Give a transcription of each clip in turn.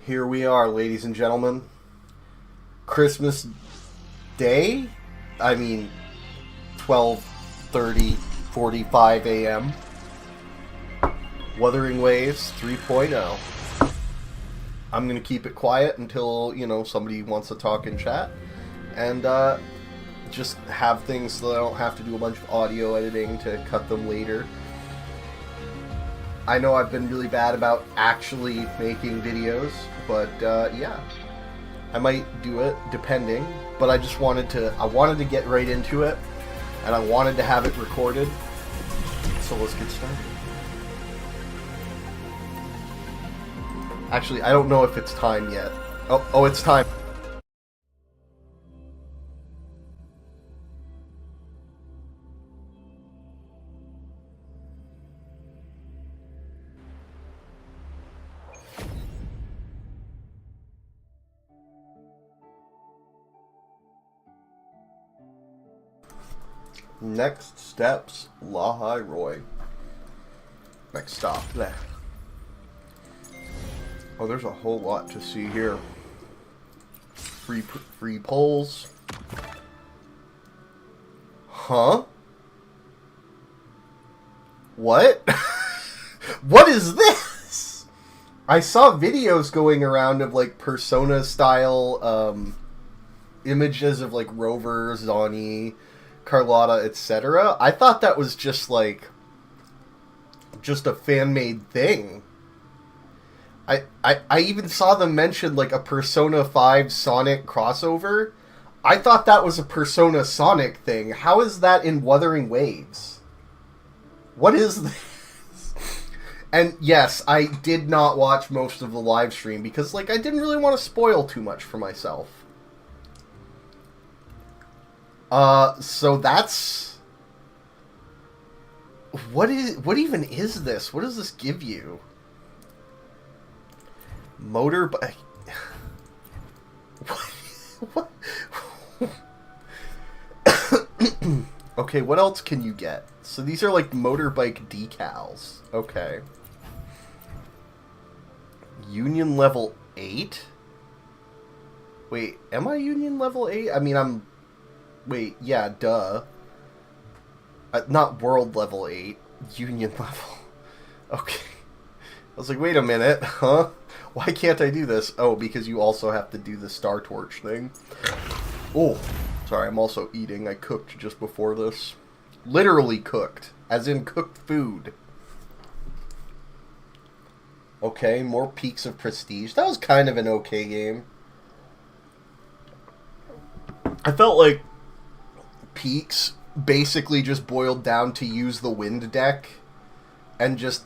Here we are, ladies and gentlemen. Christmas Day? I mean, 12:30, 45 a.m. Wuthering Waves 3.0. I'm going to keep it quiet until, somebody wants to talk in chat. And just have things so that I don't have to do a bunch of audio editing to cut them later. I know I've been really bad about actually making videos, but yeah, I might do it depending. But I just wanted to get right into it, and I wanted to have it recorded. So let's get started. Actually, I don't know if it's time yet. Oh, it's time. Next steps, Lahai Roy. Next stop, there. Oh, there's a whole lot to see here. Free polls. Huh? What? What is this? I saw videos going around of like Persona style images of like Rover, Zonny, Carlotta, etc. I thought that was just a fan-made thing. I even saw them mention like a Persona 5 Sonic crossover. I thought that was a Persona Sonic thing. How is that in Wuthering Waves? What is this? And yes, I did not watch most of the live stream because I didn't really want to spoil too much for myself. So that's... What even is this? What does this give you? Motorbike... What? Okay, what else can you get? So these are like motorbike decals. Okay. Union level 8? Wait, am I Union level 8? I mean, wait, yeah, duh. Not world level 8. Union level. Okay. I was like, wait a minute, huh? Why can't I do this? Oh, because you also have to do the Star Torch thing. Oh, sorry, I'm also eating. I cooked just before this. Literally cooked. As in cooked food. Okay, more Peaks of Prestige. That was kind of an okay game. I felt like Peaks basically just boiled down to use the wind deck and just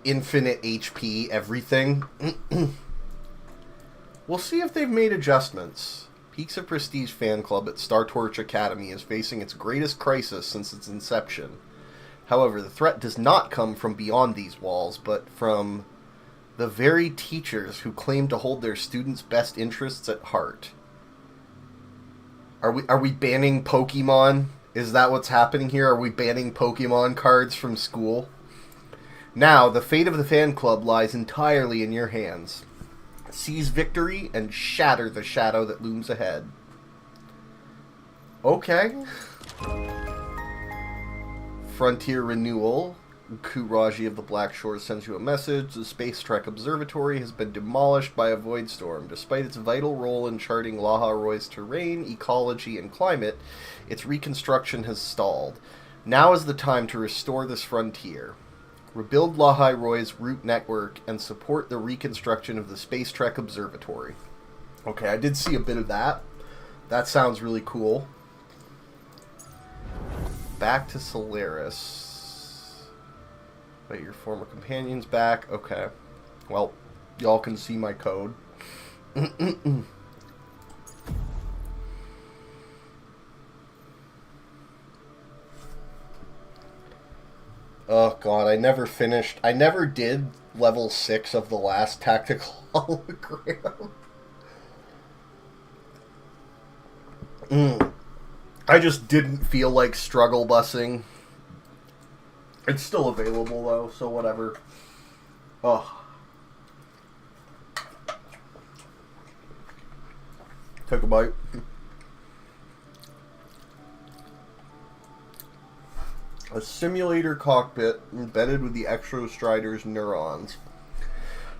infinite HP everything. We'll see if they've made adjustments. Peaks of Prestige fan club at Star Torch Academy is facing its greatest crisis since its inception. However, the threat does not come from beyond these walls, but from the very teachers who claim to hold their students' best interests at heart. Are we banning Pokemon? Is that what's happening here? Are we banning Pokemon cards from school? Now, the fate of the fan club lies entirely in your hands. Seize victory and shatter the shadow that looms ahead. Okay. Frontier Renewal. Kuraji of the Black Shores sends you a message. The SPACETRek Observatory has been demolished by a void storm. Despite its vital role in charting Laha Roy's terrain, ecology, and climate, its reconstruction has stalled. Now is the time to restore this frontier. Rebuild Lahai Roy's route network and support the reconstruction of the SPACETRek Observatory. Okay, I did see a bit of that. That sounds really cool. Back to Solaris. Wait, your former companion's back? Okay. Well, y'all can see my code. Oh god, I never did level 6 of the last tactical hologram. I just didn't feel like struggle busing. It's still available though, so whatever. Ugh. Took a bite. A simulator cockpit embedded with the Exostrider's neurons.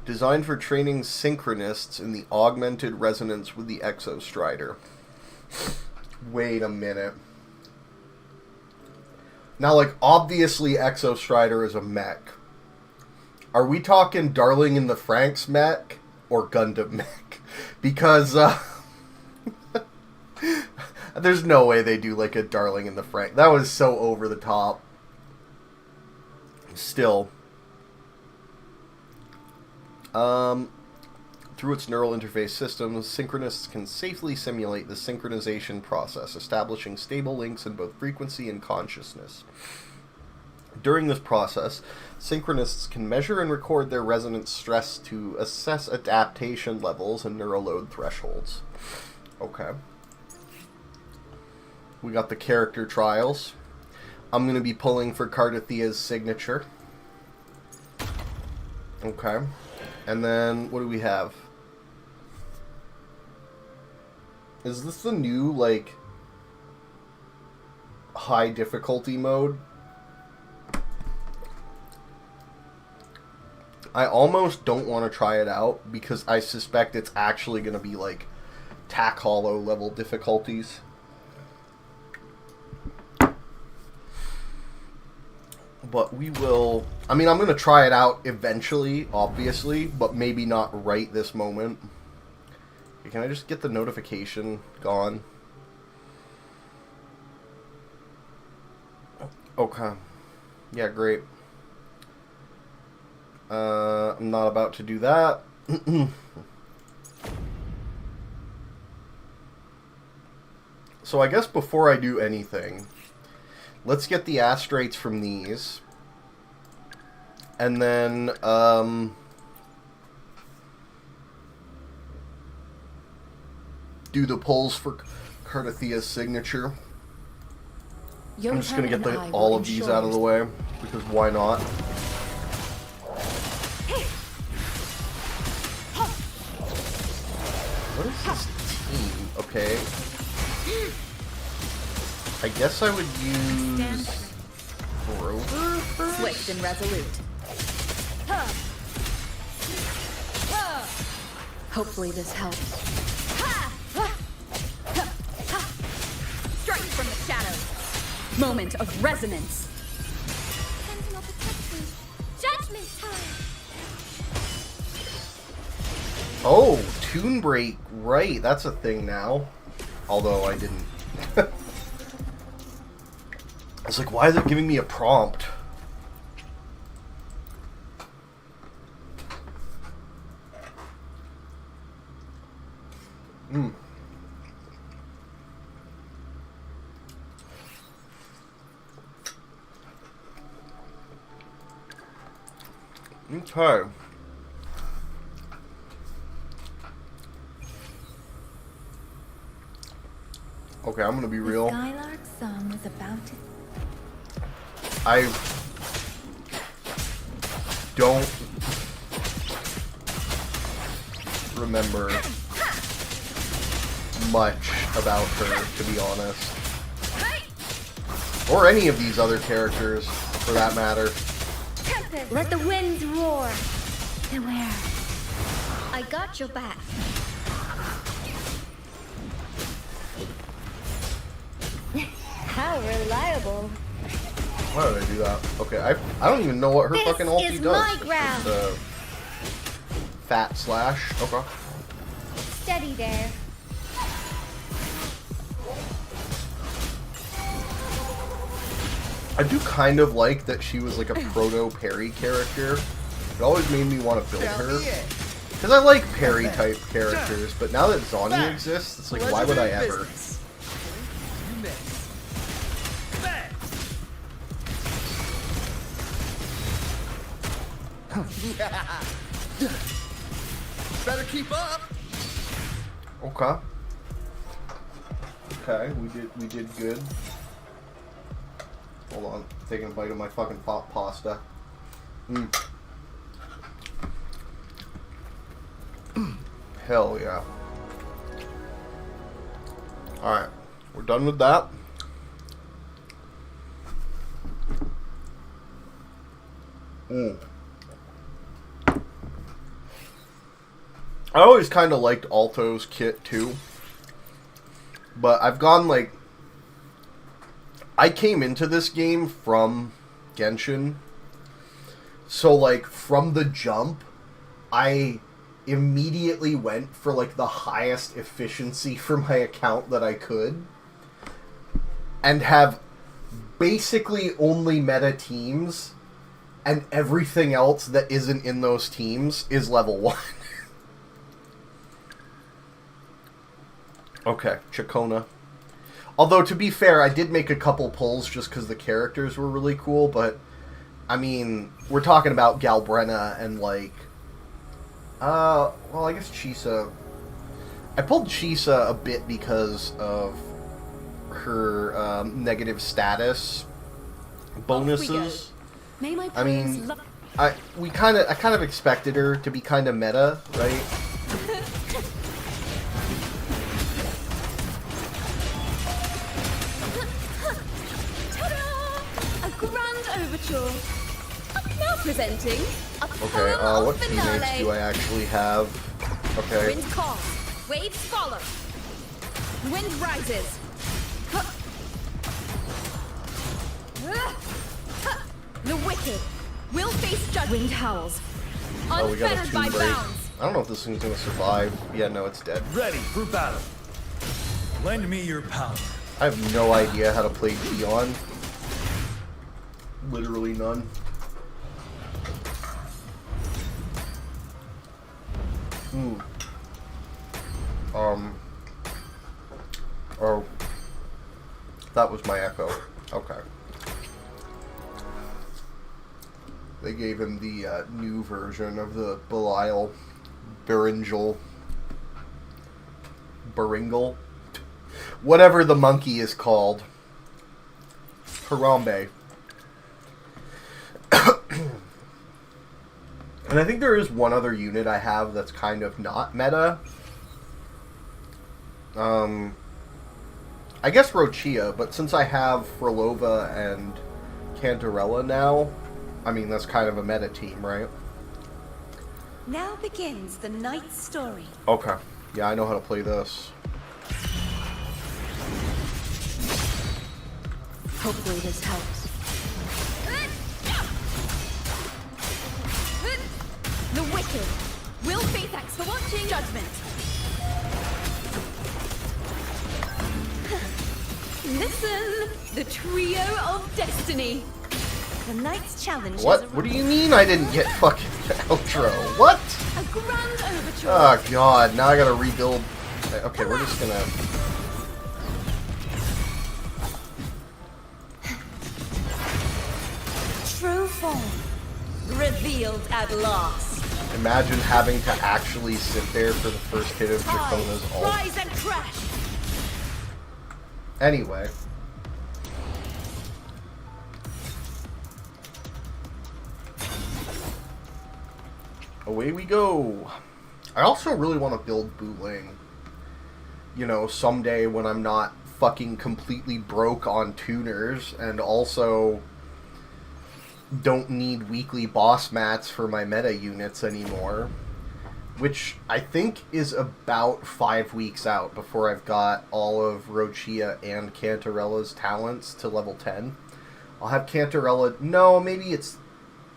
Designed for training synchronists in the augmented resonance with the Exostrider. Wait a minute. Now, like, obviously Exostrider is a mech. Are we talking Darling in the Franxx mech or Gundam mech? Because, there's no way they do, like, a Darling in the Franxx. That was so over the top. Still. Through its neural interface systems, synchronists can safely simulate the synchronization process, establishing stable links in both frequency and consciousness. During this process, synchronists can measure and record their resonance stress to assess adaptation levels and neural load thresholds. Okay. We got the character trials. I'm going to be pulling for Cardathia's signature. Okay. And then, what do we have? Is this the new, like, high difficulty mode? I almost don't want to try it out because I suspect it's actually going to be, like, Tack Hollow level difficulties. But we will... I mean, I'm going to try it out eventually, obviously, but maybe not right this moment. Can I just get the notification gone? Okay. Yeah, great. I'm not about to do that. So I guess before I do anything, let's get the astrates from these. And then, do the pulls for Cardathia's signature. I'm just going to get all of these out of the way, because why not? What is this team? Okay. I guess I would use Rover first? Swift and resolute. Hopefully this helps. Strike from the shadows. Moment of resonance. Sentinel protection. Judgment time. Oh, Toon Break. Right, that's a thing now. Although I didn't. I was like, why is it giving me a prompt? Okay. Okay, I'm gonna be real. The Skylark song is about to... I don't remember much about her, to be honest. Or any of these other characters, for that matter. Let the winds roar. Beware. I got your back. How reliable. Why did I do that? Okay, I don't even know what her fucking ulti does. My ground. It's fat slash. Okay. Steady there. I do kind of like that she was like a proto-parry character. It always made me want to build her. Because I like parry-type characters, but now that Zani exists, it's like, why would I ever? Better keep up. Okay. Okay, we did good. Hold on, taking a bite of my fucking pasta. Hell yeah. Alright, we're done with that. I always kind of liked Alto's kit too. But I've gone like... I came into this game from Genshin. So like from the jump, I immediately went for like the highest efficiency for my account that I could. And have basically only meta teams. And everything else that isn't in those teams is level 1. Okay, Chacona. Although, to be fair, I did make a couple pulls just because the characters were really cool, but, I mean, we're talking about Galbrenna and, like, well, I guess Chisa. I pulled Chisa a bit because of her negative status bonuses. I mean, I kind of expected her to be kind of meta, right? Overture. Now presenting a okay, what teammates do I actually have? Okay. Wind calls, waves follow. Wind rises. The wicked will face judgment. Wind howls. Oh, we got a Unfettered by Tomb Break. bounds. I don't know if this thing's gonna survive. Yeah, no, it's dead. Ready for battle. Lend me your power. I have no idea how to play Dion. Literally none. Oh. That was my echo. Okay. They gave him the new version of the Belial Beringel. Whatever the monkey is called. Harambe. And I think there is one other unit I have that's kind of not meta. I guess Rochia, but since I have Frolova and Cantarella now, I mean, that's kind of a meta team, right? Now begins the night's story. Okay. Yeah, I know how to play this. Hopefully this helps. The wicked will face thanks for watching judgment. Listen, the trio of destiny. The night's challenge. What? What do you mean I didn't get fucking outro? What? A grand overture. Oh god, now I gotta rebuild. Okay, we're just gonna... True form revealed at last. Imagine having to actually sit there for the first hit of Jacona's ult. Rise and crash. Anyway. Away we go. I also really want to build Booling. You know, someday when I'm not fucking completely broke on tuners and also don't need weekly boss mats for my meta units anymore, which I think is about 5 weeks out before I've got all of Rochia and Cantarella's talents to level 10. I'll have Cantarella... No, maybe it's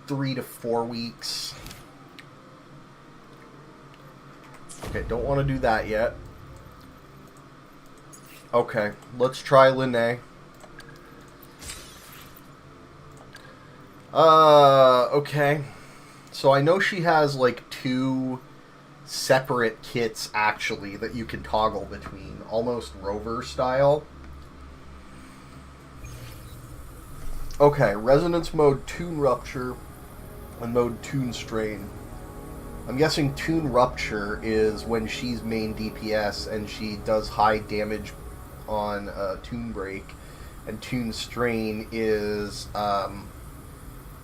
3 to 4 weeks. Okay, don't want to do that yet. Okay, let's try Linnae. Okay. So I know she has, like, 2 separate kits, actually, that you can toggle between. Almost Rover style. Okay, Resonance Mode Tune Rupture and Mode Tune Strain. I'm guessing Tune Rupture is when she's main DPS and she does high damage on Tune Break. And Tune Strain is...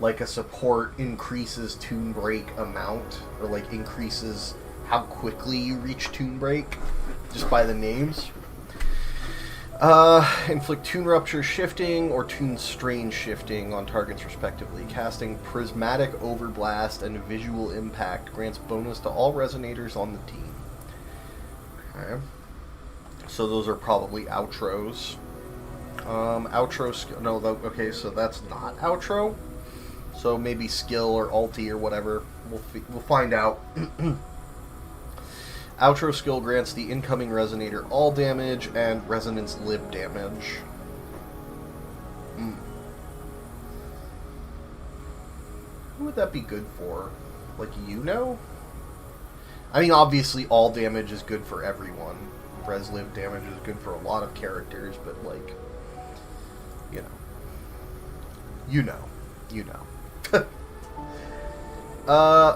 like a support increases Tune Break amount, or like increases how quickly you reach Tune Break, just by the names. Inflict Tune Rupture shifting or Tune Strain shifting on targets respectively. Casting Prismatic Overblast and Visual Impact grants bonus to all resonators on the team. Okay. So those are probably outros. Outro, no, okay, so that's not outro. So maybe skill or ulti or whatever. We'll find out. Outro skill grants the incoming resonator all damage and resonance lib damage. Who would that be good for? Like, you know? I mean, obviously all damage is good for everyone. Res lib damage is good for a lot of characters, but like, you know.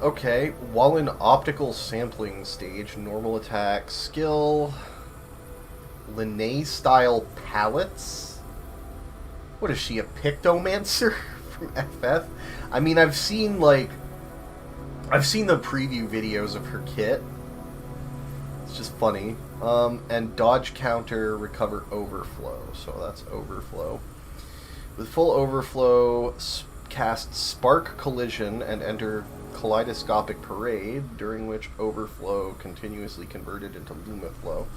Okay. While in optical sampling stage, normal attack, skill, Linnae style palettes? What is she, a Pictomancer from FF? I mean, I've seen the preview videos of her kit. It's just funny. And dodge counter, recover overflow. So that's overflow. With full overflow, cast Spark Collision and enter Kaleidoscopic Parade, during which overflow continuously converted into Lumiflow.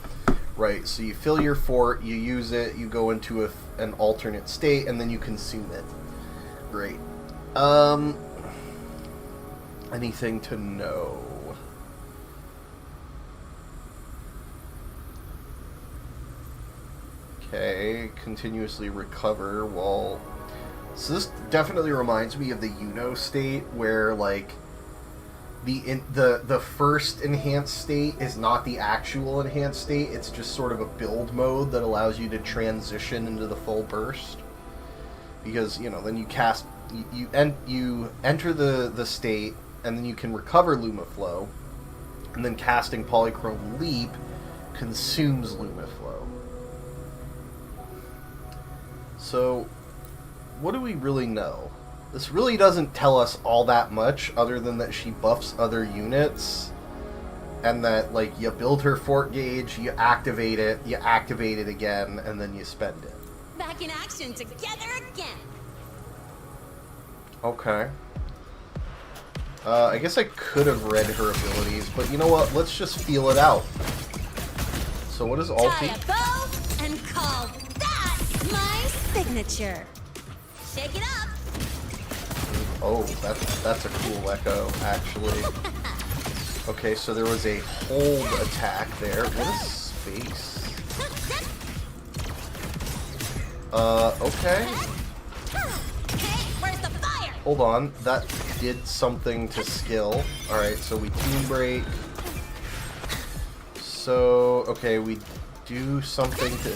Right, so you fill your fort, you use it, you go into an alternate state, and then you consume it. Great. Anything to know? Okay, continuously recover while... So this definitely reminds me of the state, where, like, the first enhanced state is not the actual enhanced state, it's just sort of a build mode that allows you to transition into the full burst. Because, then you cast... You enter the state, and then you can recover Lumiflow, and then casting Polychrome Leap consumes Lumiflow. So, what do we really know? This really doesn't tell us all that much, other than that she buffs other units, and that, like, you build her fort gauge, you activate it again, and then you spend it. Back in action together again. Okay. I guess I could have read her abilities, but you know what? Let's just feel it out. So what is ulti? Tie a bow and call that my signature. Shake it up. Oh, that's a cool echo, actually. Okay, so there was a hold attack there. What is space? Okay. Hey, where's the fire? Hold on, that did something to skill. Alright, so we Toon Break. So, okay, we do something to...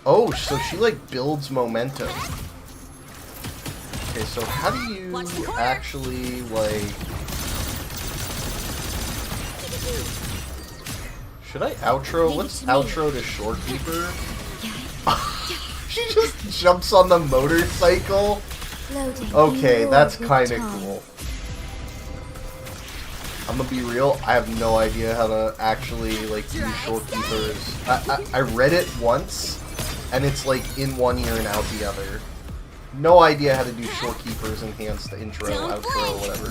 Oh, so she, like, builds momentum. Okay, so how do you actually, like... Should I outro? Let's outro to Shorekeeper. She just jumps on the motorcycle. Okay, that's kind of cool. I'm gonna be real, I have no idea how to actually, like, do Shorekeepers. I read it once, and it's like in one ear and out the other. No idea how to do Shorekeepers, enhanced intro, outro, whatever.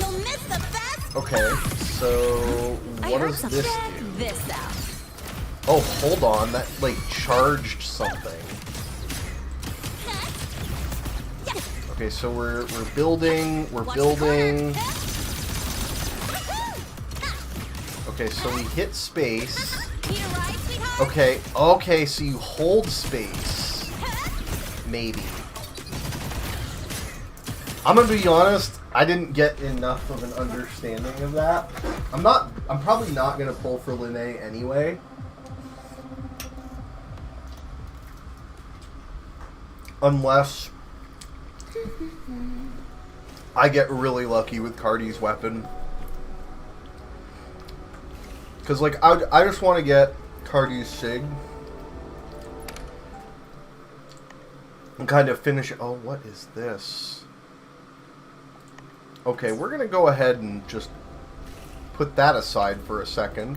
Okay, so what does this do? Oh, hold on, that, like, charged something. Okay, so we're building. Okay, so we hit space. Okay, so you hold space. Maybe. I'm gonna be honest, I didn't get enough of an understanding of that. I'm probably not gonna pull for Linnae anyway. Unless I get really lucky with Cardi's weapon. Because, like, I just want to get Cardi's Sig. And kind of finish it. Oh, what is this? Okay, we're going to go ahead and just put that aside for a second.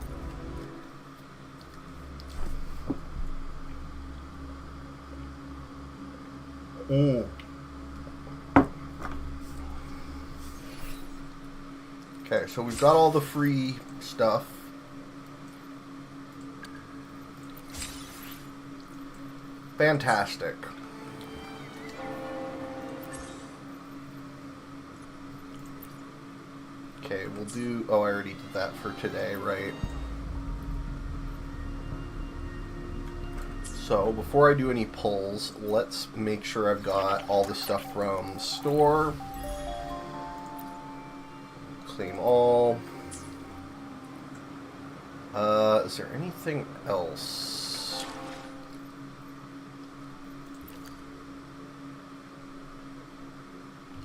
Mm. Okay, so we've got all the free stuff. Fantastic. Okay, we'll do... Oh, I already did that for today, right? So, before I do any pulls, let's make sure I've got all the stuff from store. Claim all. Is there anything else?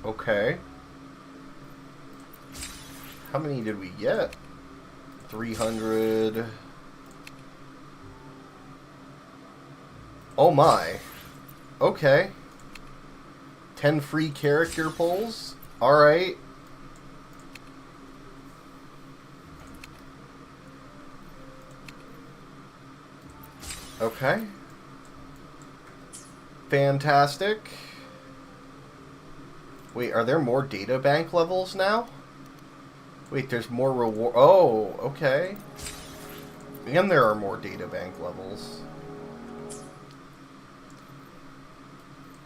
Okay. How many did we get? 300. Oh my. Okay. 10 free character pulls? Alright. Okay. Fantastic. Wait, are there more data bank levels now? Wait, there's more reward. Oh, okay. And there are more data bank levels.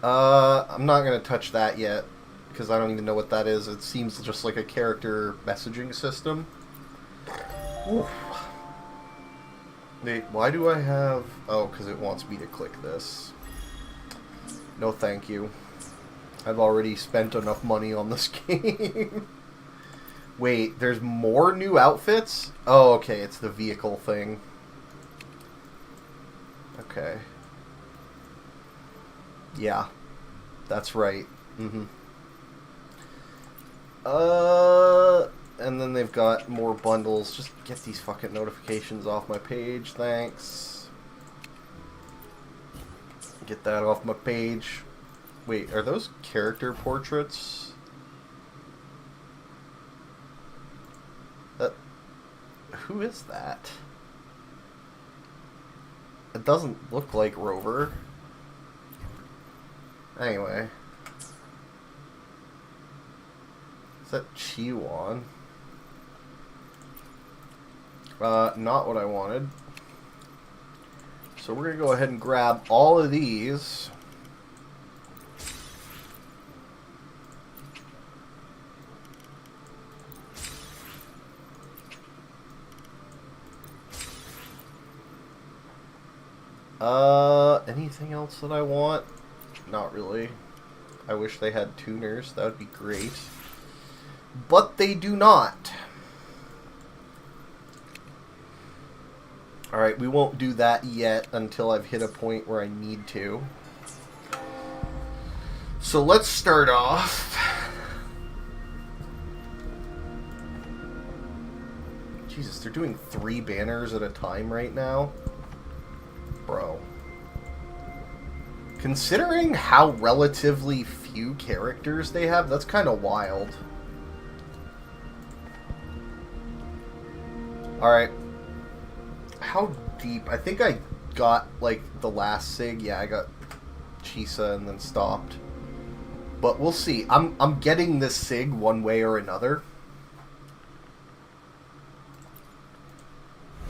I'm not gonna touch that yet, because I don't even know what that is. It seems just like a character messaging system. Oof. Wait, why do I have... Oh, because it wants me to click this. No thank you. I've already spent enough money on this game. Wait, there's more new outfits? Oh, okay, it's the vehicle thing. Okay. Yeah, that's right. Mm-hmm. And then they've got more bundles. Just get these fucking notifications off my page, thanks. Get that off my page. Wait, are those character portraits? Who is that? It doesn't look like Rover. Anyway. Is that Chiwan? Not what I wanted. So we're going to go ahead and grab all of these. Anything else that I want? Not really. I wish they had tuners. That would be great. But they do not. Alright, we won't do that yet until I've hit a point where I need to. So let's start off. Jesus, they're doing 3 banners at a time right now? Bro. Considering how relatively few characters they have, that's kind of wild. Alright. How deep? I think I got, like, the last SIG. Yeah, I got Chisa and then stopped. But we'll see. I'm getting this SIG one way or another.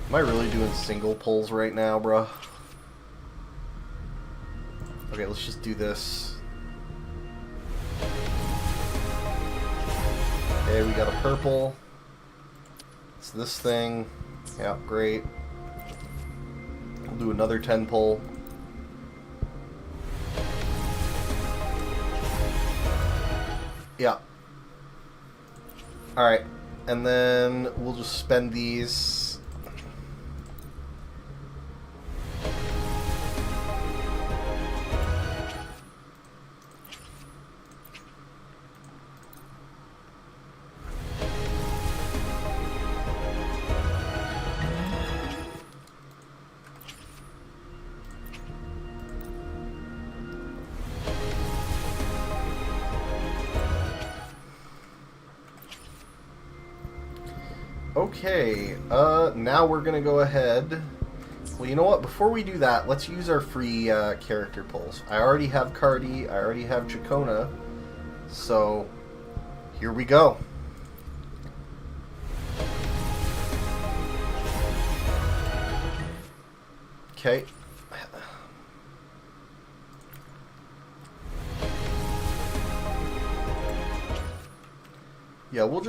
Am I really doing single pulls right now, bruh? Okay, let's just do this. Okay, we got a purple. It's this thing. Yeah, great. We'll do another 10 pull. Yeah. Alright. And then we'll just spend these. Okay, now we're gonna go ahead. Well, you know what? Before we do that, let's use our free character pulls. I already have Cardi. I already have Chacona. So, here we go. Okay. Yeah, we'll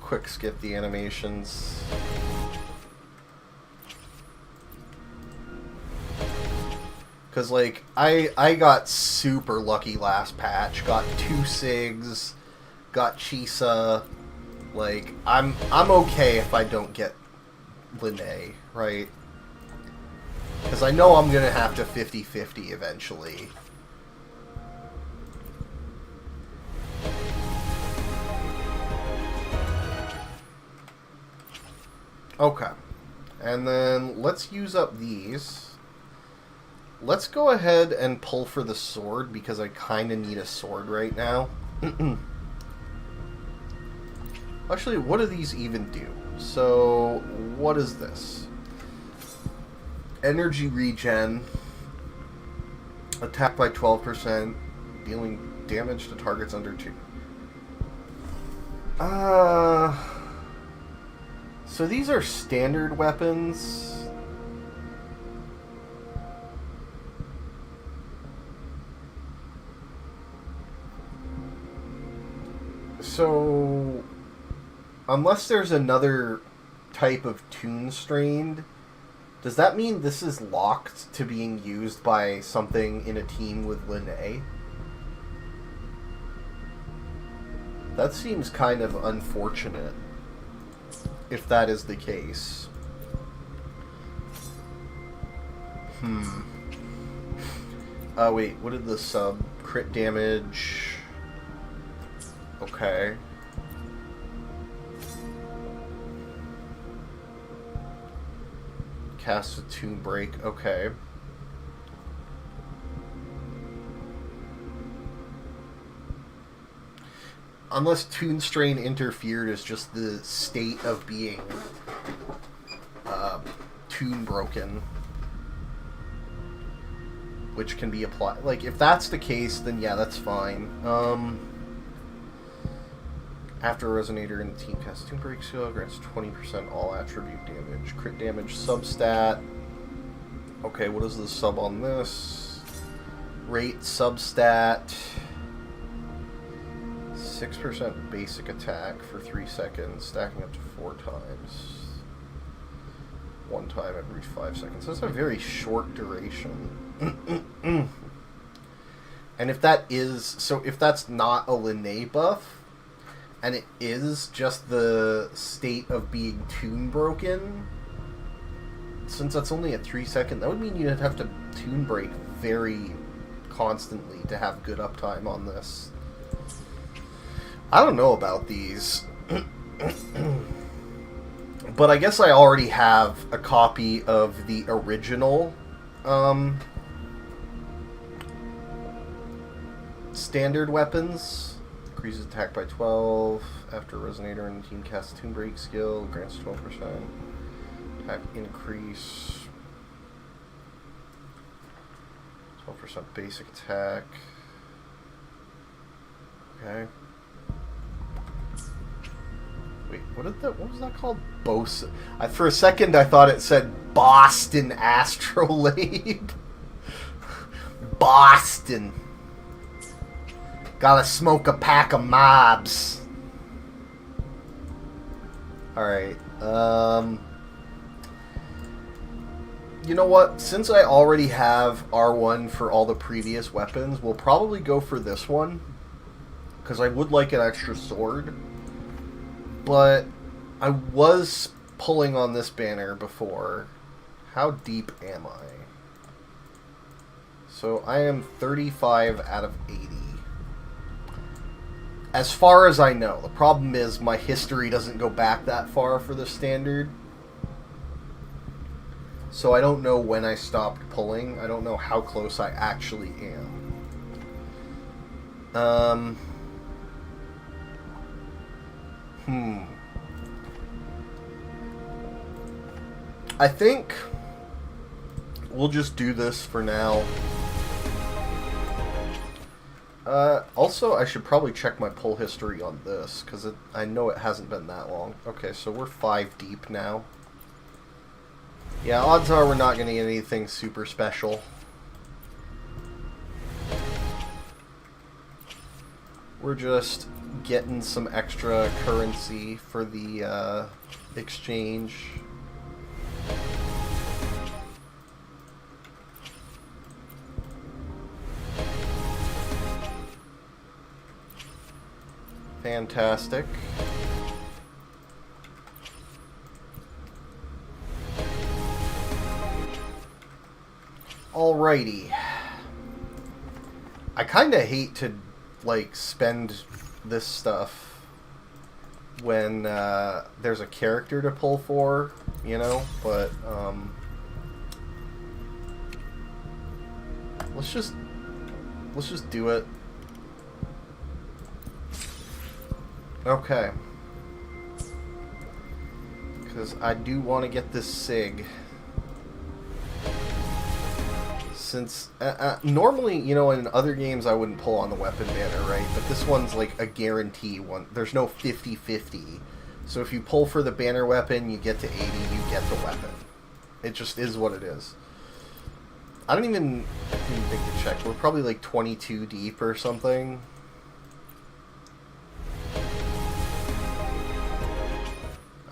quick skip the animations. Cause like I got super lucky last patch. Got 2 Sigs, got Chisa. Like I'm okay if I don't get Linnae, right? Cause I know I'm gonna have to 50-50 eventually. Okay. And then let's use up these. Let's go ahead and pull for the sword because I kind of need a sword right now. Actually, what do these even do? So, what is this? Energy regen. Attack by 12%. Dealing damage to targets under 2. So these are standard weapons. So, unless there's another type of tune strained, does that mean this is locked to being used by something in a team with Linnae? That seems kind of unfortunate, if that is the case. Wait, what did the sub? Crit damage. Okay. Cast a tune break. Okay. Unless Tune Strain Interfered is just the state of being tune broken, which can be applied. Like, if that's the case, then yeah, that's fine. After a Resonator in the team casts Tune Break skill, grants 20% all attribute damage. Crit damage substat. Okay, what is the sub on this? Rate substat. 6% basic attack for 3 seconds, stacking up to 4 times. 1 time every 5 seconds. That's a very short duration. And if that is... So if that's not a Linnae buff, and it is just the state of being tune broken, since that's only a 3 second, that would mean you'd have to tune break very constantly to have good uptime on this. I don't know about these. But I guess I already have a copy of the original standard weapons. Increases attack by 12. After a Resonator in the team casts Tune Break skill, grants 12%. Attack increase. 12% basic attack. Okay. Wait, what was that called? Bosun. For a second I thought it said Boston Astrolabe. Boston. Gotta smoke a pack of mobs. Alright, you know what? Since I already have R1 for all the previous weapons, we'll probably go for this one. Because I would like an extra sword. But I was pulling on this banner before. How deep am I? So I am 35 out of 80. As far as I know. The problem is my history doesn't go back that far for the standard. So I don't know when I stopped pulling. I don't know how close I actually am. I think we'll just do this for now. Also, I should probably check my pull history on this, because I know it hasn't been that long. Okay, so we're 5 deep now. Yeah, odds are we're not going to get anything super special. We're just getting some extra currency for the exchange. Fantastic. Alrighty. I kind of hate to, like, spend this stuff when there's a character to pull for, you know, but let's just do it. Okay. Because I do want to get this SIG. Since, normally, you know, in other games I wouldn't pull on the weapon banner, right? But this one's like a guarantee one. There's no 50-50. So if you pull for the banner weapon, you get to 80, you get the weapon. It just is what it is. I don't even think to check. We're probably like 22 deep or something.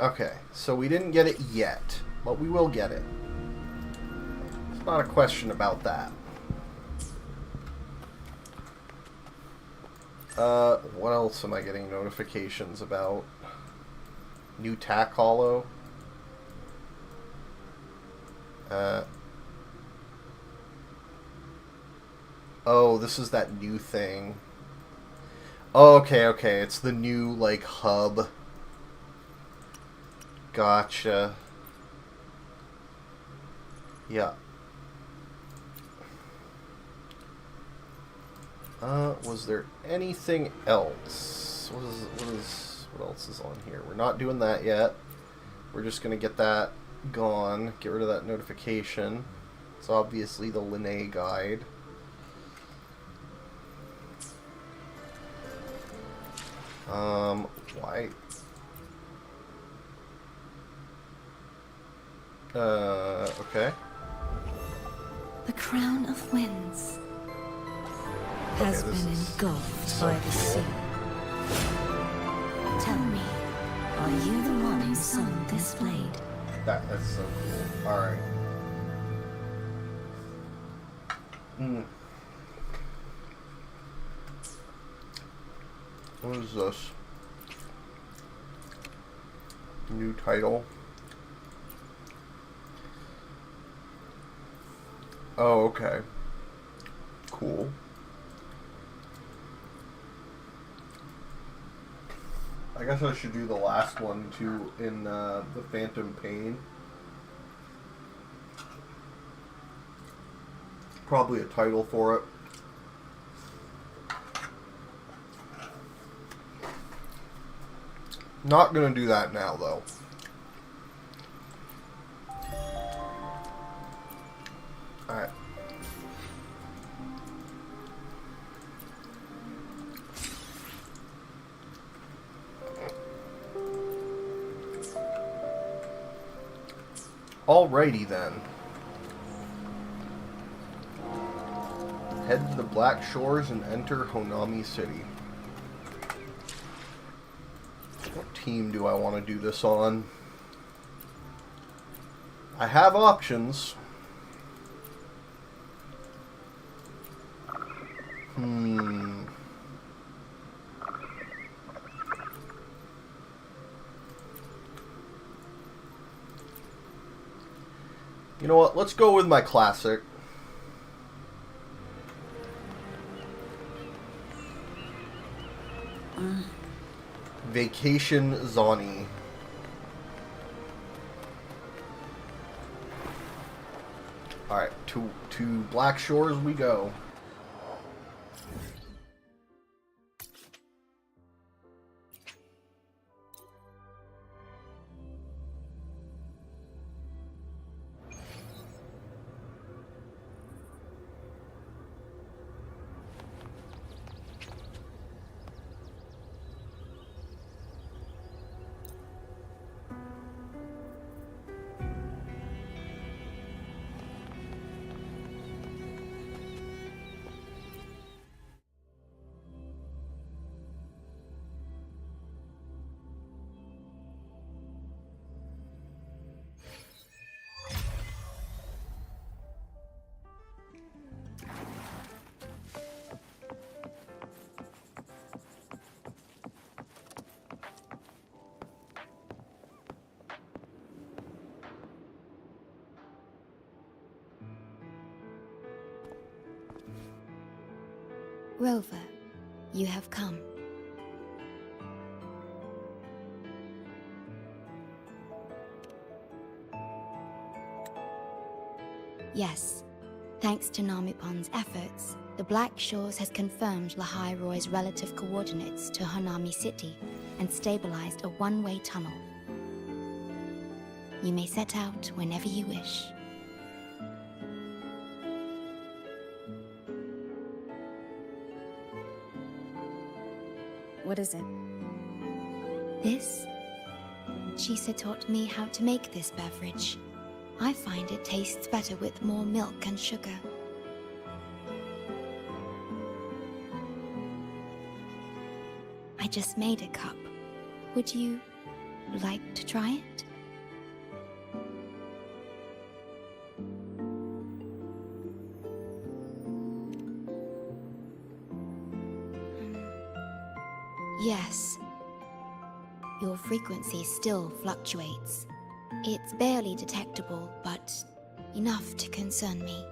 Okay, so we didn't get it yet, but we will get it. It's not a question about that. What else am I getting notifications about? New tack hollow. Oh, this is that new thing. Oh, okay. It's the new, like, hub. Gotcha. Yeah. Was there anything else? What else is on here? We're not doing that yet. We're just gonna get that gone. Get rid of that notification. It's obviously the Linnae guide. Why? Okay. The crown of winds has been engulfed by the sea. Tell me, are you the one who sung this blade? That's so cool. Alright. What is this? New title. Oh, okay. Cool. I guess I should do the last one too in the Phantom Pain. Probably a title for it. Not gonna do that now though. Alright. Alrighty then. Head to the Black Shores and enter Honami City. What team do I want to do this on? I have options. You know what? Let's go with my classic. Vacation Zani. Alright, to Black Shores we go. Rover, you have come. Yes, thanks to Namipon's efforts, the Black Shores has confirmed Lahai Roy's relative coordinates to Hanami City and stabilized a one-way tunnel. You may set out whenever you wish. What is it? This? Chisa taught me how to make this beverage. I find it tastes better with more milk and sugar. I just made a cup. Would you like to try it? Yes. Your frequency still fluctuates. It's barely detectable, but enough to concern me.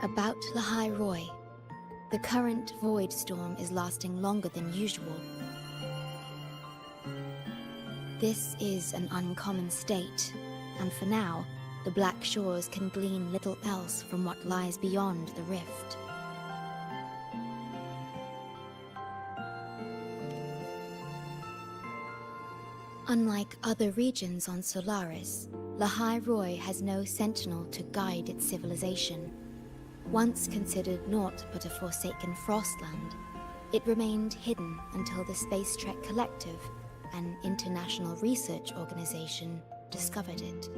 About Lahai Roy. The current void storm is lasting longer than usual. This is an uncommon state, and for now, the Black Shores can glean little else from what lies beyond the rift. Unlike other regions on Solaris, Lahai Roy has no sentinel to guide its civilization. Once considered naught but a forsaken frostland, it remained hidden until the SPACETRek Collective, an international research organization, discovered it.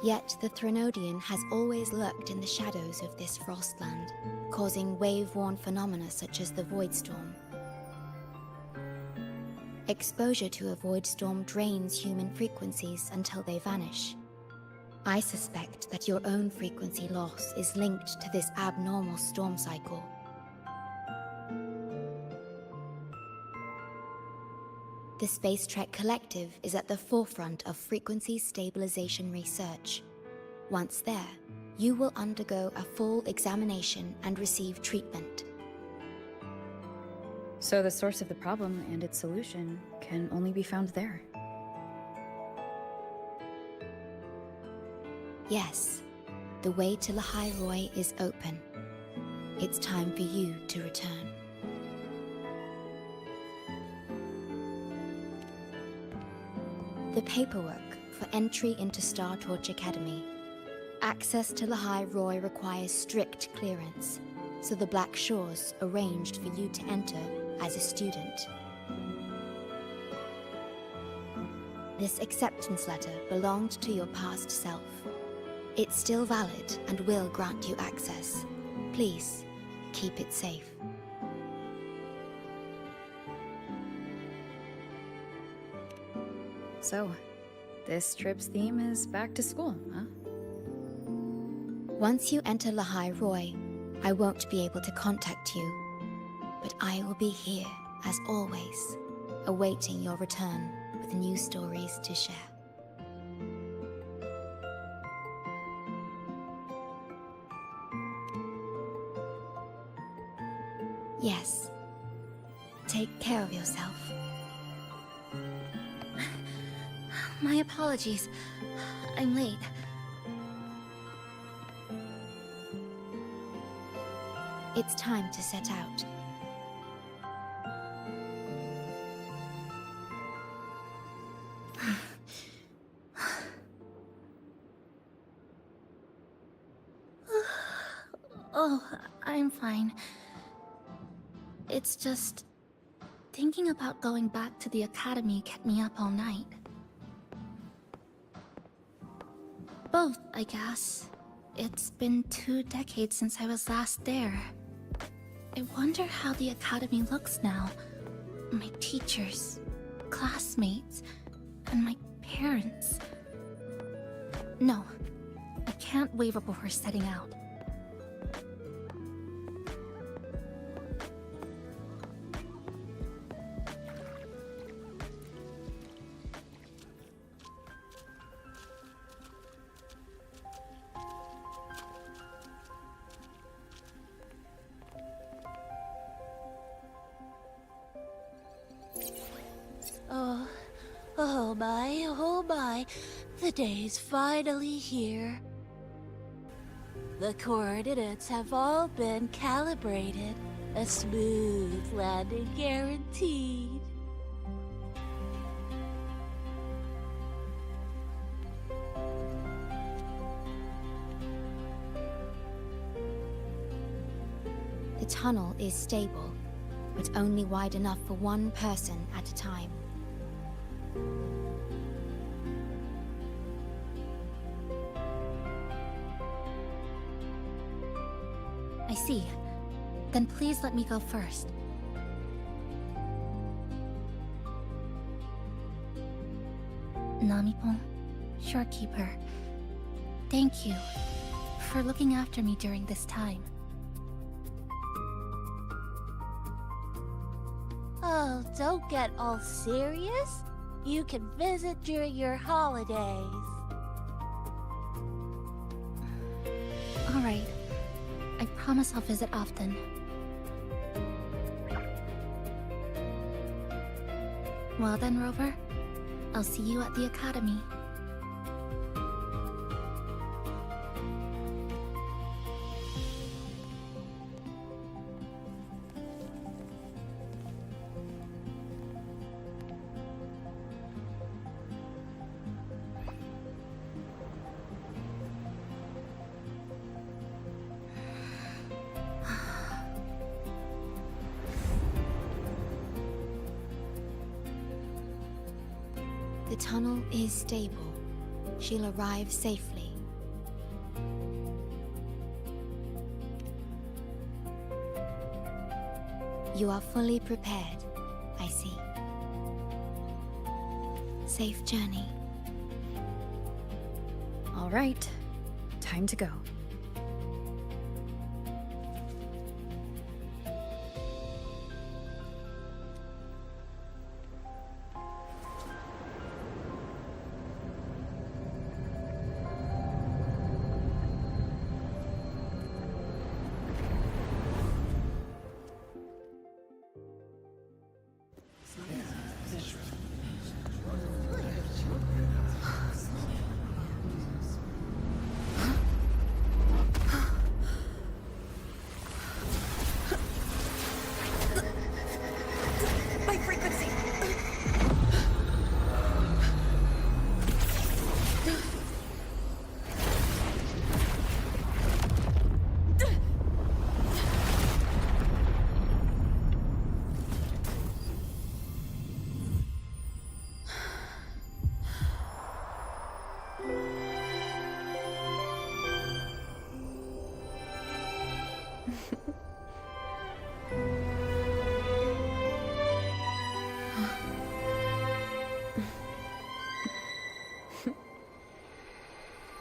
Yet the Threnodian has always lurked in the shadows of this frostland, causing wave-worn phenomena such as the void storm. Exposure to a void storm drains human frequencies until they vanish. I suspect that your own frequency loss is linked to this abnormal storm cycle. The SPACETRek Collective is at the forefront of frequency stabilization research. Once there, you will undergo a full examination and receive treatment. So the source of the problem and its solution can only be found there. Yes, the way to Lahai Roy is open. It's time for you to return. The paperwork for entry into Star Torch Academy. Access to Lahai Roy requires strict clearance, so the Black Shores arranged for you to enter as a student. This acceptance letter belonged to your past self. It's still valid and will grant you access. Please, keep it safe. So, this trip's theme is back to school, huh? Once you enter Lahai Roy, I won't be able to contact you, but I will be here, as always, awaiting your return with new stories to share. Yes. Take care of yourself. My apologies. I'm late. It's time to set out. Oh, I'm fine. It's just... thinking about going back to the academy kept me up all night. Both, I guess. It's been 2 decades since I was last there. I wonder how the academy looks now. My teachers, classmates, and my parents. No, I can't waver before setting out. Oh my. The day's finally here. The coordinates have all been calibrated. A smooth landing guaranteed. The tunnel is stable, but only wide enough for one person at a time. I see. Then please let me go first. Namipon, Shorekeeper, thank you for looking after me during this time. Oh, don't get all serious. You can visit during your holidays. All right. I promise I'll visit often. Well then, Rover, I'll see you at the academy. The tunnel is stable. She'll arrive safely. You are fully prepared, I see. Safe journey. All right, time to go.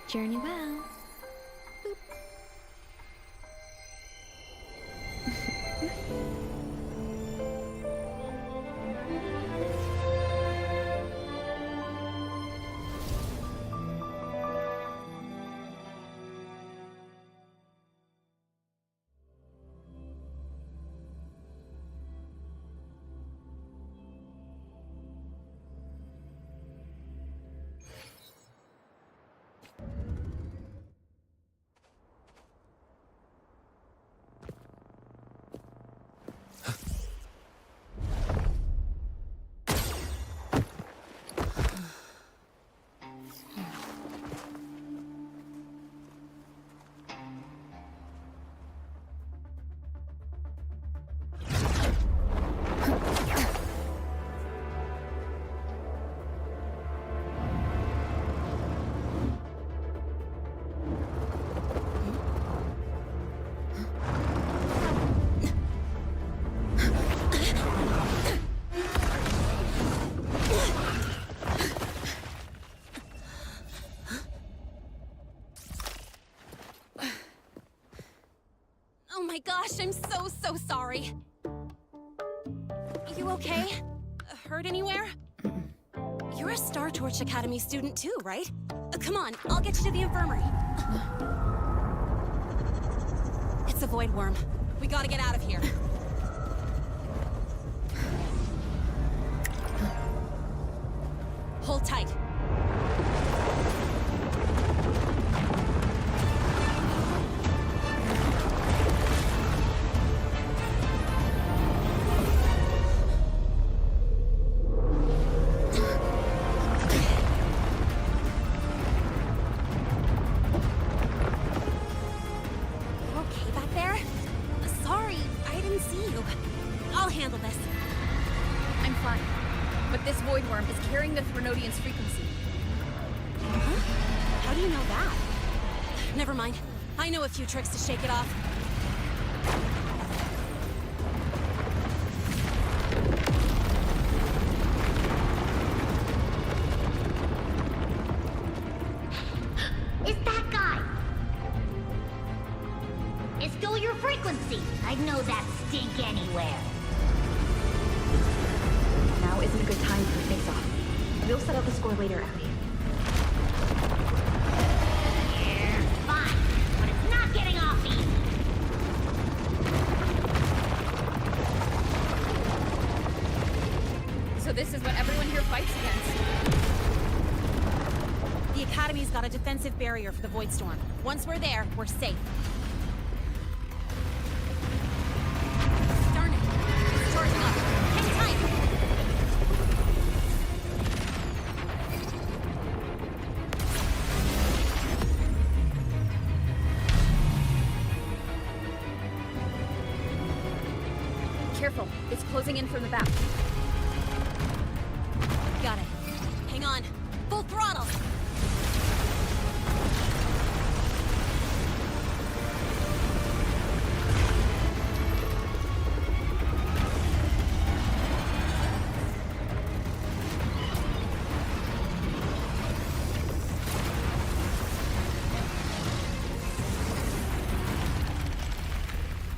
Journey well. Oh my gosh, I'm so sorry. You okay? Hurt anywhere? You're a Star Torch Academy student too, right? Come on, I'll get you to the infirmary. It's a void worm. We gotta get out of here. Hold tight. Okay back there? Sorry, I didn't see you. I'll handle this. I'm fine. But this void worm is carrying the Threnodian's frequency. Huh? How do you know that? Never mind. I know a few tricks to shake it off. It's that guy! It's still your frequency! I'd know that stink anywhere. Now isn't a good time for a face-off. We'll settle the score later, Abby. Yeah, fine, but it's not getting off easy. So this is what everyone here fights against. The Academy's got a defensive barrier for the Void Storm. Once we're there, we're safe. Darn it! It's charging up. Hang tight! Careful, it's closing in from the back. Got it. Hang on. Full throttle!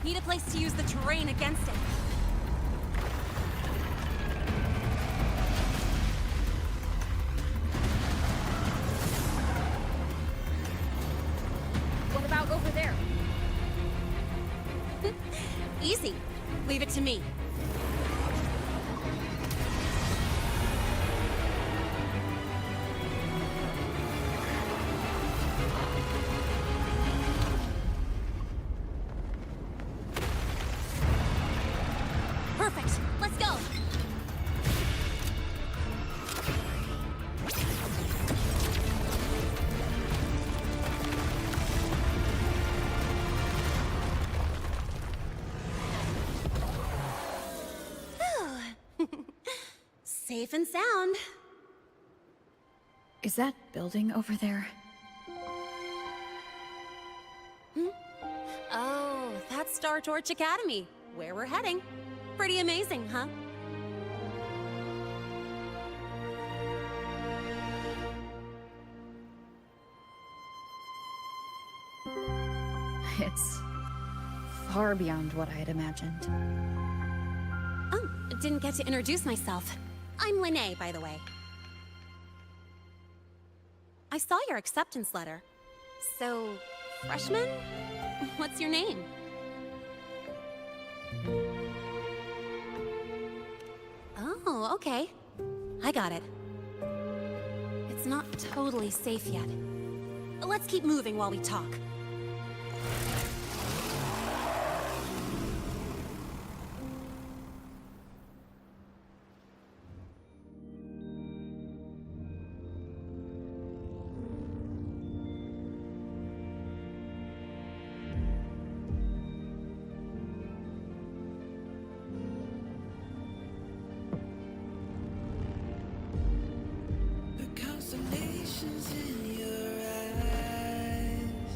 Need a place to use the terrain against it. What about over there? Easy. Leave it to me. Perfect. Let's go. Safe and sound. Is that building over there? Oh, that's Star Torch Academy, where we're heading. Pretty amazing, huh? It's far beyond what I had imagined. Oh, didn't get to introduce myself. I'm Linnea, by the way. I saw your acceptance letter. So, freshman? What's your name? Oh, okay. I got it. It's not totally safe yet. Let's keep moving while we talk. The constellations in your eyes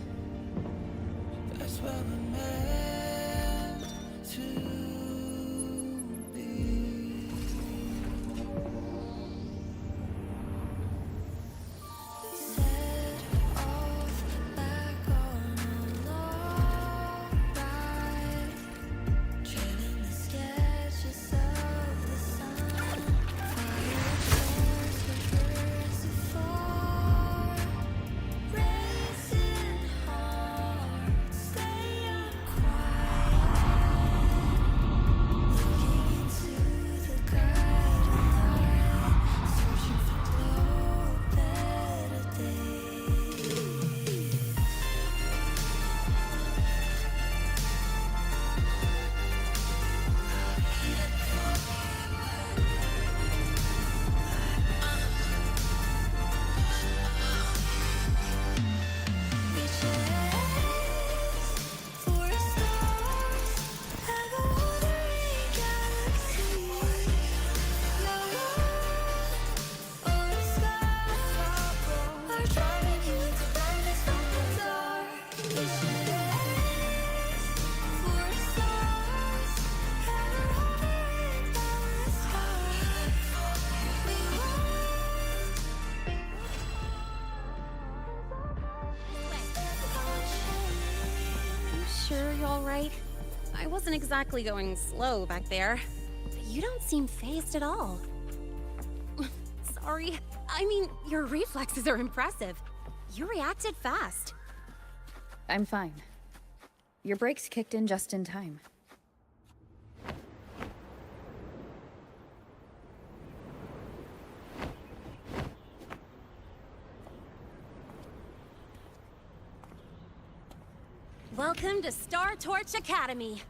you alright? I wasn't exactly going slow back there. But you don't seem fazed at all. Sorry. I mean, your reflexes are impressive. You reacted fast. I'm fine. Your brakes kicked in just in time. Welcome to Star Torch Academy.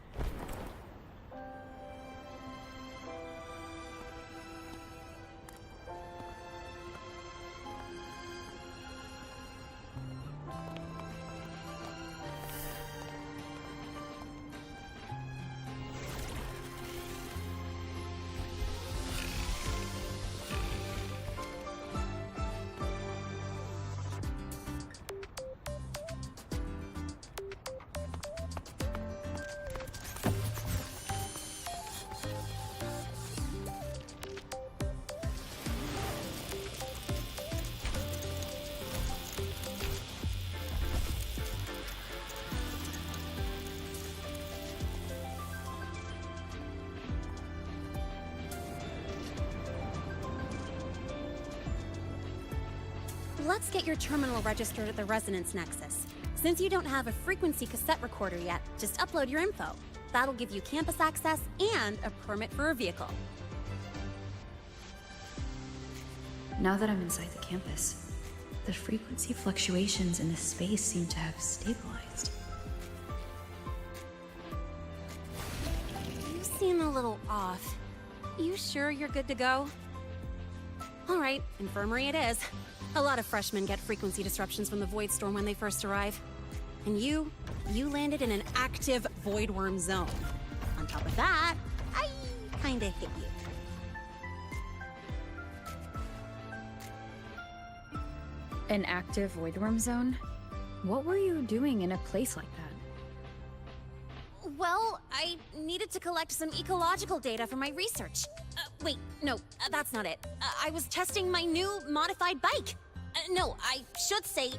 Let's get your terminal registered at the Resonance Nexus. Since you don't have a frequency cassette recorder yet, just upload your info. That'll give you campus access and a permit for a vehicle. Now that I'm inside the campus, the frequency fluctuations in the space seem to have stabilized. You seem a little off. You sure you're good to go? All right, infirmary it is. A lot of freshmen get frequency disruptions from the Void Storm when they first arrive. And you landed in an active Void Worm zone. On top of that, I kinda hit you. An active voidworm zone? What were you doing in a place like that? Well, I needed to collect some ecological data for my research. Wait, no, that's not it. I was testing my new modified bike. No, I should say...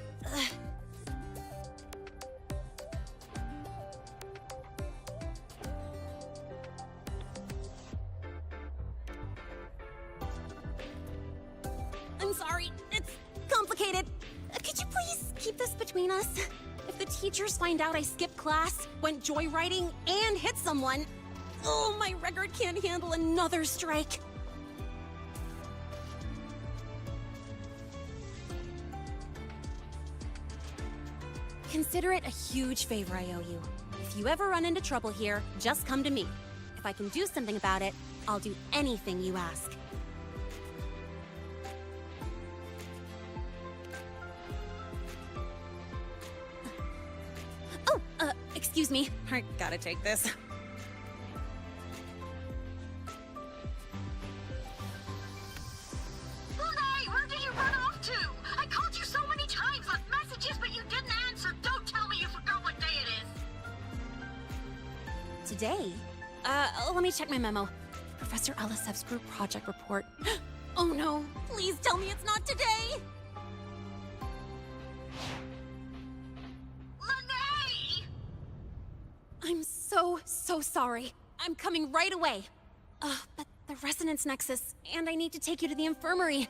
I'm sorry, it's complicated. Could you please keep this between us? If the teachers find out I skipped class, went joyriding, and hit someone, oh, my record can't handle another strike. Consider it a huge favor I owe you. If you ever run into trouble here, just come to me. If I can do something about it, I'll do anything you ask. Oh, excuse me. I gotta take this. Hey, where did you run off to? I called you so many times, left messages, but you didn't answer. Don't tell me you forgot what day it is. Today? Let me check my memo. Professor Elisev's group project report. Oh no, please tell me it's not today! Lene! I'm so sorry. I'm coming right away. But the Resonance Nexus, and I need to take you to the infirmary.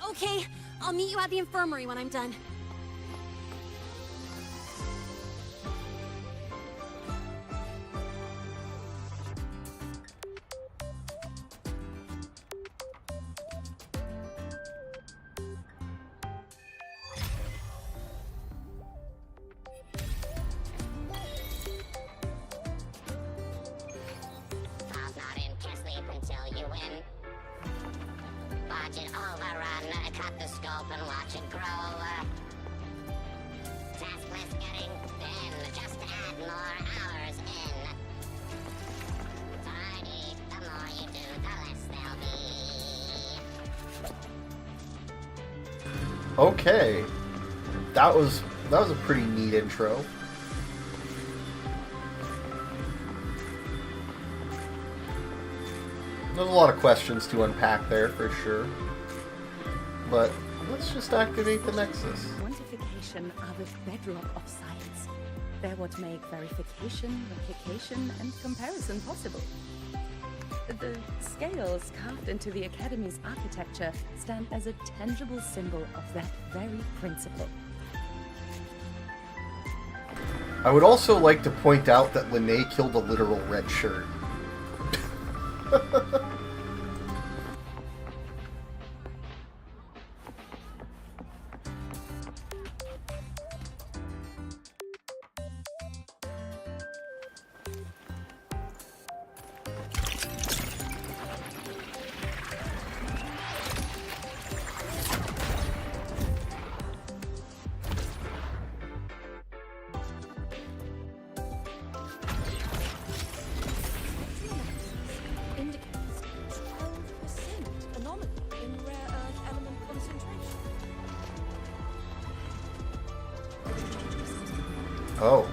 Okay, I'll meet you at the infirmary when I'm done. Falls not in, can't sleep until you win. Watch it overrun, cut the scope and watch it grow. Task list getting thin, just add more hours in. Tidy, the more you do, the less there'll be. Okay. That was a pretty neat intro. There's a lot of questions to unpack there, for sure. But let's just activate the Nexus. Quantification are the bedrock of science. They're what make verification, replication, and comparison possible. The scales carved into the Academy's architecture stand as a tangible symbol of that very principle. I would also like to point out that Linnea killed a literal red shirt. Oh.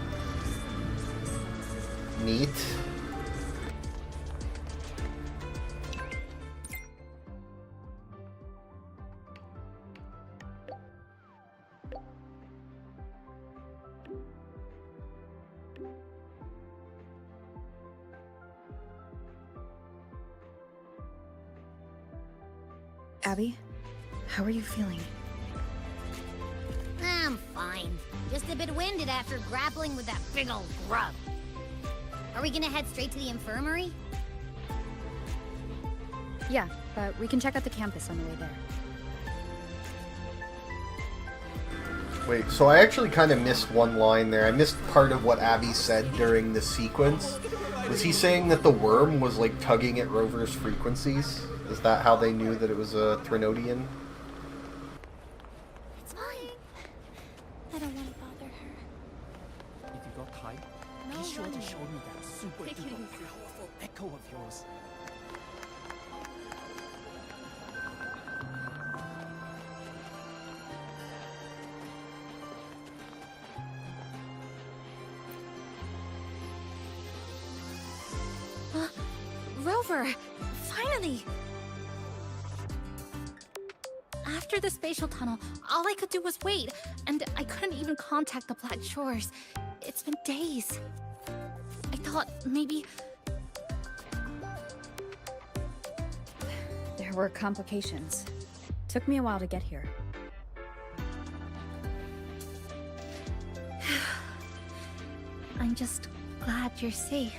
Neat. Abby, how are you feeling? I'm fine. Just a bit winded after grappling with that big old grub. Are we gonna head straight to the infirmary? Yeah, but we can check out the campus on the way there. Wait, so I actually kind of missed one line there. I missed part of what Abby said during the sequence. Was he saying that the worm was like tugging at Rover's frequencies? Is that how they knew that it was a Trinodian? It's fine. I don't want to bother her. If you got time, be sure to show me that super duper powerful echo of yours. Rover! Finally! After the spatial tunnel, all I could do was wait, and I couldn't even contact the Black Shores. It's been days. I thought maybe... There were complications. Took me a while to get here. I'm just glad you're safe.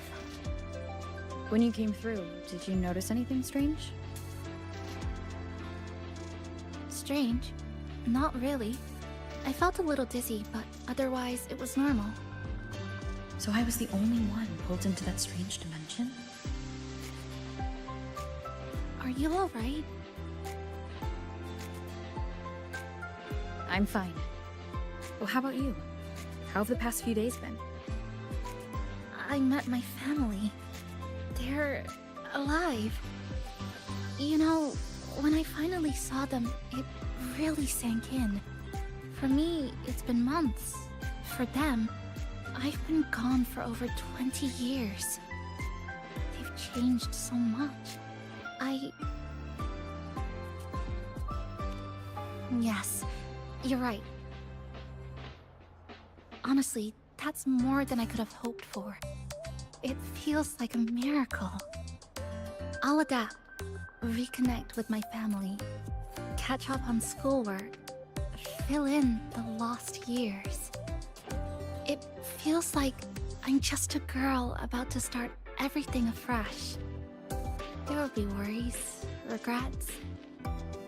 When you came through, did you notice anything strange? Strange? Not really. I felt a little dizzy, but otherwise it was normal. So I was the only one pulled into that strange dimension? Are you alright? I'm fine. Well, how about you? How have the past few days been? I met my family. They're alive. You know, when I finally saw them, it really sank in. For me, it's been months. For them, I've been gone for over 20 years. They've changed so much. Yes, you're right. Honestly, that's more than I could have hoped for. It feels like a miracle. I'll adapt, reconnect with my family, catch up on schoolwork, fill in the lost years. It feels like I'm just a girl about to start everything afresh. There will be worries, regrets,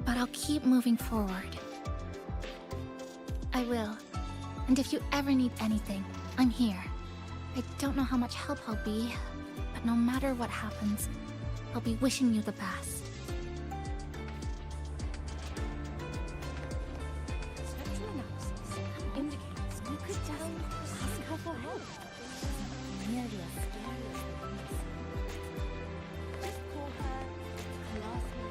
but I'll keep moving forward. I will. And if you ever need anything, I'm here. I don't know how much help I'll be, but no matter what happens, I'll be wishing you the best. Spectral analysis indicates you could just ask her for help. Nearly as scary as the ones. Just call her classmate.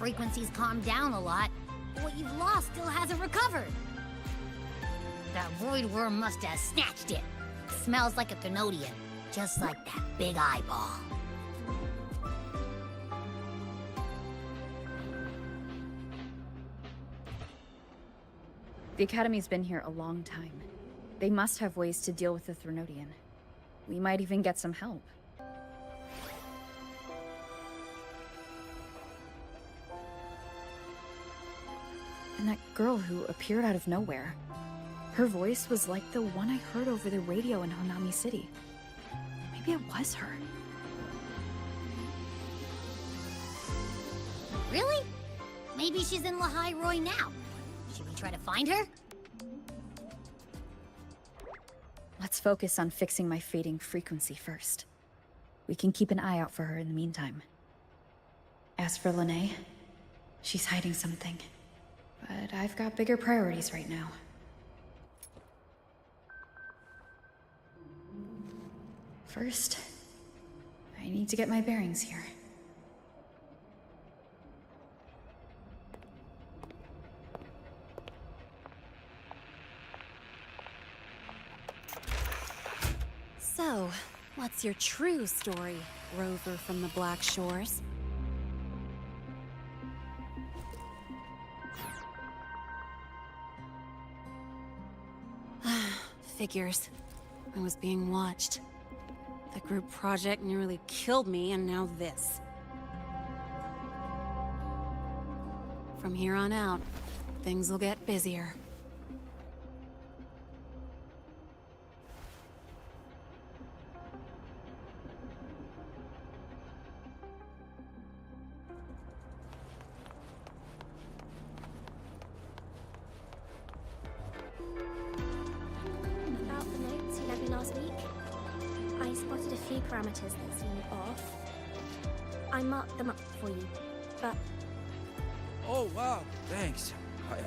frequency's calmed down a lot, what you've lost still hasn't recovered. That void worm must have snatched it. Smells like a Thenodian, just like that big eyeball. The Academy's been here a long time. They must have ways to deal with the Thenodian. We might even get some help. And that girl who appeared out of nowhere. Her voice was like the one I heard over the radio in Honami City. Maybe it was her. Really? Maybe she's in Lahai Roy now. Should we try to find her? Let's focus on fixing my fading frequency first. We can keep an eye out for her in the meantime. As for Lene, she's hiding something. But I've got bigger priorities right now. First, I need to get my bearings here. So, what's your true story, Rover from the Black Shores? Figures. I was being watched. The group project nearly killed me, and now this. From here on out, things will get busier. About the notes you left me last week, I spotted a few parameters that seemed off. I marked them up for you, but... Oh, wow, thanks.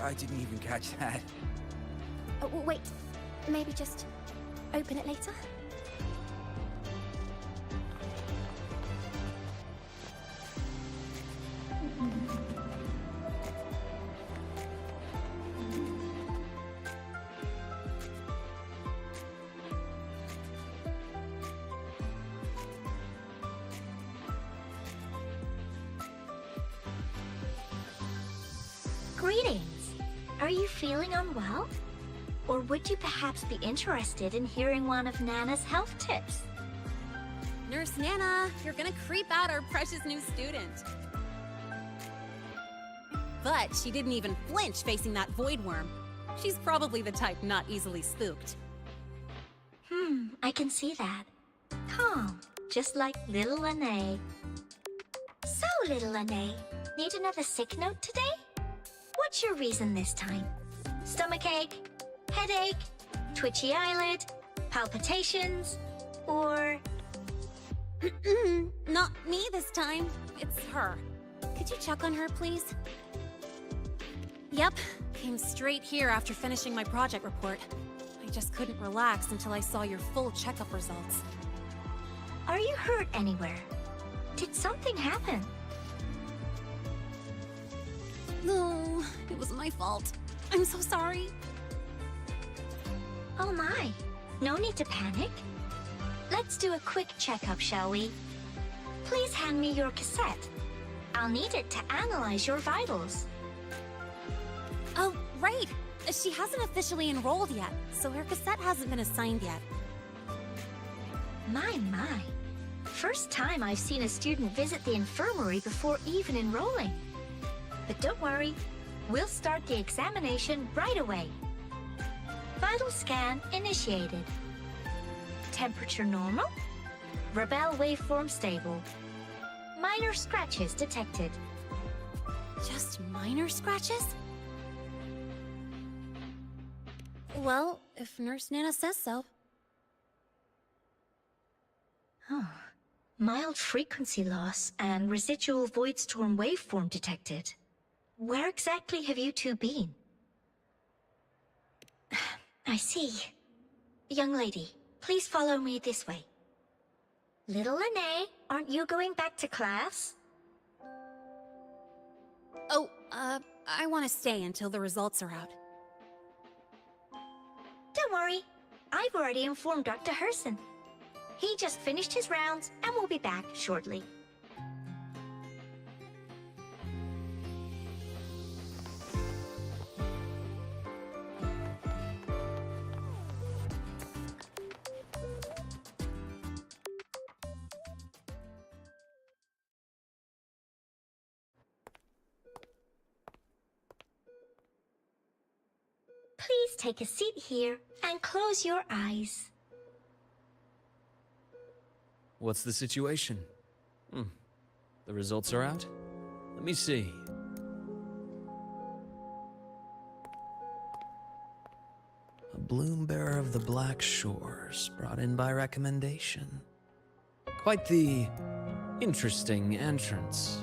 I didn't even catch that. Oh, wait, maybe just open it later? Greetings. Are you feeling unwell? Or would you perhaps be interested in hearing one of Nana's health tips? Nurse Nana, you're gonna creep out our precious new student. But she didn't even flinch facing that void worm. She's probably the type not easily spooked. I can see that. Calm, just like little Lene. So, little Lene, need another sick note today? What's your reason this time? Stomachache? Headache? Twitchy eyelid? Palpitations? Or... Not me this time. It's her. Could you check on her, please? Yep. Came straight here after finishing my project report. I just couldn't relax until I saw your full checkup results. Are you hurt anywhere? Did something happen? No, it was my fault. I'm so sorry. Oh my, no need to panic. Let's do a quick checkup, shall we? Please hand me your cassette. I'll need it to analyze your vitals. Oh, right. She hasn't officially enrolled yet, so her cassette hasn't been assigned yet. My. First time I've seen a student visit the infirmary before even enrolling. But don't worry, we'll start the examination right away. Vital scan initiated. Temperature normal. Rebel waveform stable. Minor scratches detected. Just minor scratches? Well, if Nurse Nana says so. Oh. Mild frequency loss and residual void storm waveform detected. Where exactly have you two been? I see. Young lady, please follow me this way. Little Lene, aren't you going back to class? Oh, I want to stay until the results are out. Don't worry. I've already informed Dr. Herson. He just finished his rounds and will be back shortly. Please take a seat here and close your eyes. What's the situation? The results are out? Let me see. A bloom bearer of the Black Shores, brought in by recommendation. Quite the interesting entrance.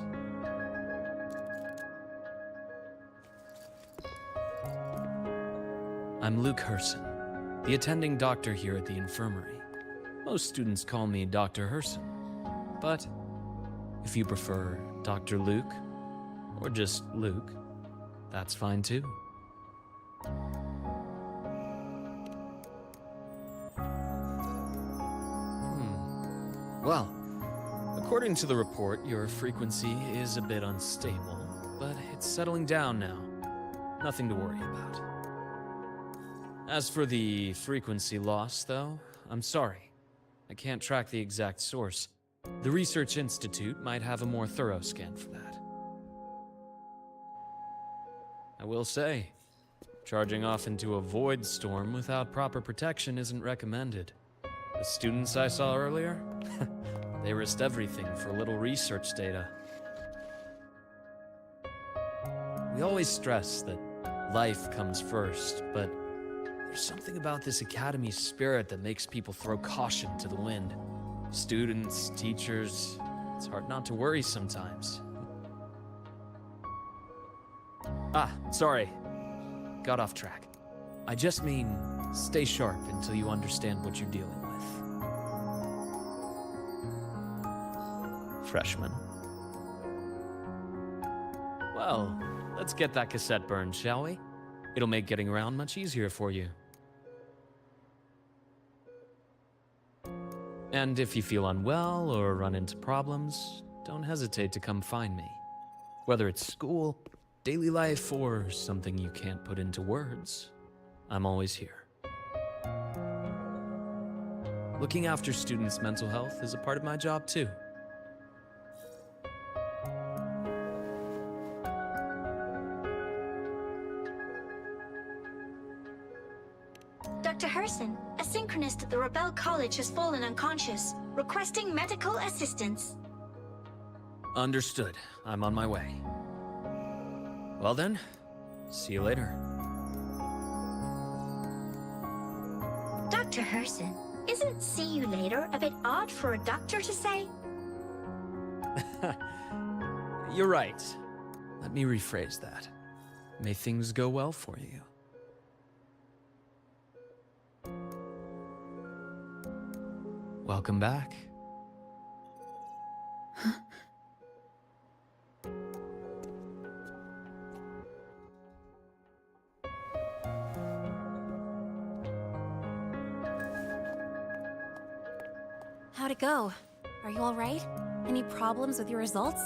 I'm Luke Herson, the attending doctor here at the infirmary. Most students call me Dr. Herson, but if you prefer Dr. Luke, or just Luke, that's fine too. Well, according to the report, your frequency is a bit unstable, but it's settling down now. Nothing to worry about. As for the frequency loss, though, I'm sorry. I can't track the exact source. The Research Institute might have a more thorough scan for that. I will say, charging off into a void storm without proper protection isn't recommended. The students I saw earlier, they risked everything for a little research data. We always stress that life comes first, but there's something about this Academy's spirit that makes people throw caution to the wind. Students, teachers, it's hard not to worry sometimes. Sorry. Got off track. I just mean, stay sharp until you understand what you're dealing with. Freshman. Well, let's get that cassette burned, shall we? It'll make getting around much easier for you. And if you feel unwell or run into problems, don't hesitate to come find me. Whether it's school, daily life, or something you can't put into words, I'm always here. Looking after students' mental health is a part of my job too. Dr. Herson, a synchronist at the Rebel College has fallen unconscious, requesting medical assistance. Understood. I'm on my way. Well then, see you later. Dr. Herson, isn't see you later a bit odd for a doctor to say? You're right. Let me rephrase that. May things go well for you. Welcome back. How'd it go? Are you all right? Any problems with your results?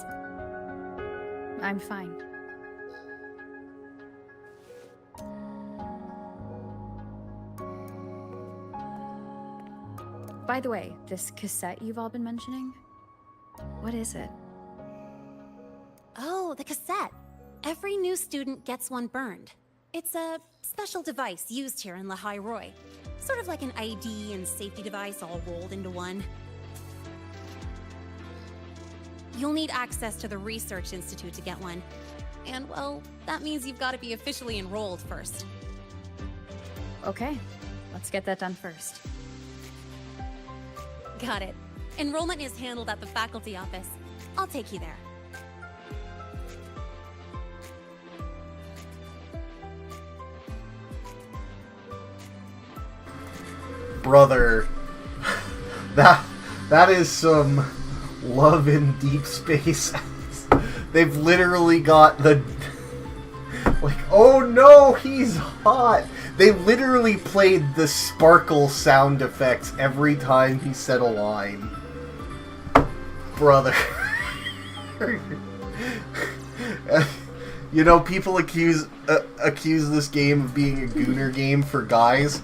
I'm fine. By the way, this cassette you've all been mentioning, what is it? Oh, the cassette. Every new student gets one burned. It's a special device used here in Lehigh Roy. Sort of like an ID and safety device all rolled into one. You'll need access to the Research Institute to get one. And, well, that means you've got to be officially enrolled first. Okay, let's get that done first. Got it. Enrollment is handled at the faculty office. I'll take you there. Brother, that is some love in deep space. They've literally got the... Like, oh no, he's hot! They literally played the sparkle sound effects every time he said a line. Brother. You know, people accuse this game of being a gooner game for guys.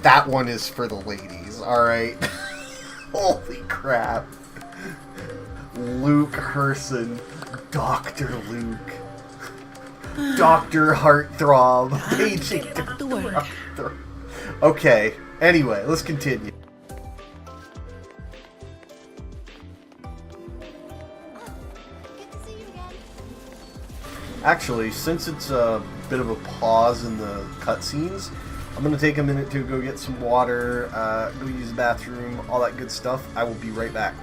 That one is for the ladies, alright? Holy crap. Luke Herson. Dr. Luke. Dr. Heartthrob. Paging Dr. Heartthrob. Okay, anyway, let's continue. Actually, since it's a bit of a pause in the cutscenes, I'm going to take a minute to go get some water, go use the bathroom, all that good stuff. I will be right back.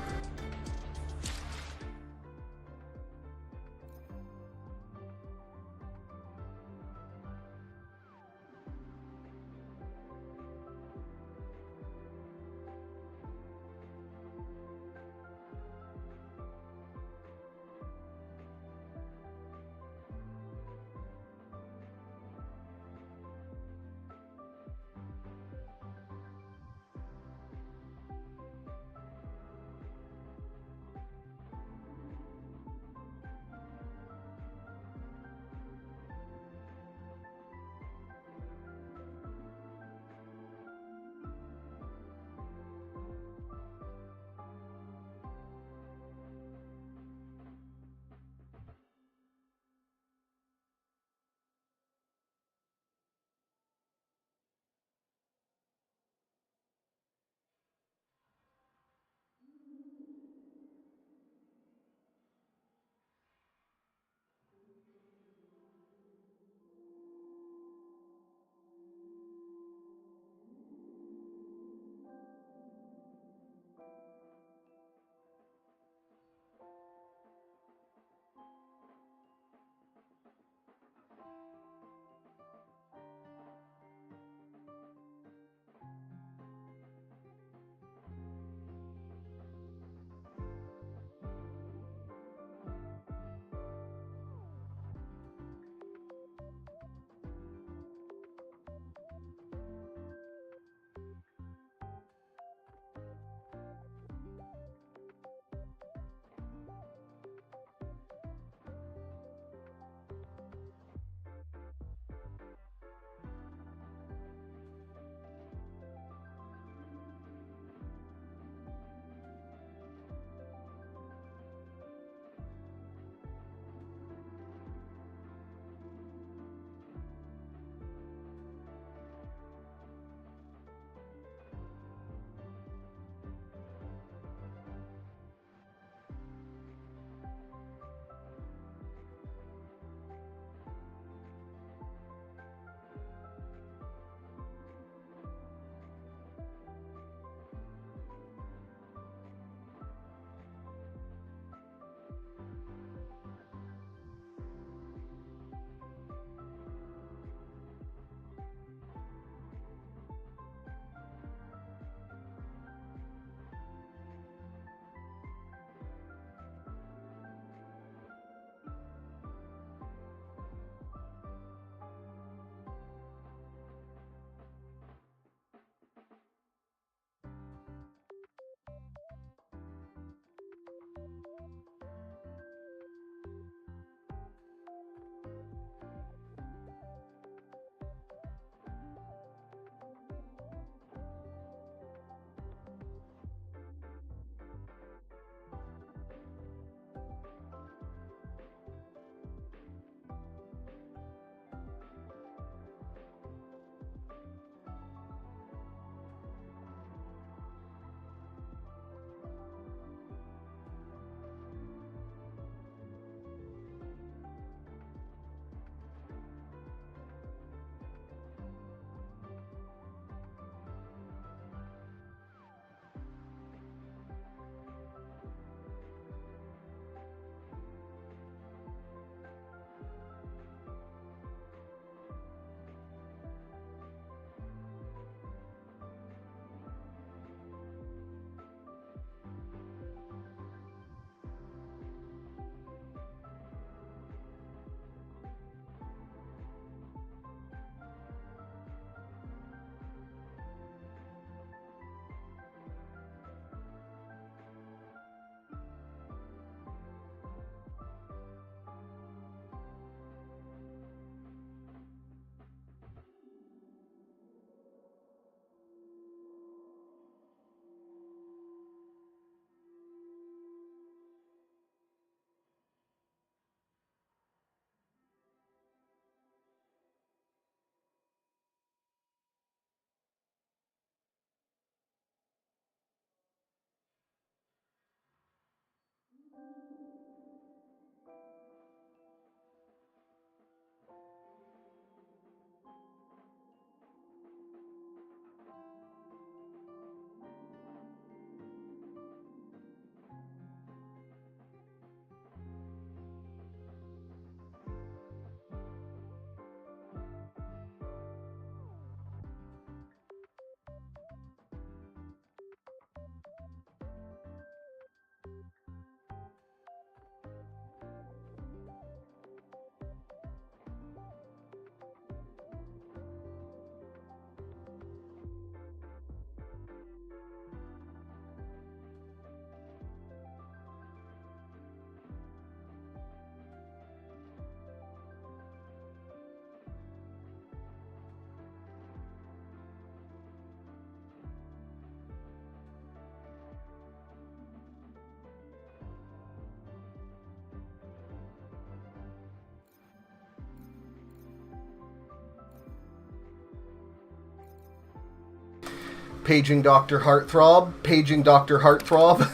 Paging Dr. Heartthrob. Paging Dr. Heartthrob.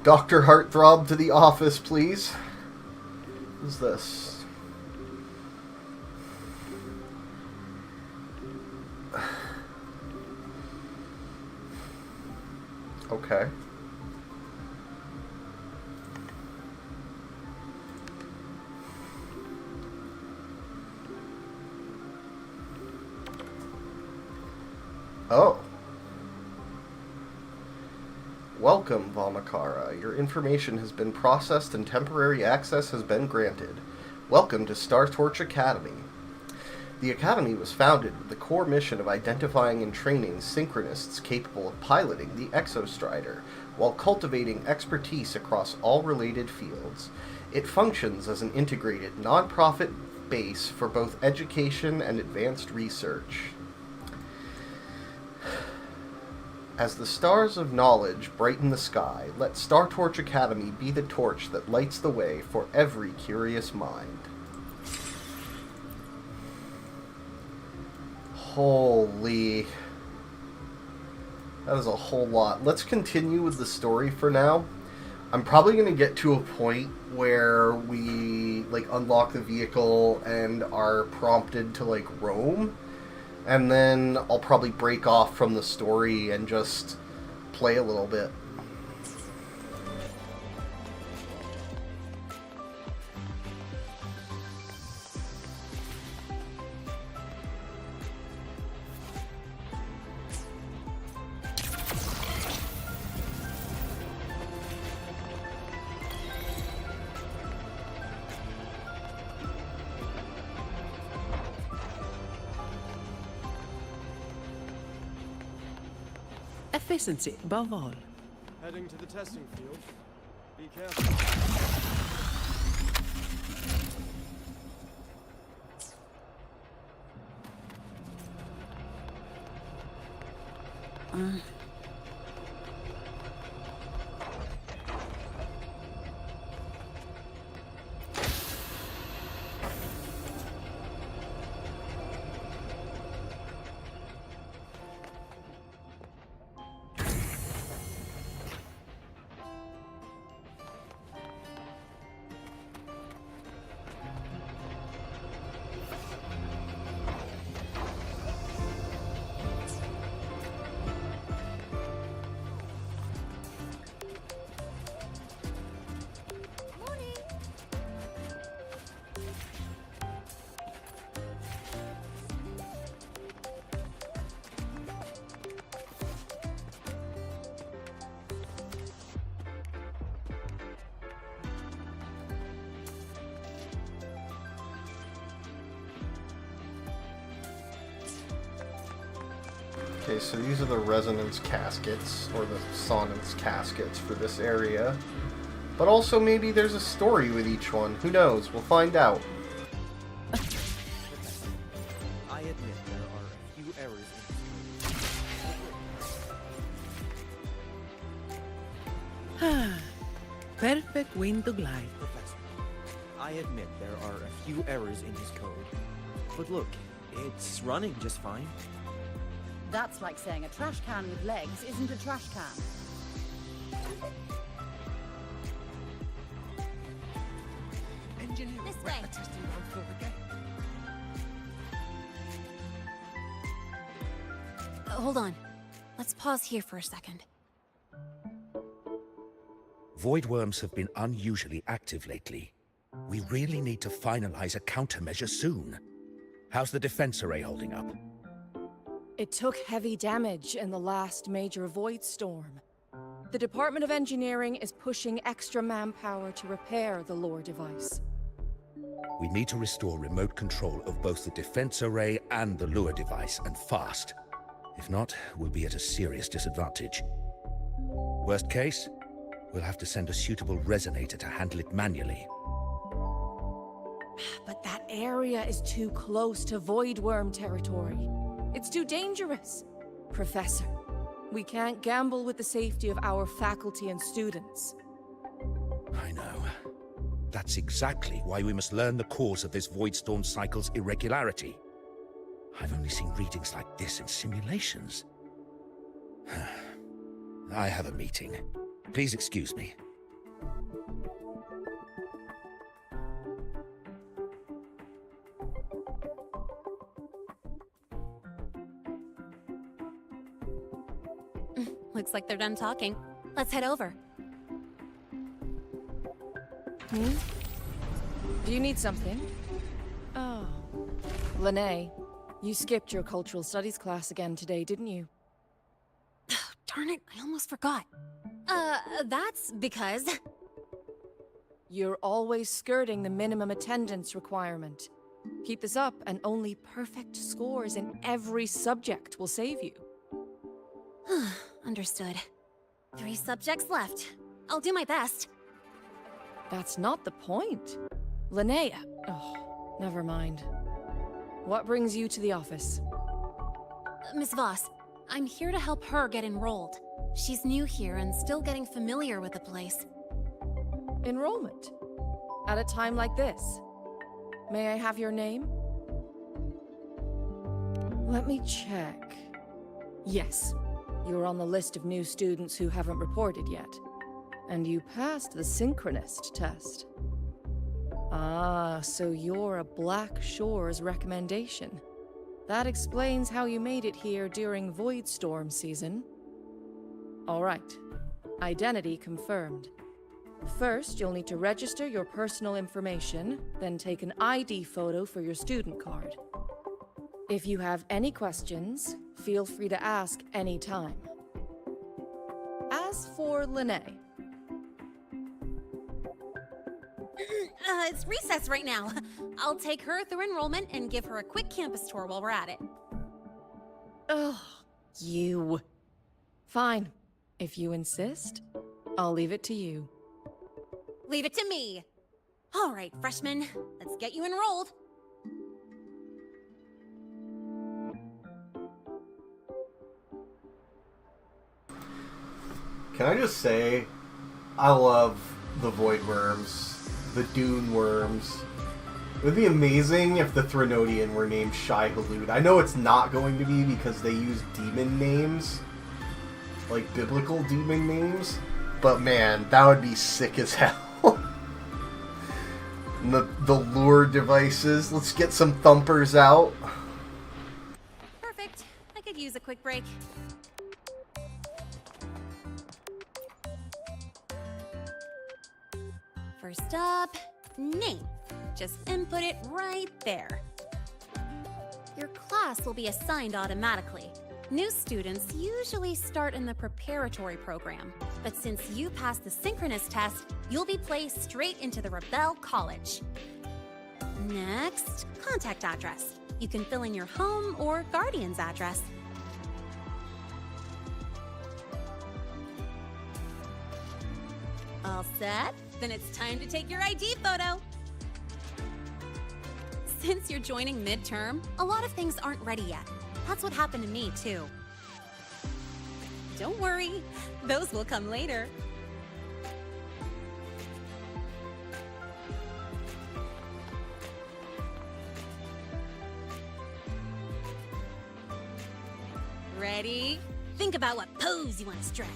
Dr. Heartthrob to the office, please. What's this? Okay. Oh. Welcome, Vamakara. Your information has been processed and temporary access has been granted. Welcome to Star Torch Academy. The Academy was founded with the core mission of identifying and training synchronists capable of piloting the Exostrider, while cultivating expertise across all related fields. It functions as an integrated, non-profit base for both education and advanced research. As the stars of knowledge brighten the sky, let Star Torch Academy be the torch that lights the way for every curious mind. Holy. That is a whole lot. Let's continue with the story for now. I'm probably going to get to a point where we unlock the vehicle and are prompted to roam. And then I'll probably break off from the story and just play a little bit. Efficiency above all. Heading to the testing field. Be careful. Okay, so these are the resonance caskets, or the sonance caskets for this area. But also maybe there's a story with each one. Who knows? We'll find out. I admit there are a few errors in Perfect wind to glide. Professor, I admit there are a few errors in his code. But look, it's running just fine. That's like saying a trash can with legs isn't a trash can. Engineering This way. a testing run for the game. Hold on. Let's pause here for a second. Void worms have been unusually active lately. We really need to finalize a countermeasure soon. How's the defense array holding up? It took heavy damage in the last major void storm. The Department of Engineering is pushing extra manpower to repair the lore device. We need to restore remote control of both the defense array and the lure device, and fast. If not, we'll be at a serious disadvantage. Worst case, we'll have to send a suitable resonator to handle it manually. But that area is too close to void worm territory. It's too dangerous. Professor, we can't gamble with the safety of our faculty and students. I know. That's exactly why we must learn the cause of this void storm cycle's irregularity. I've only seen readings like this in simulations. I have a meeting. Please excuse me. Looks like they're done talking. Let's head over. Do you need something? Oh. Lene, you skipped your cultural studies class again today, didn't you? Darn it, I almost forgot. That's because... You're always skirting the minimum attendance requirement. Keep this up, and only perfect scores in every subject will save you. Understood. 3 subjects left. I'll do my best. That's not the point. Linnea. Oh, never mind. What brings you to the office? Miss Voss, I'm here to help her get enrolled. She's new here and still getting familiar with the place. Enrollment? At a time like this? May I have your name? Let me check. Yes, you're on the list of new students who haven't reported yet. And you passed the synchronist test. Ah, so you're a Black Shores recommendation. That explains how you made it here during Void Storm season. All right. Identity confirmed. First, you'll need to register your personal information, then take an ID photo for your student card. If you have any questions, feel free to ask any time. As for Lene... It's recess right now. I'll take her through enrollment and give her a quick campus tour while we're at it. Ugh, you. Fine. If you insist, I'll leave it to you. Leave it to me. All right, freshmen, let's get you enrolled. Can I just say, I love the Void Worms. The Dune Worms. It would be amazing if the Threnodian were named Shai-Hulud. I know it's not going to be because they use demon names. Like biblical demon names. But man, that would be sick as hell. And the lure devices. Let's get some thumpers out. Perfect. I could use a quick break. First up, name. Just input it right there. Your class will be assigned automatically. New students usually start in the preparatory program, but since you passed the synchronous test, you'll be placed straight into the Rebel College. Next, contact address. You can fill in your home or guardian's address. All set? Then it's time to take your ID photo. Since you're joining midterm, a lot of things aren't ready yet. That's what happened to me, too. Don't worry, those will come later. Ready? Think about what pose you want to strike.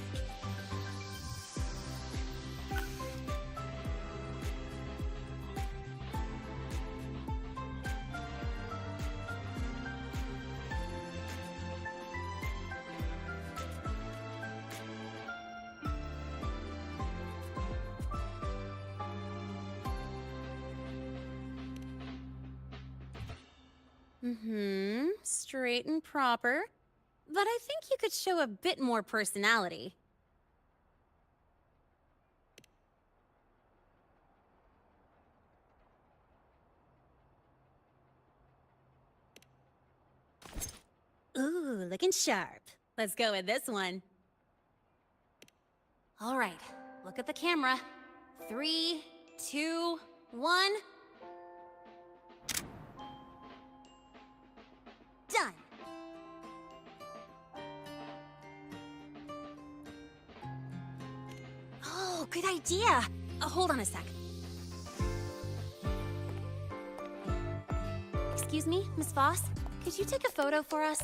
Straight and proper. But I think you could show a bit more personality. Ooh, looking sharp. Let's go with this one. All right, look at the camera. 3, 2, 1. Done. Oh, good idea. Hold on a sec. Excuse me, Miss Voss? Could you take a photo for us?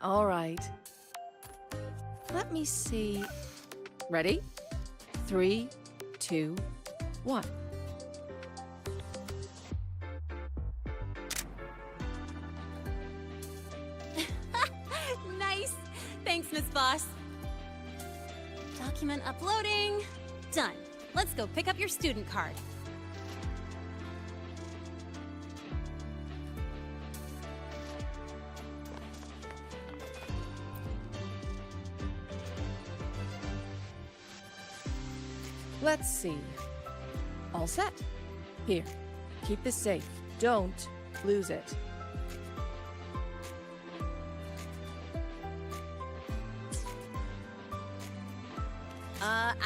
All right. Let me see. Ready? 3, 2, 1. Nice! Thanks, Miss Boss. Document uploading. Done. Let's go pick up your student card. Let's see. All set. Here, keep this safe. Don't lose it.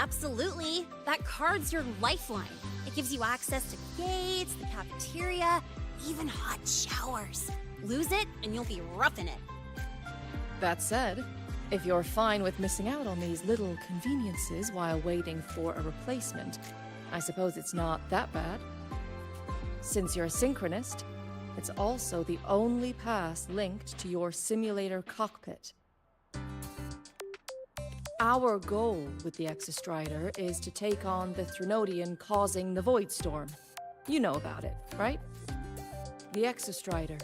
Absolutely. That card's your lifeline. It gives you access to gates, the cafeteria, even hot showers. Lose it, and you'll be roughing it. That said, if you're fine with missing out on these little conveniences while waiting for a replacement, I suppose it's not that bad. Since you're a synchronist, it's also the only pass linked to your simulator cockpit. Our goal with the Exostrider is to take on the Threnodian causing the Void Storm. You know about it, right? The Exostrider,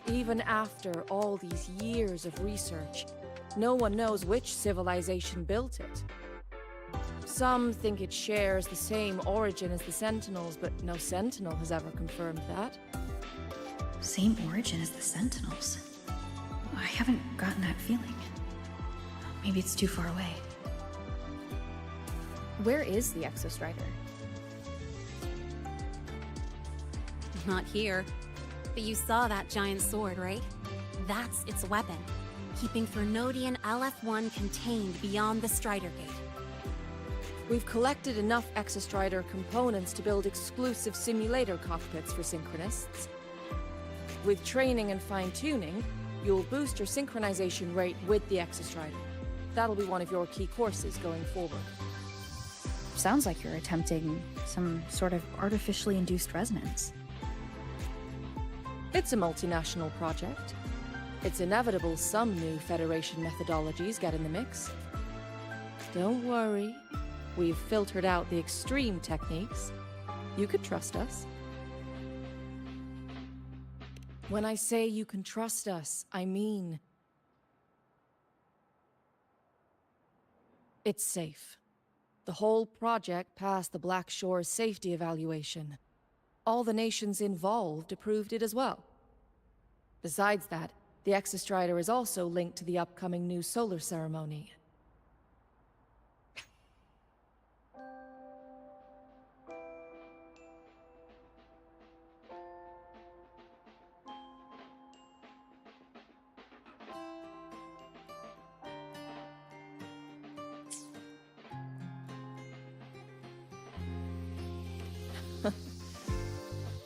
even after all these years of research, no one knows which civilization built it. Some think it shares the same origin as the Sentinels, but no Sentinel has ever confirmed that. Same origin as the Sentinels? I haven't gotten that feeling. Maybe it's too far away. Where is the Exostrider? Not here. But you saw that giant sword, right? That's its weapon, keeping Threnodian LF-1 contained beyond the Strider Gate. We've collected enough Exostrider components to build exclusive simulator cockpits for synchronists. With training and fine-tuning, you'll boost your synchronization rate with the Exostrider. That'll be one of your key courses going forward. Sounds like you're attempting some sort of artificially induced resonance. It's a multinational project. It's inevitable some new Federation methodologies get in the mix. Don't worry. We've filtered out the extreme techniques. You could trust us. When I say you can trust us, I mean it's safe. The whole project passed the Black Shore's safety evaluation. All the nations involved approved it as well. Besides that, the Exostrider is also linked to the upcoming new solar ceremony.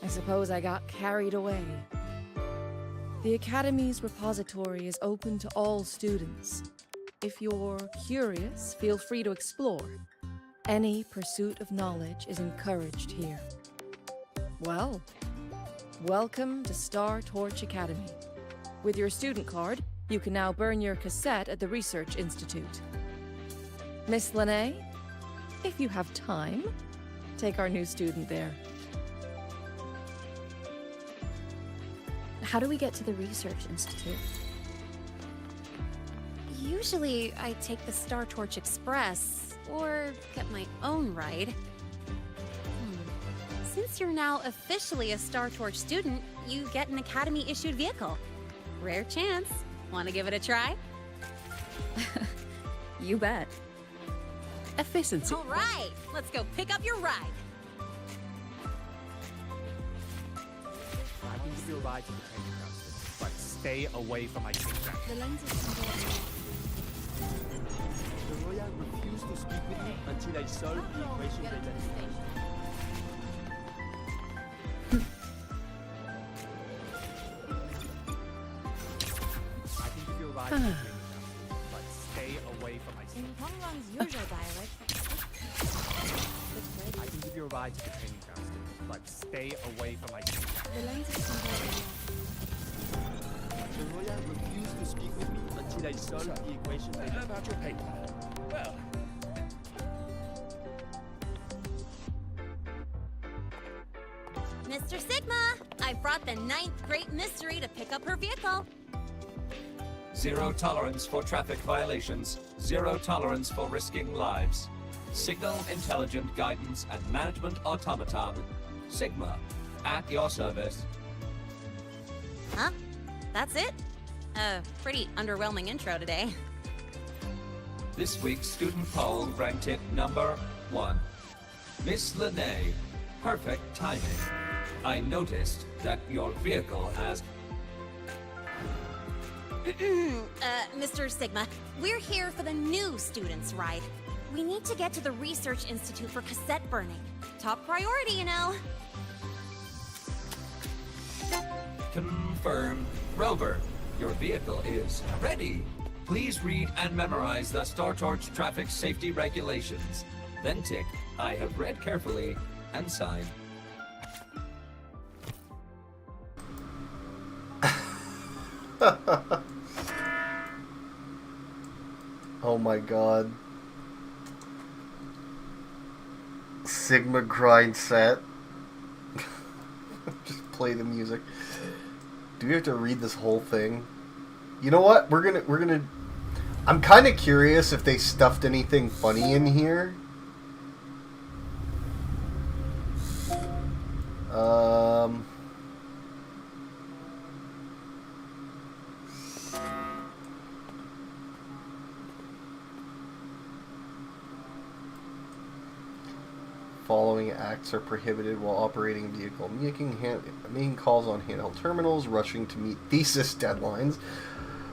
I suppose I got carried away. The Academy's repository is open to all students. If you're curious, feel free to explore. Any pursuit of knowledge is encouraged here. Well, welcome to Star Torch Academy. With your student card, you can now burn your cassette at the Research Institute. Miss Lene, if you have time, take our new student there. How do we get to the Research Institute? Usually, I take the Star Torch Express, or get my own ride. Since you're now officially a Star Torch student, you get an Academy-issued vehicle. Rare chance. Want to give it a try? You bet. Efficiency. All right, let's go pick up your ride. I can give you a ride to the training grounds, but stay away from my kingdom. The lenses The Royal refused to speak with me until I solved the equation they left. I can give you a ride to the training grounds, but stay away from my In Honglang's usual dialect. I can give you a ride to the training grounds, but stay away from my kingdom. The lenses General refused to speak with me until I solved the equation. How about your paper? Well, Mr. Sigma, I brought the 9th Great Mystery to pick up her vehicle. Zero tolerance for traffic violations. Zero tolerance for risking lives. Signal intelligent guidance and management automaton. Sigma, at your service. Huh? That's it? Pretty underwhelming intro today. This week's student poll ranked it number 1. Miss Lene, perfect timing. I noticed that your vehicle has... Mr. Sigma, we're here for the new students' ride. We need to get to the Research Institute for cassette burning. Top priority, you know. Confirmed. Rover, your vehicle is ready. Please read and memorize the Star Torch traffic safety regulations. Then tick, I have read carefully, and sign. Oh my god. Sigma grind set. Just play the music. Do we have to read this whole thing? You know what? We're gonna I'm kind of curious if they stuffed anything funny in here. Following acts are prohibited while operating a vehicle. Making calls on handheld terminals, rushing to meet thesis deadlines,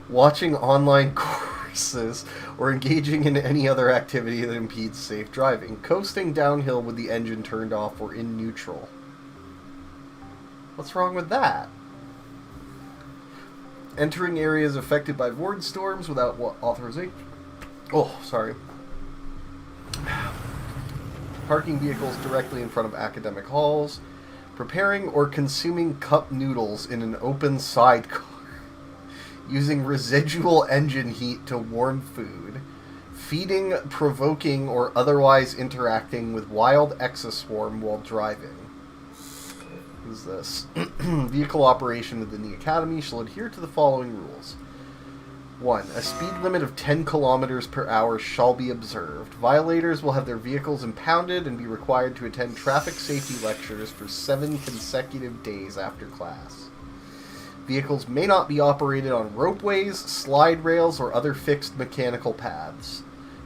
watching online courses, or engaging in any other activity that impedes safe driving. Coasting downhill with the engine turned off or in neutral. What's wrong with that? Entering areas affected by void storms without authorization. Oh, sorry. Parking vehicles directly in front of academic halls. Preparing or consuming cup noodles in an open sidecar. Using residual engine heat to warm food. Feeding, provoking, or otherwise interacting with wild exoswarm while driving. Who's this? Vehicle operation within the Academy shall adhere to the following rules. 1. A speed limit of 10 kilometers per hour shall be observed. Violators will have their vehicles impounded and be required to attend traffic safety lectures for 7 consecutive days after class. Vehicles may not be operated on ropeways, slide rails, or other fixed mechanical paths.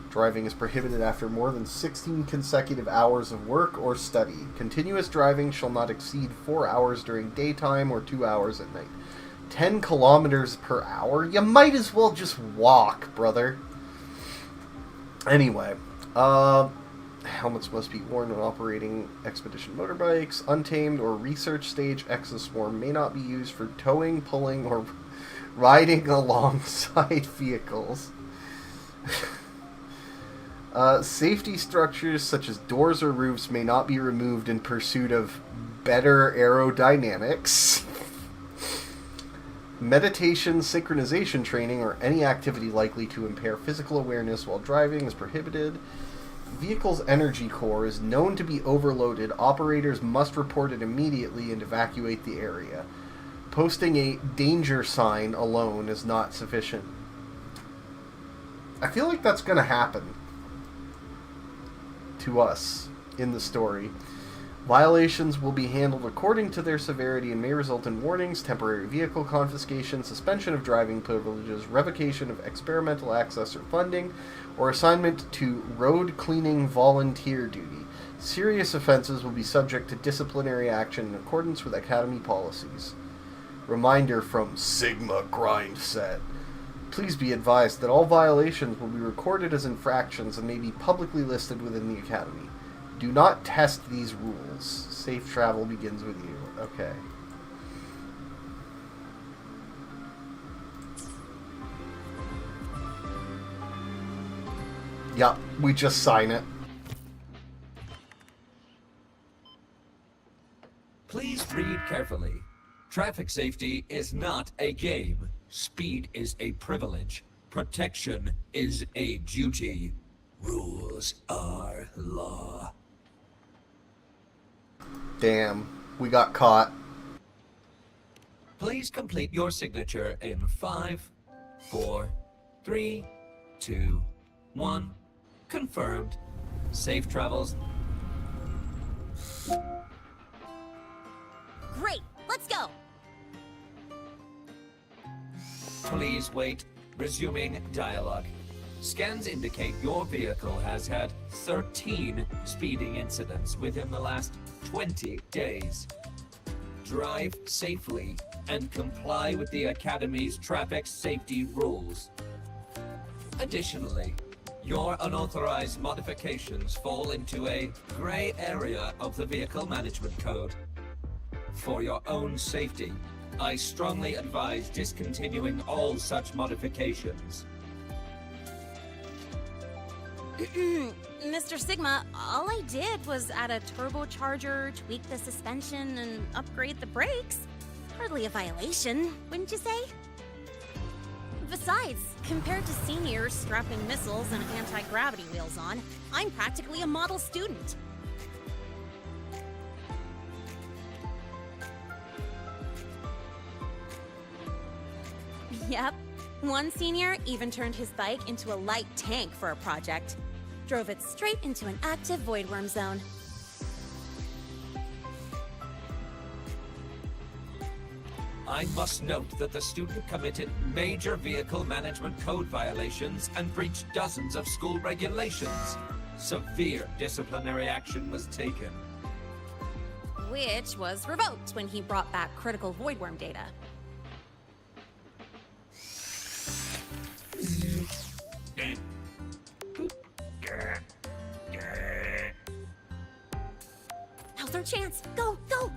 Driving is prohibited after more than 16 consecutive hours of work or study. Continuous driving shall not exceed 4 hours during daytime or 2 hours at night. 10 kilometers per hour? You might as well just walk, brother. Anyway, helmets must be worn when operating expedition motorbikes. Untamed or research stage exoswarm may not be used for towing, pulling, or riding alongside vehicles. Safety structures such as doors or roofs may not be removed in pursuit of better aerodynamics. Meditation, synchronization training, or any activity likely to impair physical awareness while driving is prohibited. Vehicle's energy core is known to be overloaded. Operators must report it immediately and evacuate the area. Posting a danger sign alone is not sufficient. I feel like that's going to happen to us in the story. Violations will be handled according to their severity and may result in warnings, temporary vehicle confiscation, suspension of driving privileges, revocation of experimental access or funding, or assignment to road cleaning volunteer duty. Serious offenses will be subject to disciplinary action in accordance with Academy policies. Reminder from Sigma Grind Set. Please be advised that all violations will be recorded as infractions and may be publicly listed within the Academy. Do not test these rules. Safe travel begins with you. Okay. Yup, we just sign it. Please read carefully. Traffic safety is not a game. Speed is a privilege. Protection is a duty. Rules are law. Damn, we got caught. Please complete your signature in 5, 4, 3, 2, 1. Confirmed. Safe travels. Great, let's go! Please wait. Resuming dialogue. Scans indicate your vehicle has had 13 speeding incidents within the last 20 days. Drive safely and comply with the Academy's traffic safety rules. Additionally, your unauthorized modifications fall into a gray area of the Vehicle Management Code. For your own safety, I strongly advise discontinuing all such modifications. Mr. Sigma, all I did was add a turbocharger, tweak the suspension, and upgrade the brakes. Hardly a violation, wouldn't you say? Besides, compared to seniors strapping missiles and anti-gravity wheels on, I'm practically a model student. Yep. One senior even turned his bike into a light tank for a project. Drove it straight into an active voidworm zone. I must note that the student committed major vehicle management code violations and breached dozens of school regulations. Severe disciplinary action was taken. Which was revoked when he brought back critical voidworm data. Now's our chance. Go, go!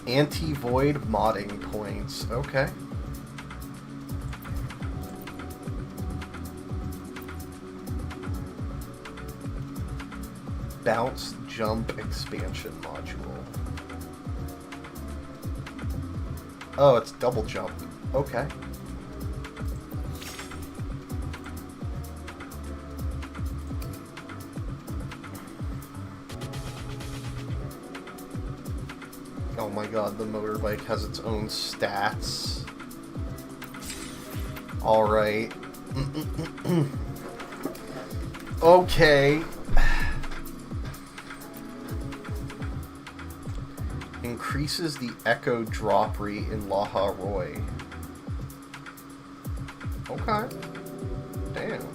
Anti-void modding points. Okay. Bounce jump expansion module. Oh, it's double jump. Okay. Oh my god, the motorbike has its own stats. Alright. Okay. Increases the echo drop rate in Laha Roy. Okay. Damn.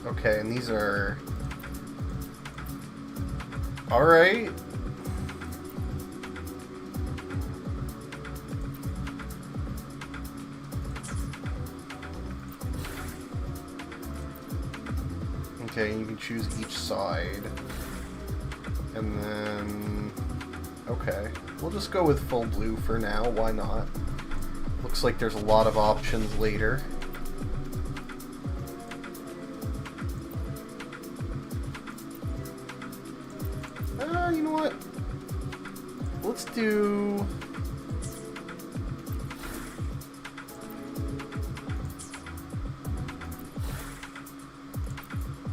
Okay, and these are... Alright. Okay, you can choose each side. And then... Okay. We'll just go with full blue for now. Why not? Looks like there's a lot of options later. You know what? Let's do...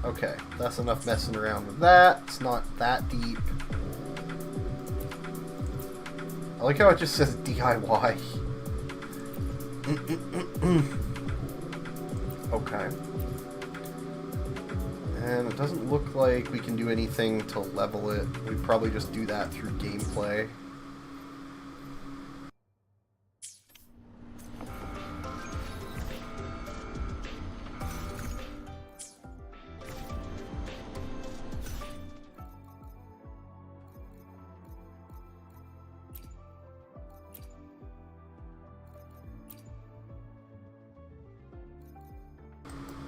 Okay, that's enough messing around with that. It's not that deep. I like how it just says DIY. Okay. And it doesn't look like we can do anything to level it. We probably just do that through gameplay.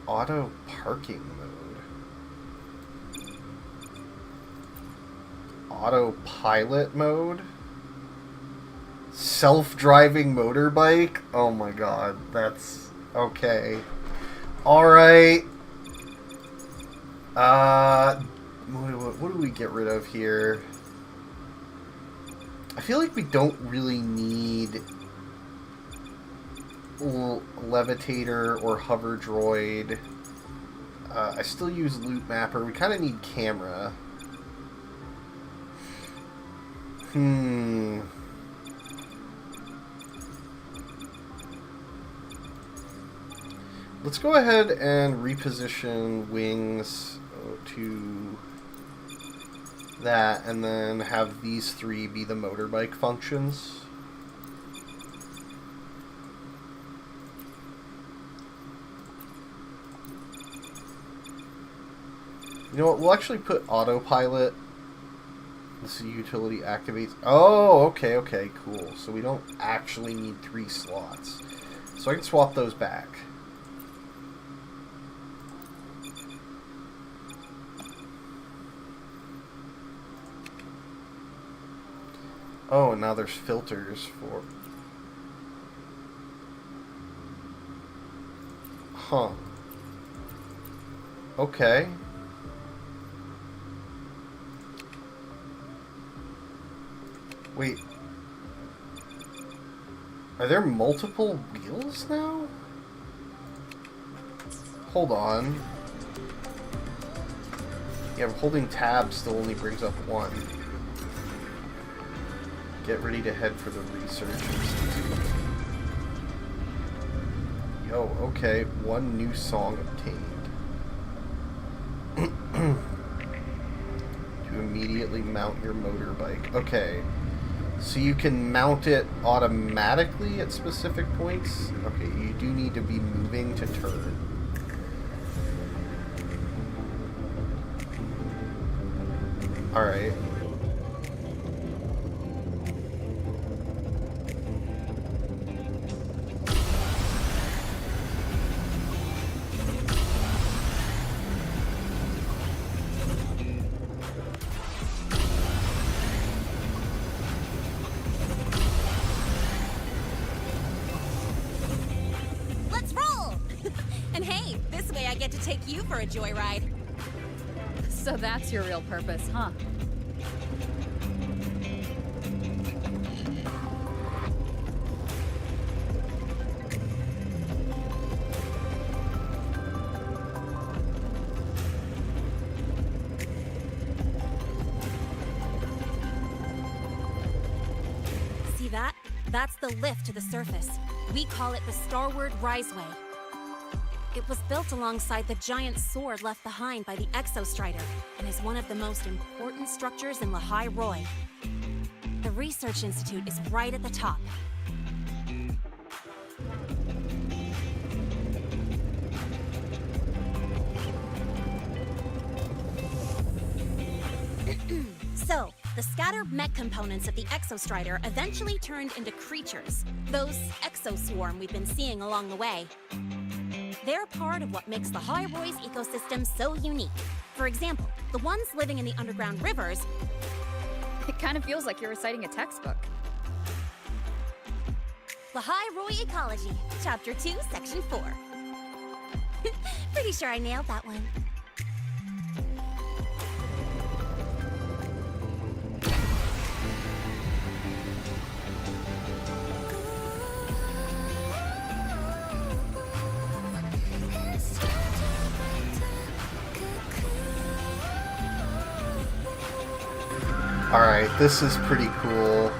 Auto parking mode. Autopilot mode. Self-driving motorbike. Oh my god, that's okay. Alright. What do we get rid of here? I feel like we don't really need levitator or hover droid. I still use loot mapper. We kind of need camera. Let's go ahead and reposition wings to that, and then have these three be the motorbike functions. You know what, we'll actually put autopilot. This utility activates. Oh, okay, cool. So we don't actually need 3 slots. So I can swap those back. Oh, and now there's filters for... Huh. Okay. Wait. Are there multiple wheels now? Hold on. Yeah, holding tab still only brings up 1. Get ready to head for the research institute. Yo, okay. 1 new song obtained. To immediately mount your motorbike. Okay. So you can mount it automatically at specific points? Okay, you do need to be moving to turn. Alright. Take you for a joyride. So that's your real purpose, huh? See that? That's the lift to the surface. We call it the Starward Riseway. It was built alongside the giant sword left behind by the Exostrider and is one of the most important structures in Lehigh Roy. The Research Institute is right at the top. So, the scattered mech components of the Exostrider eventually turned into creatures, those Exoswarm we've been seeing along the way. They're part of what makes the High Roy's ecosystem so unique. For example, the ones living in the underground rivers... It kind of feels like you're reciting a textbook. The High Roy Ecology, Chapter 2, Section 4. Pretty sure I nailed that one. Alright, this is pretty cool.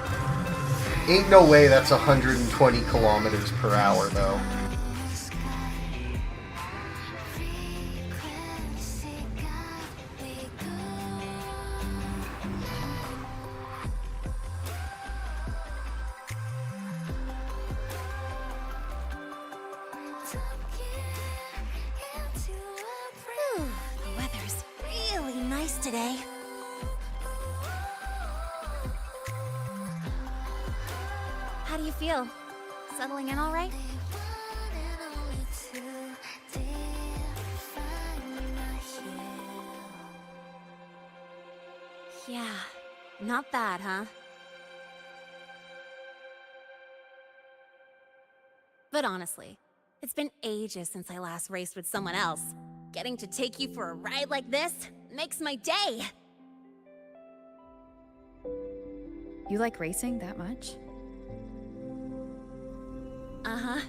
Ain't no way that's 120 kilometers per hour, though. Whew, the weather's really nice today. How do you feel? Settling in all right? Yeah, not bad, huh? But honestly, it's been ages since I last raced with someone else. Getting to take you for a ride like this makes my day! You like racing that much? Uh-huh.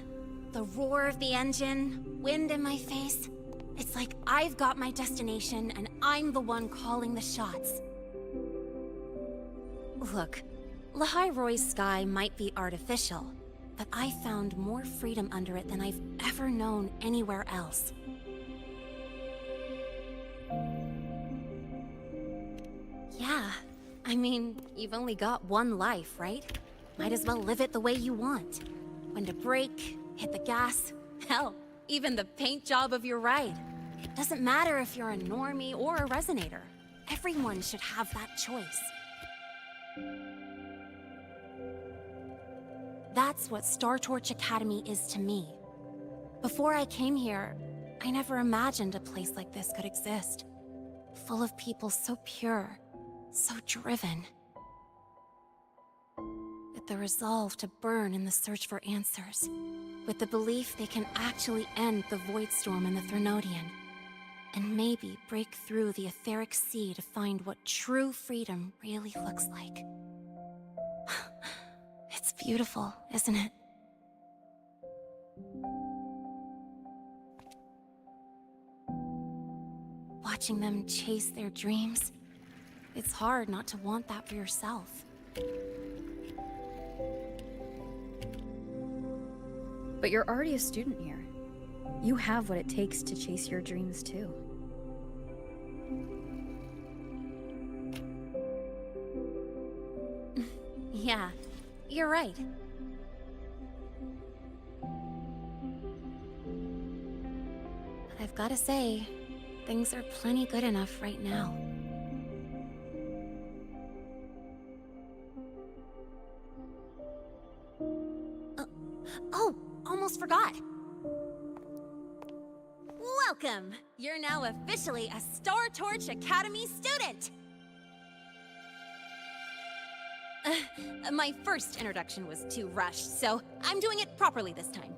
The roar of the engine, wind in my face. It's like I've got my destination and I'm the one calling the shots. Look, Lahai Roy's sky might be artificial, but I found more freedom under it than I've ever known anywhere else. Yeah, I mean, you've only got one life, right? Might as well live it the way you want. When to brake, hit the gas, hell, even the paint job of your ride. Doesn't matter if you're a normie or a resonator. Everyone should have that choice. That's what Star Torch Academy is to me. Before I came here, I never imagined a place like this could exist. Full of people so pure, so driven. With the resolve to burn in the search for answers. With the belief they can actually end the Void Storm and the Threnodian. And maybe break through the etheric sea to find what true freedom really looks like. It's beautiful, isn't it? Watching them chase their dreams, it's hard not to want that for yourself. But you're already a student here. You have what it takes to chase your dreams too. Yeah, you're right. I've gotta say, things are plenty good enough right now. Oh, almost forgot. Welcome! You're now officially a Star Torch Academy student! My first introduction was too rushed, so I'm doing it properly this time.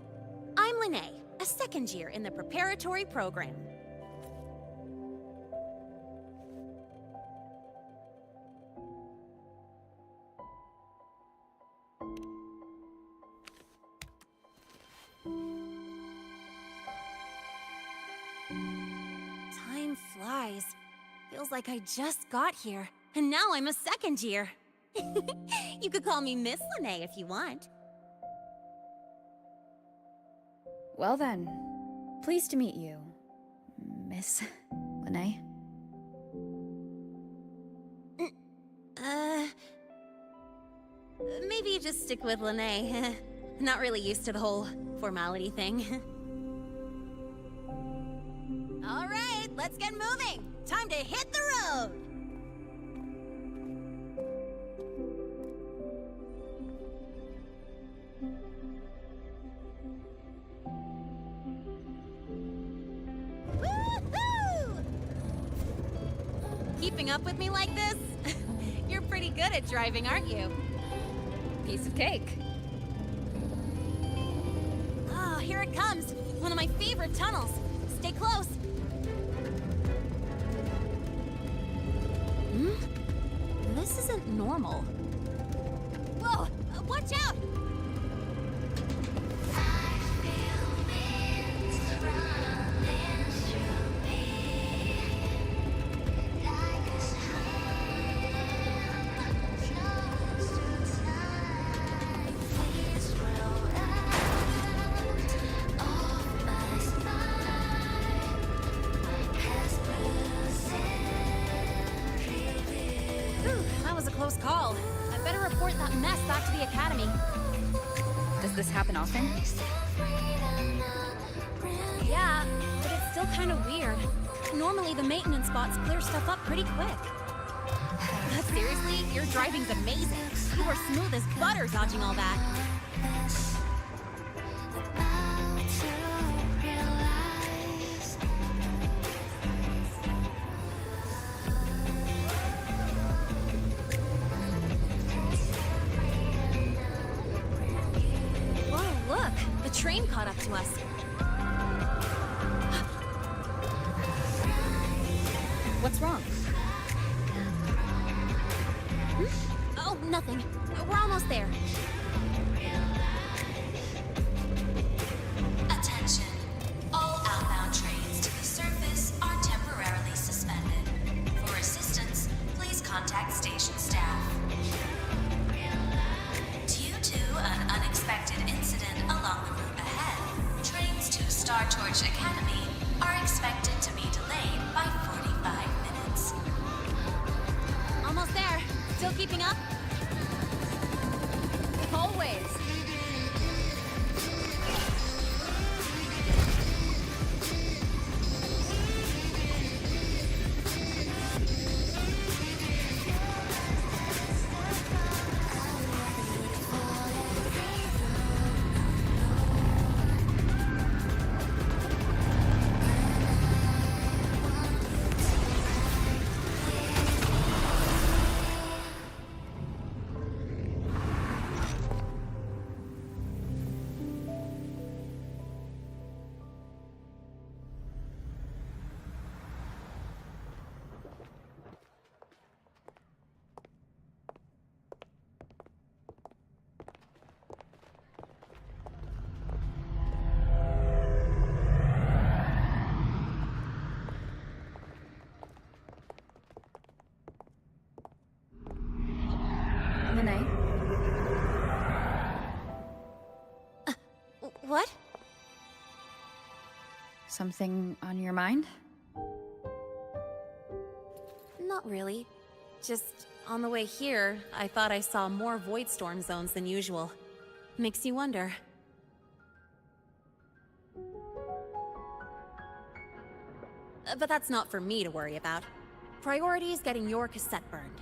I'm Lene, a second year in the preparatory program. Time flies. Feels like I just got here, and now I'm a second year. You could call me Miss Lene if you want. Well then, pleased to meet you, Miss Lene. Maybe just stick with Lene. Not really used to the whole formality thing. All right, let's get moving. Time to hit the road. keeping up with me like this? You're pretty good at driving, aren't you? Piece of cake. Oh, here it comes. One of my favorite tunnels. Stay close. This isn't normal. Whoa! Watch out! Close call. I better report that mess back to the Academy. Does this happen often? Yeah, but it's still kind of weird. Normally the maintenance bots clear stuff up pretty quick. But seriously, your driving's amazing. You were smooth as butter dodging all that. Train caught up to us. What's wrong? Oh, nothing. We're almost there. Attention. All outbound trains to the surface are temporarily suspended. For assistance, please contact station staff. Due to an unexpected incident along the route ahead, trains to Star Torch Academy are expected to be delayed by 45 minutes. Almost there. Still keeping up? Always. What? Something on your mind? Not really. Just on the way here, I thought I saw more void storm zones than usual. Makes you wonder. But that's not for me to worry about. Priority is getting your cassette burned.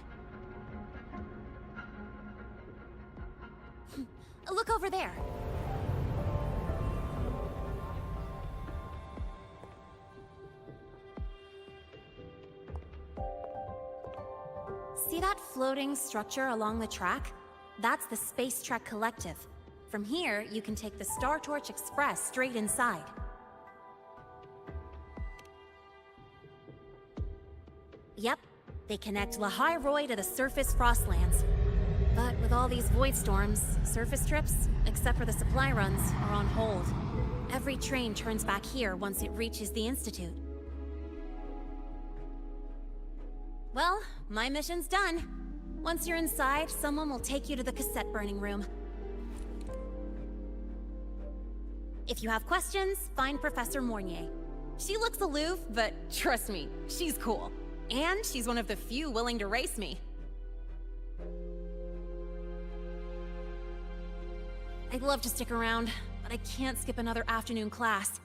Look over there. See that floating structure along the track? That's the SPACETRek Collective. From here, you can take the Star Torch Express straight inside. Yep, they connect Lahai Roy to the surface Frostlands. But with all these void storms, surface trips, except for the supply runs, are on hold. Every train turns back here once it reaches the Institute. Well, my mission's done. Once you're inside, someone will take you to the cassette burning room. If you have questions, find Professor Mornier. She looks aloof, but trust me, she's cool. And she's one of the few willing to race me. I'd love to stick around, but I can't skip another afternoon class.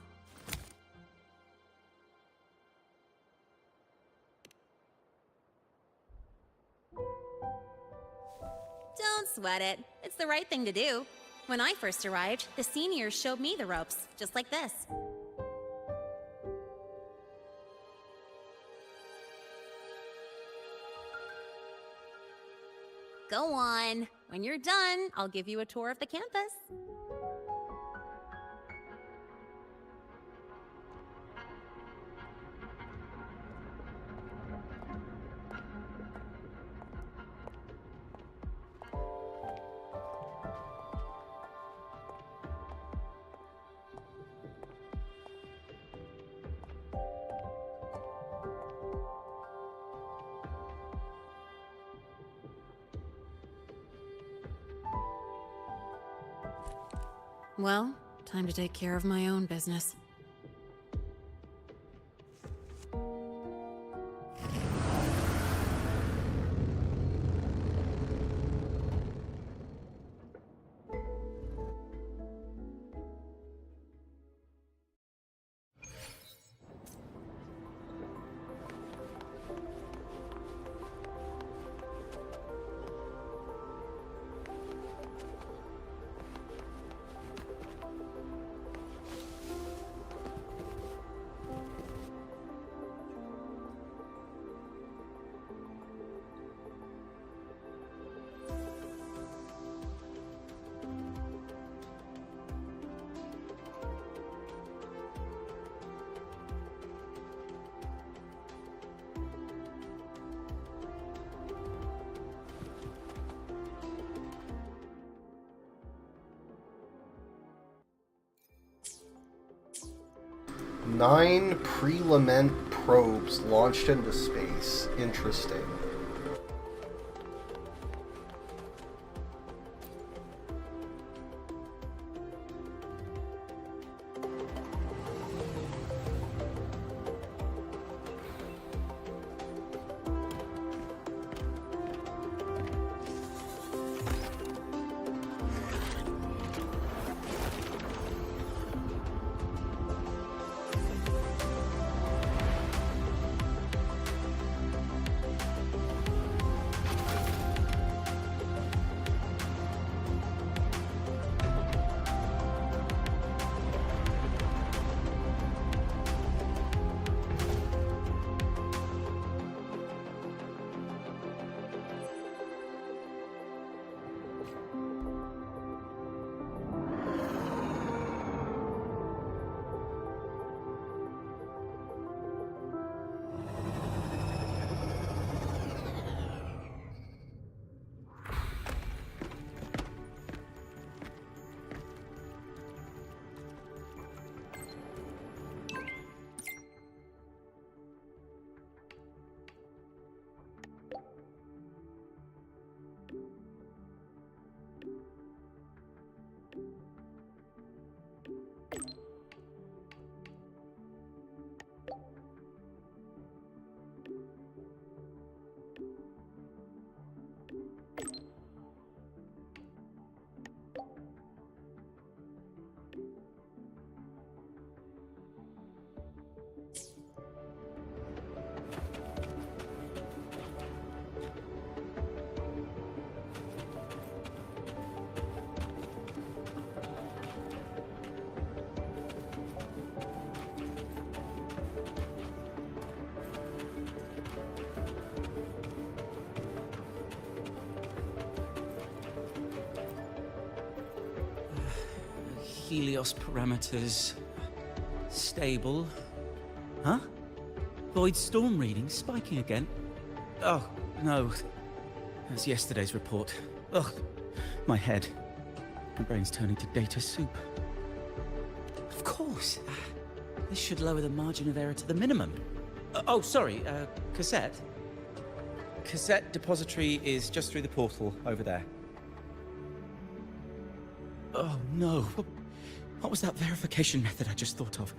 Don't sweat it. It's the right thing to do. When I first arrived, the seniors showed me the ropes, just like this. Go on. When you're done, I'll give you a tour of the campus. Well, time to take care of my own business. Nine pre-lament probes launched into space. Interesting. Helios parameters stable. Huh? Void storm reading spiking again? Oh, no. That's yesterday's report. Ugh, my head. My brain's turning to data soup. Of course. This should lower the margin of error to the minimum. Oh, sorry, cassette. Cassette depository is just through the portal over there. Oh, no. What was that verification method I just thought of?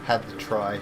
Had to try.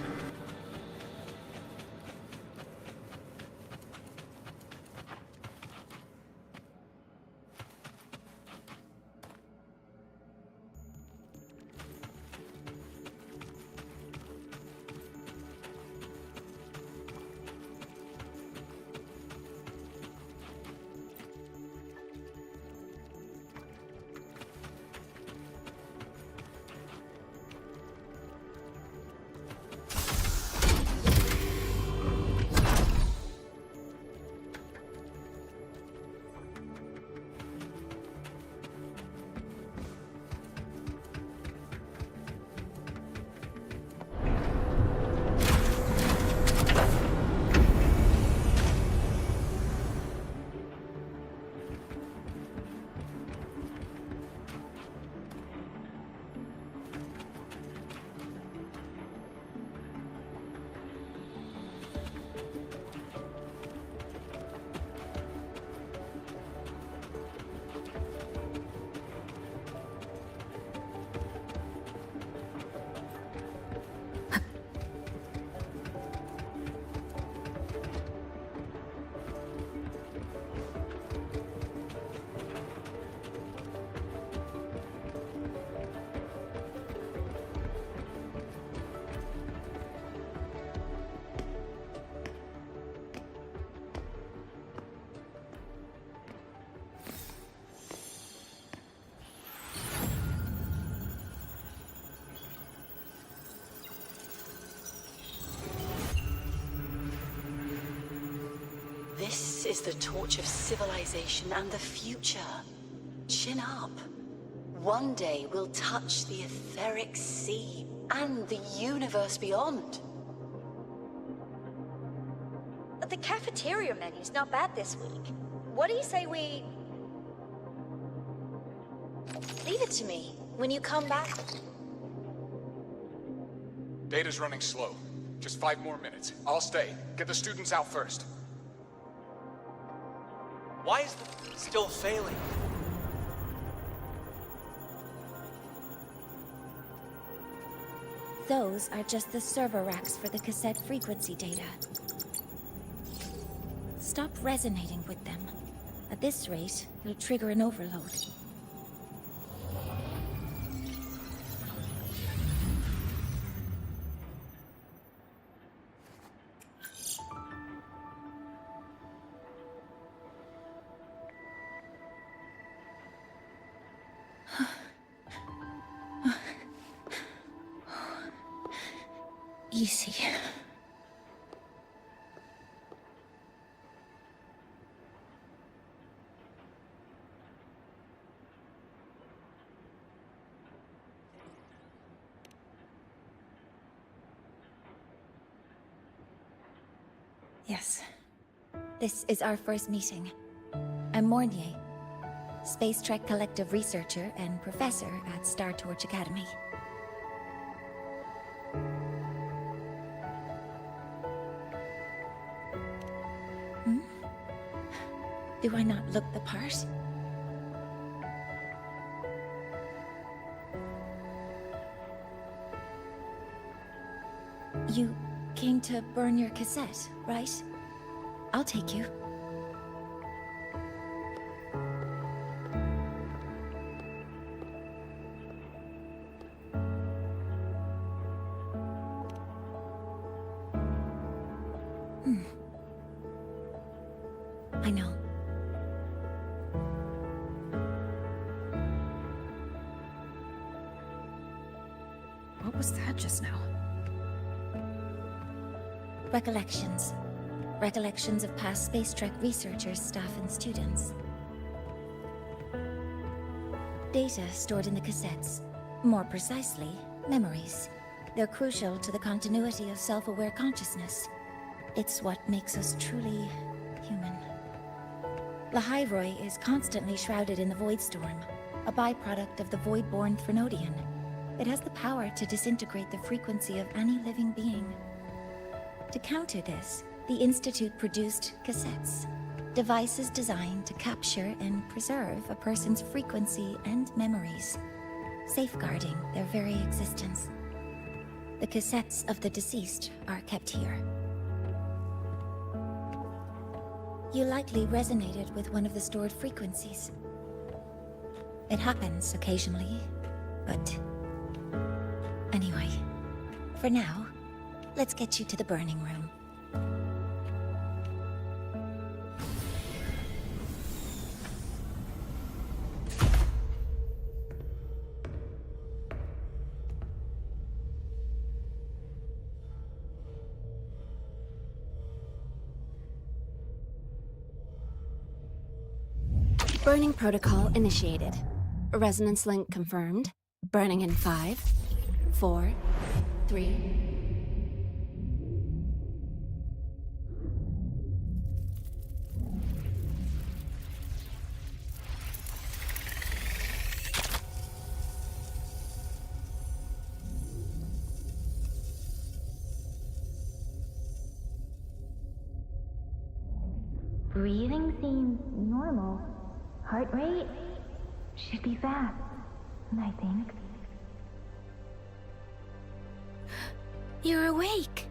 is the torch of civilization and the future. Chin up. One day we'll touch the etheric sea and the universe beyond. The cafeteria menu's not bad this week. What do you say we... Leave it to me. When you come back... Data's running slow. Just 5 more minutes. I'll stay. Get the students out first. Why is the... still failing? Those are just the server racks for the cassette frequency data. Stop resonating with them. At this rate, it'll trigger an overload. Easy. Yes. This is our first meeting. I'm Mornier, SPACETREK Collective researcher and professor at Star Torch Academy. Do I not look the part? You came to burn your cassette, right? I'll take you. I know. What was that just now? Recollections. Recollections of past SPACETREK researchers, staff, and students. Data stored in the cassettes. More precisely, memories. They're crucial to the continuity of self-aware consciousness. It's what makes us truly human. Lahairoi is constantly shrouded in the Void Storm, a byproduct of the Void-born Threnodian. It has the power to disintegrate the frequency of any living being. To counter this, the Institute produced cassettes, devices designed to capture and preserve a person's frequency and memories, safeguarding their very existence. The cassettes of the deceased are kept here. You likely resonated with one of the stored frequencies. It happens occasionally, but... Anyway, for now, let's get you to the burning room. Burning protocol initiated. Resonance link confirmed. Burning in 5, 4, 3... Breathing seems normal. Heart rate should be fast, I think. You're awake.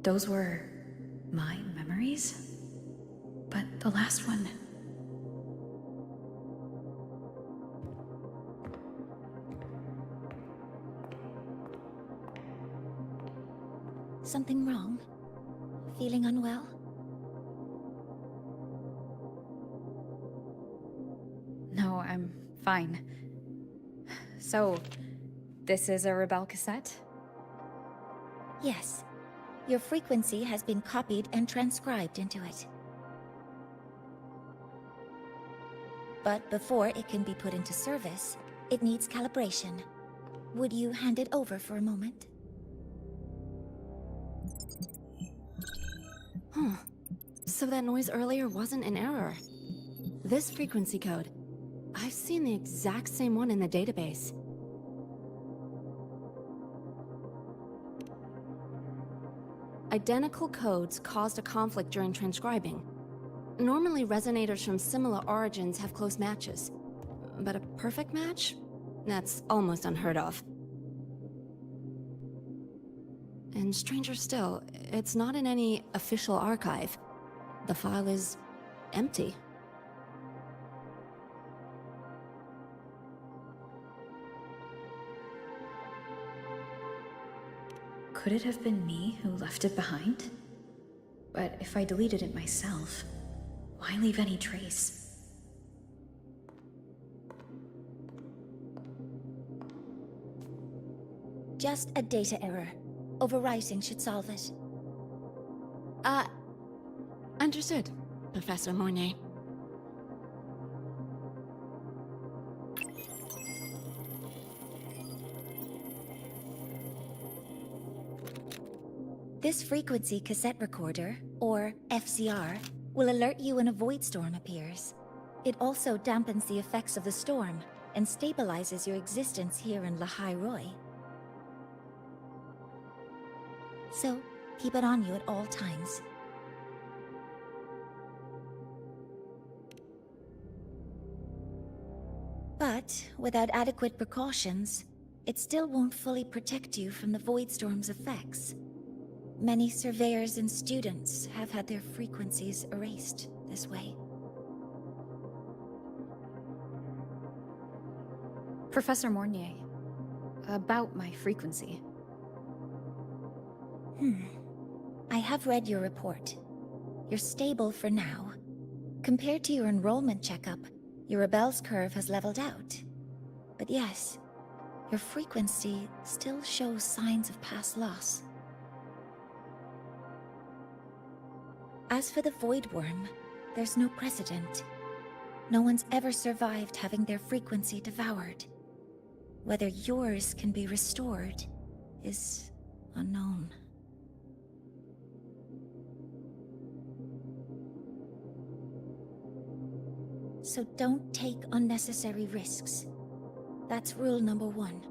those were my memories? But the last one... Something wrong? Feeling unwell? No, I'm fine. So, this is a Rebel cassette? Yes. Your frequency has been copied and transcribed into it. But before it can be put into service, it needs calibration. Would you hand it over for a moment? Huh. So that noise earlier wasn't an error. This frequency code, I've seen the exact same one in the database. Identical codes caused a conflict during transcribing. Normally, resonators from similar origins have close matches. But a perfect match? That's almost unheard of. And stranger still, it's not in any official archive. The file is empty. Could it have been me who left it behind? But if I deleted it myself, why leave any trace? Just a data error. Overwriting should solve it. Understood, Professor Mornay. This frequency cassette recorder, or FCR, will alert you when a void storm appears. It also dampens the effects of the storm and stabilizes your existence here in Lahai Roy. So, keep it on you at all times. But, without adequate precautions, it still won't fully protect you from the void storm's effects. Many surveyors and students have had their frequencies erased this way. Professor Mornier, about my frequency. I have read your report. You're stable for now. Compared to your enrollment checkup, your rebel's curve has leveled out. But yes, your frequency still shows signs of past loss. As for the Void Worm, there's no precedent. No one's ever survived having their frequency devoured. Whether yours can be restored is unknown. So don't take unnecessary risks. That's rule number 1.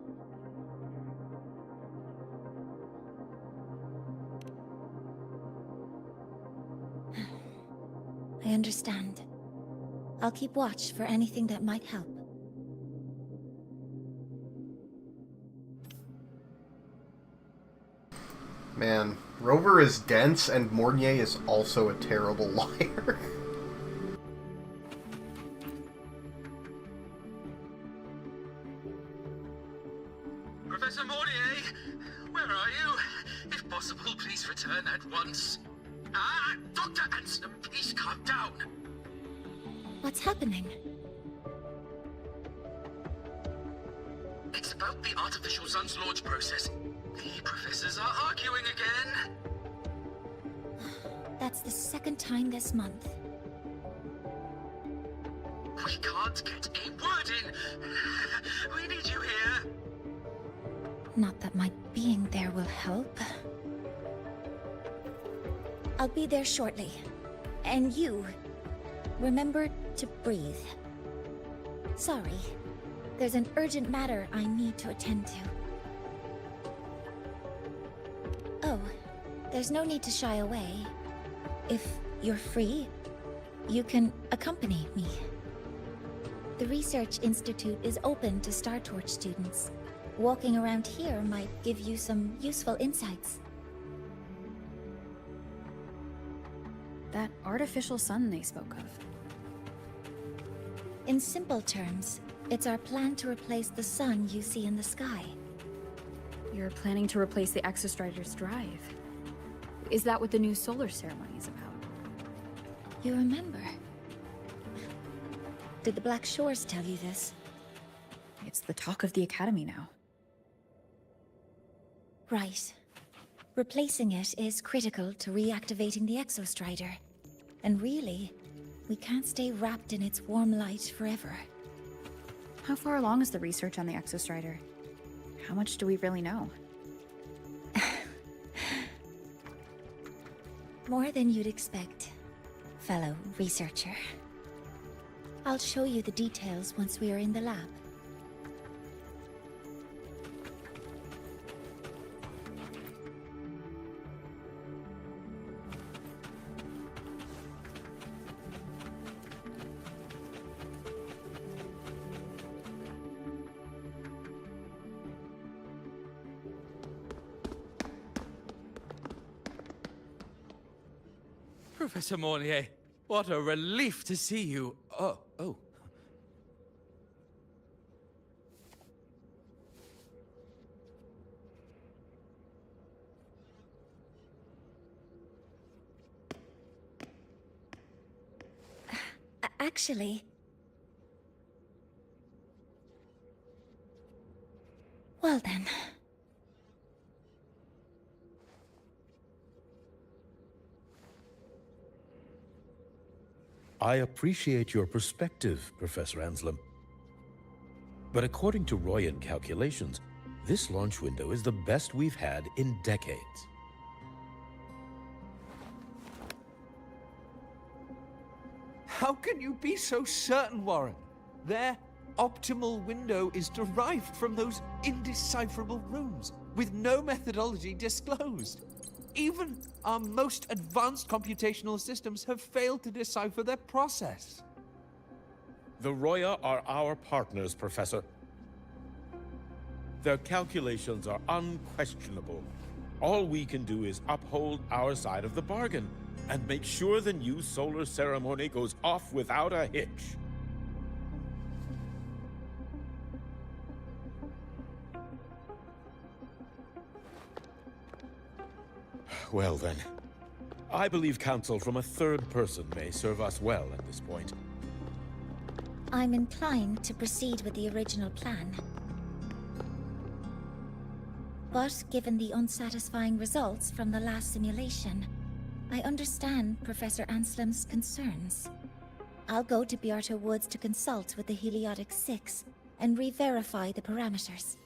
I understand. I'll keep watch for anything that might help. Man, Rover is dense and Mornier is also a terrible liar. Professor Mornier, where are you? If possible, please return at once. Dr. Anson, please calm down. What's happening? It's about the artificial sun's launch process. The professors are arguing again. That's the second time this month. We can't get a word in. We need you here. Not that my being there will help. I'll be there shortly. And you, remember to breathe. Sorry, there's an urgent matter I need to attend to. Oh, there's no need to shy away. If you're free, you can accompany me. The Research Institute is open to Star Torch students. Walking around here might give you some useful insights. That artificial sun they spoke of. In simple terms, it's our plan to replace the sun you see in the sky. You're planning to replace the Exostrider's drive. Is that what the new solar ceremony is about? You remember? Did the Black Shores tell you this? It's the talk of the Academy now. Right. Replacing it is critical to reactivating the Exostrider. And really, we can't stay wrapped in its warm light forever. How far along is the research on the Exostrider? How much do we really know? More than you'd expect, fellow researcher. I'll show you the details once we are in the lab. Professor Mornier, what a relief to see you. Oh. Actually... Well then... I appreciate your perspective, Professor Anselm. But according to Royan calculations, this launch window is the best we've had in decades. How can you be so certain, Warren? Their optimal window is derived from those indecipherable runes, with no methodology disclosed. Even our most advanced computational systems have failed to decipher their process. The Roya are our partners, Professor. Their calculations are unquestionable. All we can do is uphold our side of the bargain and make sure the new solar ceremony goes off without a hitch. Well then, I believe counsel from a third person may serve us well at this point. I'm inclined to proceed with the original plan. But given the unsatisfying results from the last simulation, I understand Professor Anselm's concerns. I'll go to Bearta Woods to consult with the Heliotic 6 and re-verify the parameters.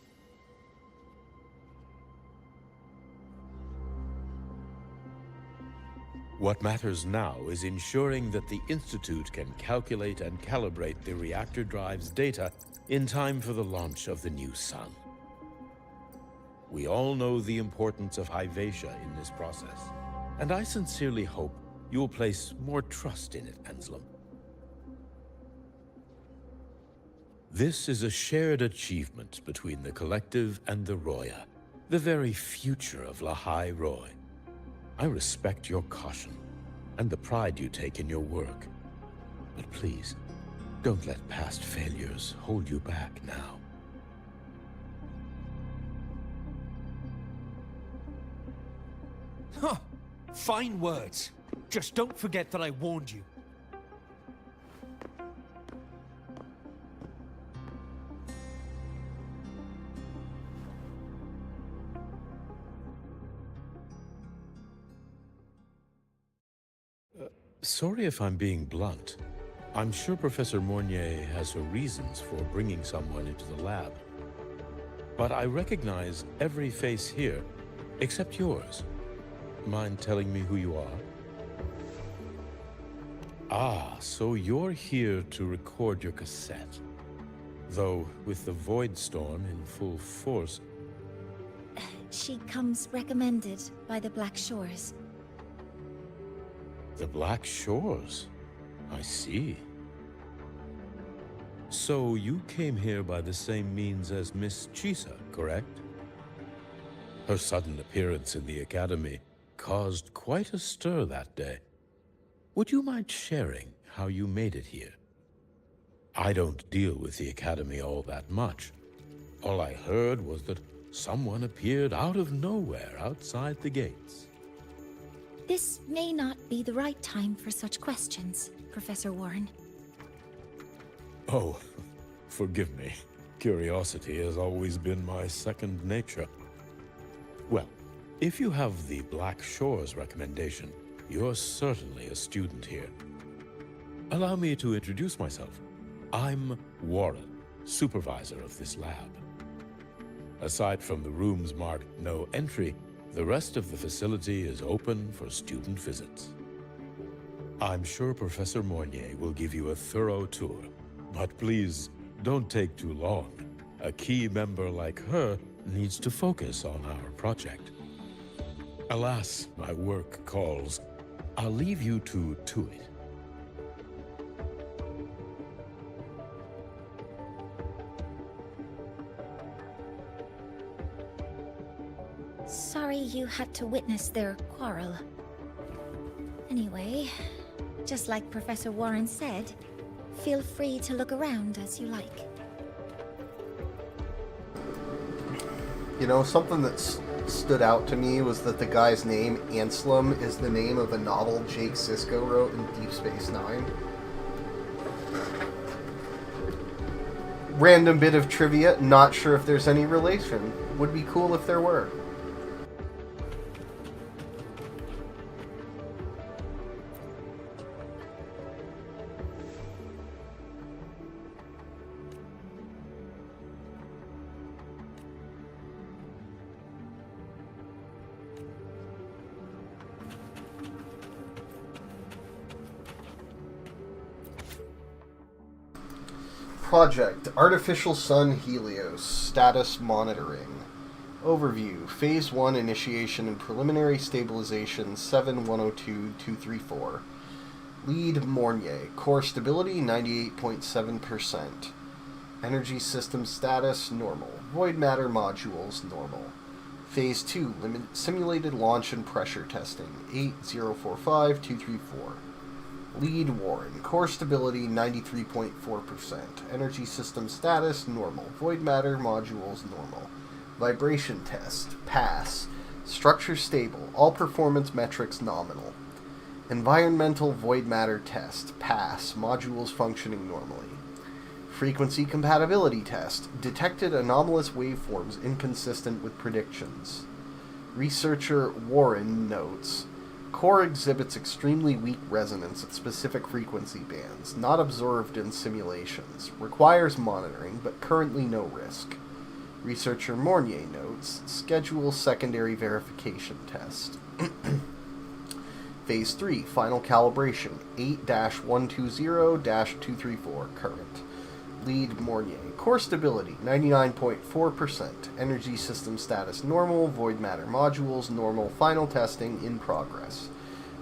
What matters now is ensuring that the Institute can calculate and calibrate the reactor drive's data in time for the launch of the new sun. We all know the importance of Hyvatia in this process, and I sincerely hope you will place more trust in it, Anselm. This is a shared achievement between the Collective and the Roya, the very future of Lahai Roy. I respect your caution and the pride you take in your work. But please, don't let past failures hold you back now. Huh. Fine words. Just don't forget that I warned you. Sorry if I'm being blunt. I'm sure Professor Mornier has her reasons for bringing someone into the lab. But I recognize every face here, except yours. Mind telling me who you are? Ah, so you're here to record your cassette. Though, with the Void Storm in full force... She comes recommended by the Black Shores. The Black Shores? I see. So you came here by the same means as Miss Chisa, correct? Her sudden appearance in the Academy caused quite a stir that day. Would you mind sharing how you made it here? I don't deal with the Academy all that much. All I heard was that someone appeared out of nowhere outside the gates. This may not be the right time for such questions, Professor Warren. Oh, forgive me. Curiosity has always been my second nature. Well, if you have the Black Shores recommendation, you're certainly a student here. Allow me to introduce myself. I'm Warren, supervisor of this lab. Aside from the rooms marked no entry, the rest of the facility is open for student visits. I'm sure Professor Mornier will give you a thorough tour, but please don't take too long. A key member like her needs to focus on our project. Alas, my work calls. I'll leave you to it. Sorry you had to witness their quarrel. Anyway, just like Professor Warren said, feel free to look around as you like. You know, something that stood out to me was that the guy's name, Anselm, is the name of a novel Jake Sisko wrote in Deep Space Nine. Random bit of trivia, not sure if there's any relation. Would be cool if there were. Project Artificial Sun Helios Status Monitoring. Overview. Phase 1 Initiation and Preliminary Stabilization 7-102-234. Lead Mornier. Core Stability 98.7%. Energy System Status Normal. Void Matter Modules Normal. Phase 2 Simulated Launch and Pressure Testing 8-045-234. Lead Warren. Core Stability 93.4%. Energy System Status Normal. Void Matter Modules Normal. Vibration Test Pass. Structure Stable. All performance metrics nominal. Environmental Void Matter Test Pass. Modules functioning normally. Frequency Compatibility Test. Detected anomalous waveforms inconsistent with predictions. Researcher Warren notes, core exhibits extremely weak resonance at specific frequency bands, not observed in simulations. Requires monitoring, but currently no risk. Researcher Mornier notes, schedule secondary verification test. Phase 3, final calibration, 8-120-234, current. Lead Mornier. Core stability, 99.4%. Energy system status normal. Void matter modules normal. Final testing in progress.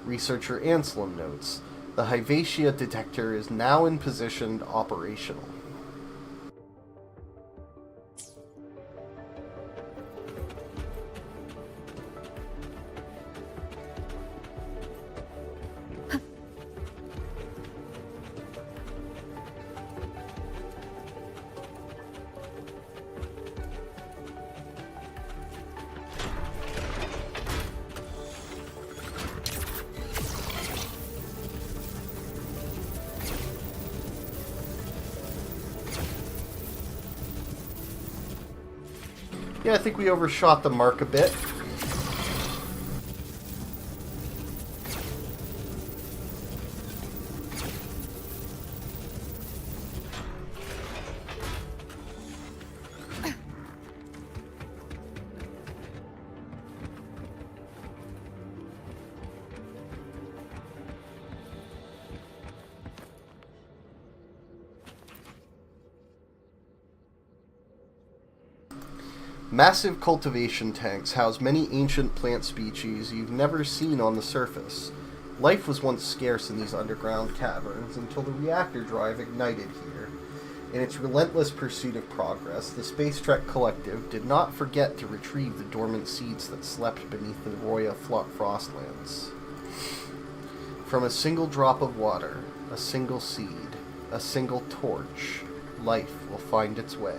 Researcher Anselm notes, the Hyvatia detector is now in position operational. Yeah, I think we overshot the mark a bit. Massive cultivation tanks house many ancient plant species you've never seen on the surface. Life was once scarce in these underground caverns until the reactor drive ignited here. In its relentless pursuit of progress, the SPACETRek Collective did not forget to retrieve the dormant seeds that slept beneath the Roya Frostlands. From a single drop of water, a single seed, a single torch, life will find its way.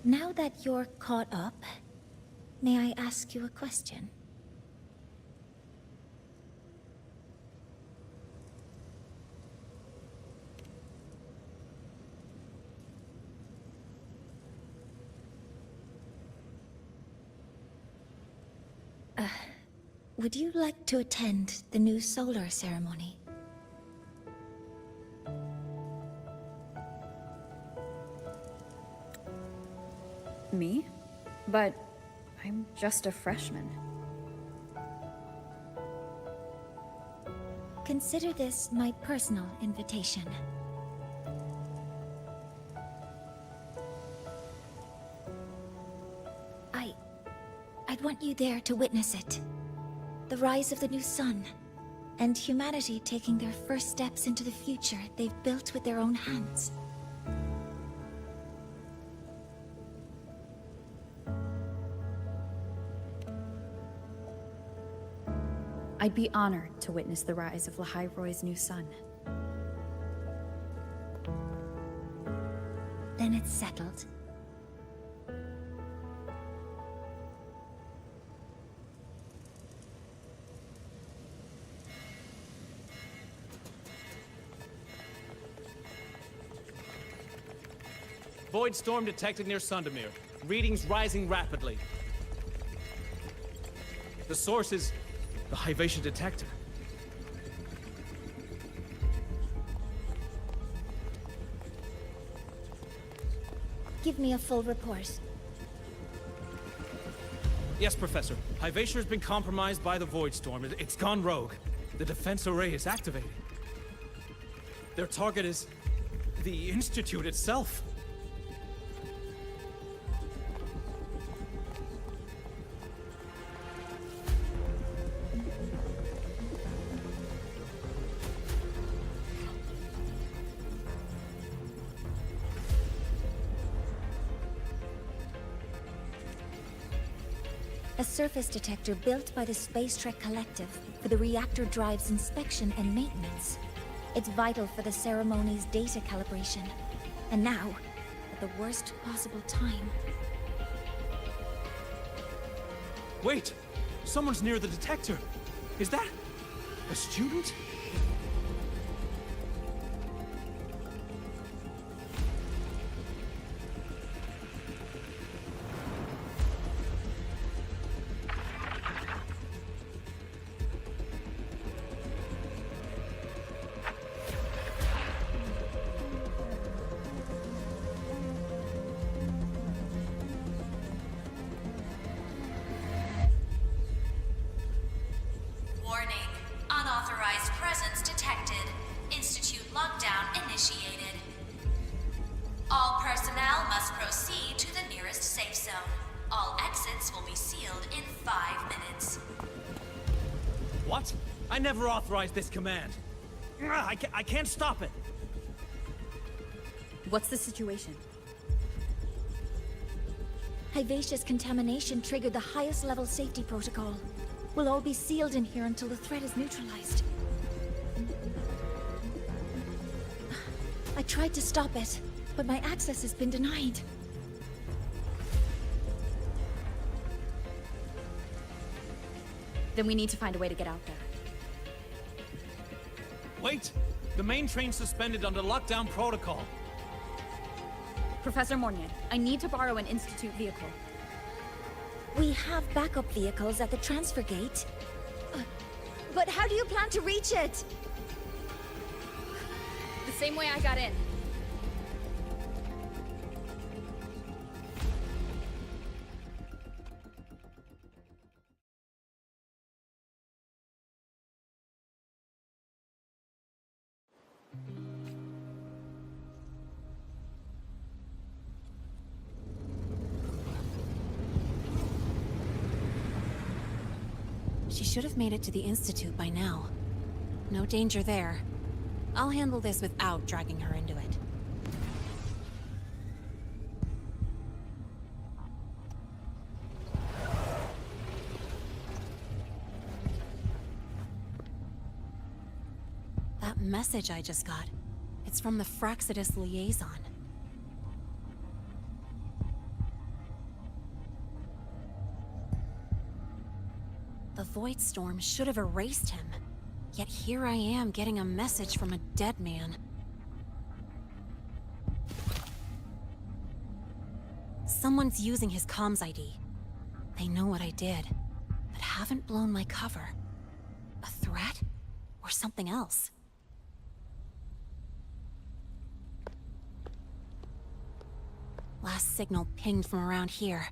Now that you're caught up, may I ask you a question? Would you like to attend the new solar ceremony? Me? But I'm just a freshman. Consider this my personal invitation. I'd want you there to witness it. The rise of the new sun, and humanity taking their first steps into the future they've built with their own hands. I'd be honored to witness the rise of Lahai-Roy's new sun. Then it's settled. Void storm detected near Sundermere. Readings rising rapidly. The source is the Hivation detector. Give me a full report. Yes, Professor. Hivation has been compromised by the Void Storm. It's gone rogue. The defense array is activated. Their target is the Institute itself. A surface detector built by the SPACETRek Collective for the reactor drive's inspection and maintenance. It's vital for the ceremony's data calibration. And now, at the worst possible time. Wait! Someone's near the detector! Is that a student? Warning. Unauthorized presence detected. Institute lockdown initiated. All personnel must proceed to the nearest safe zone. All exits will be sealed in 5 minutes. What? I never authorized this command. I can't stop it. What's the situation? Hivatia's contamination triggered the highest level safety protocol. We'll all be sealed in here until the threat is neutralized. I tried to stop it, but my access has been denied. Then we need to find a way to get out there. Wait! The main train's suspended under lockdown protocol. Professor Mornier, I need to borrow an Institute vehicle. We have backup vehicles at the transfer gate. But how do you plan to reach it? The same way I got in. She should have made it to the Institute by now. No danger there. I'll handle this without dragging her into it. That message I just got, it's from the Fraxidus liaison. The Void Storm should have erased him. Yet here I am getting a message from a dead man. Someone's using his comms ID. They know what I did, but haven't blown my cover. A threat? Or something else? Last signal pinged from around here.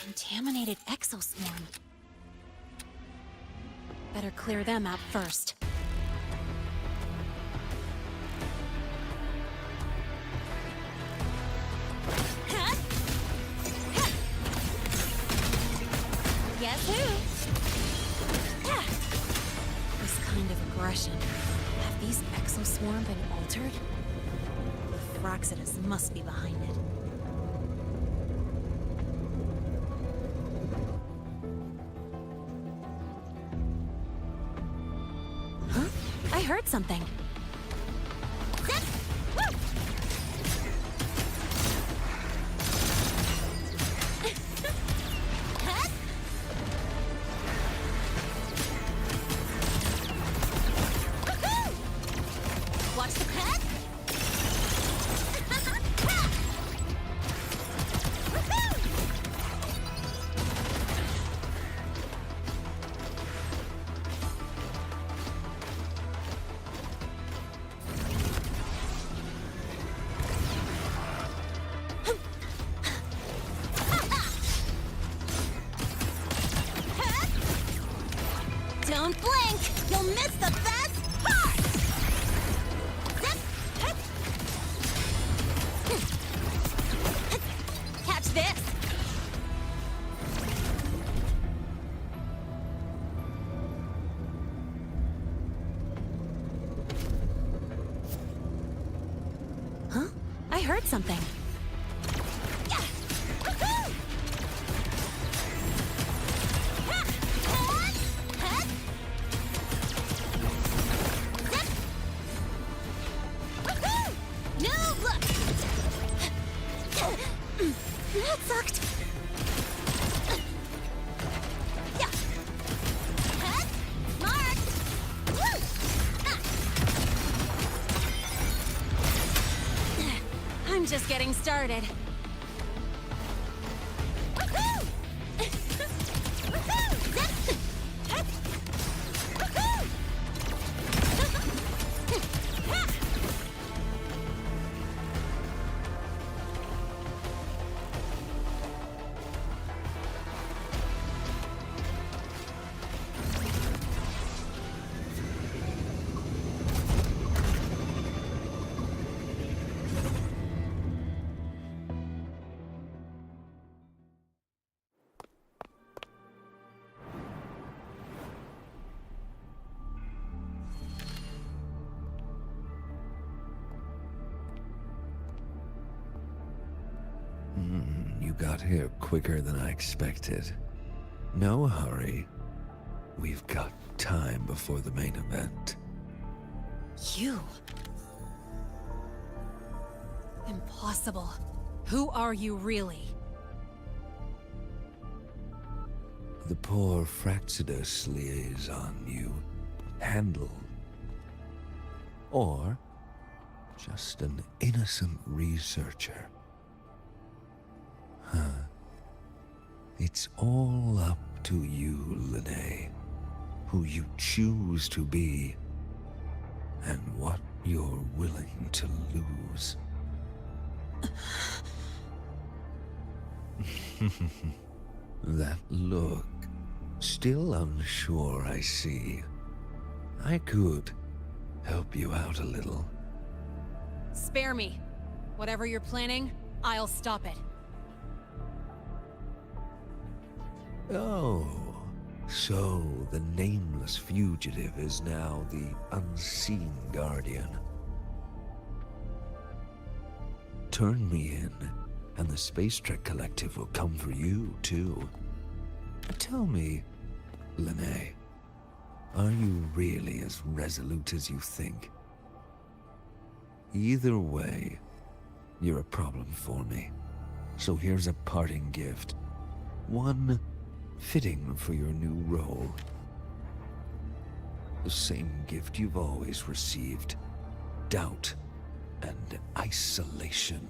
Contaminated exoswarm. Better clear them out first. Guess who? This kind of aggression. Have these exoswarm been altered? The Fraxidus must be behind it. I heard something. Watch the pet. Don't blink! You'll miss the best part! Catch this! Huh? I heard something. That sucked. Yeah. Head marked. Woo. I'm just getting started. You got here quicker than I expected. No hurry. We've got time before the main event. You? Impossible. Who are you really? The poor Fraxidus liaison you handled. Or just an innocent researcher. Huh. It's all up to you, Lene. Who you choose to be, and what you're willing to lose. That look. Still unsure, I see. I could help you out a little. Spare me. Whatever you're planning, I'll stop it. Oh, so the nameless fugitive is now the unseen guardian. Turn me in, and the SPACETRek Collective will come for you, too. Tell me, Lene, are you really as resolute as you think? Either way, you're a problem for me. So here's a parting gift. One fitting for your new role. The same gift you've always received. Doubt and isolation.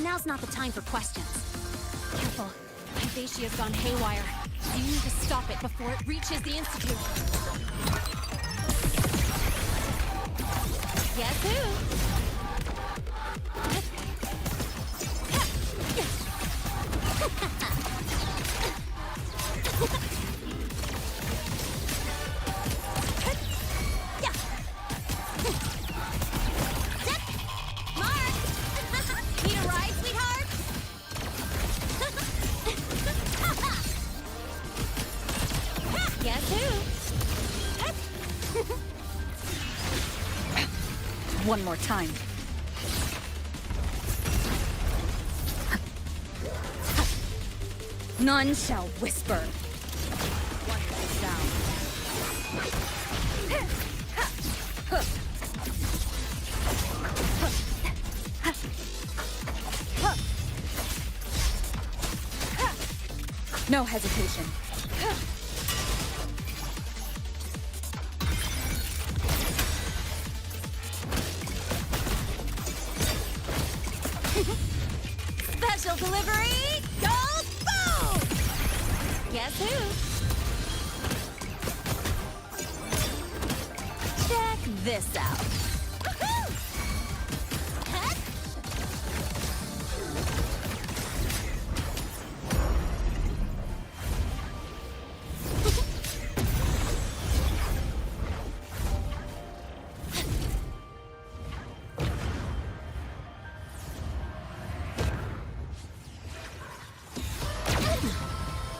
Now's not the time for questions. Careful. Hyvatia's gone haywire. You need to stop it before it reaches the Institute. Guess who? One more time. None shall whisper. One sound. No hesitation. Special delivery! Gold boom! Guess who? Check this out.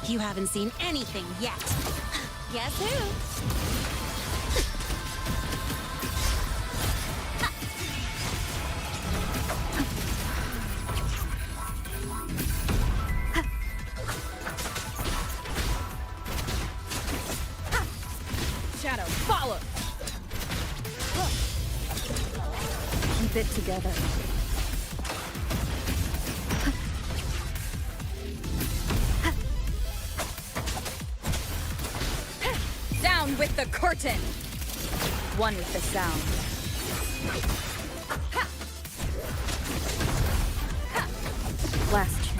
You haven't seen anything yet. Guess who? it together. Down with the curtain! One with the sound. Last chance.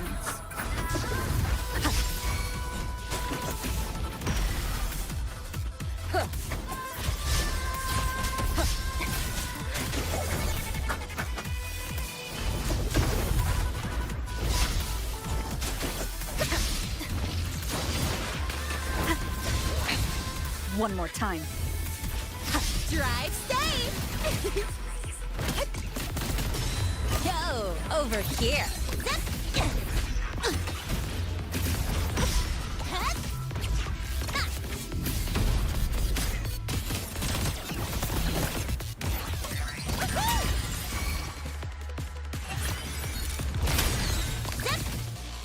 One more time. Drive safe! Yo, over here.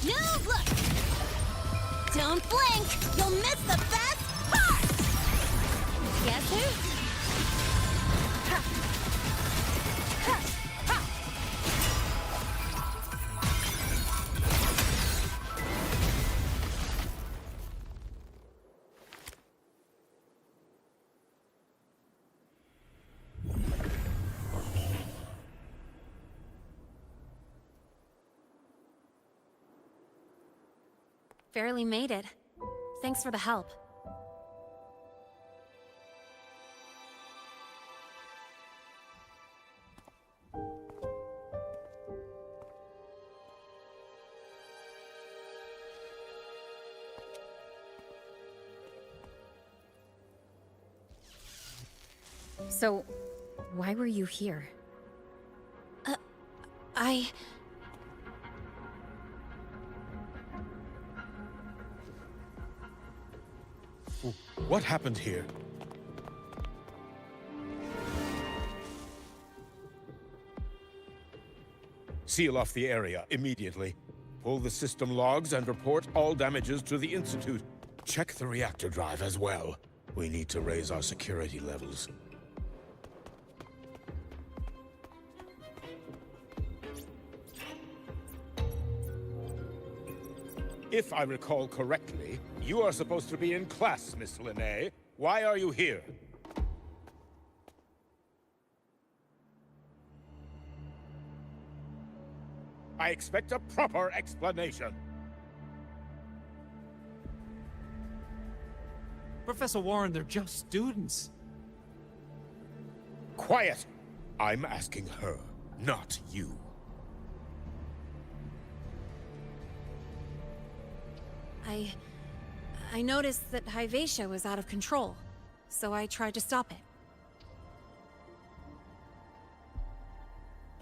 No, look! Don't blink! You'll miss the best part! Guess who? Barely made it. Thanks for the help. So, why were you here? What happened here? Seal off the area immediately. Pull the system logs and report all damages to the Institute. Check the reactor drive as well. We need to raise our security levels. If I recall correctly, you are supposed to be in class, Miss Linnae. Why are you here? I expect a proper explanation. Professor Warren, they're just students. Quiet! I'm asking her, not you. I noticed that Hyvatia was out of control, so I tried to stop it.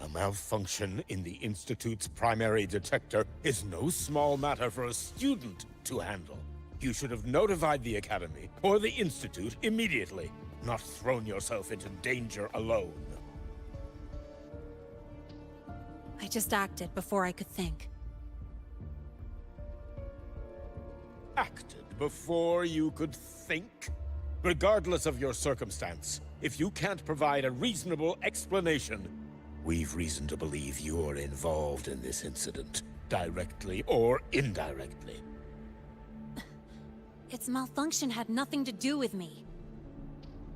A malfunction in the Institute's primary detector is no small matter for a student to handle. You should have notified the Academy or the Institute immediately, not thrown yourself into danger alone. I just acted before I could think. Acted before you could think? Regardless of your circumstance, if you can't provide a reasonable explanation, we've reason to believe you're involved in this incident, directly or indirectly. Its malfunction had nothing to do with me.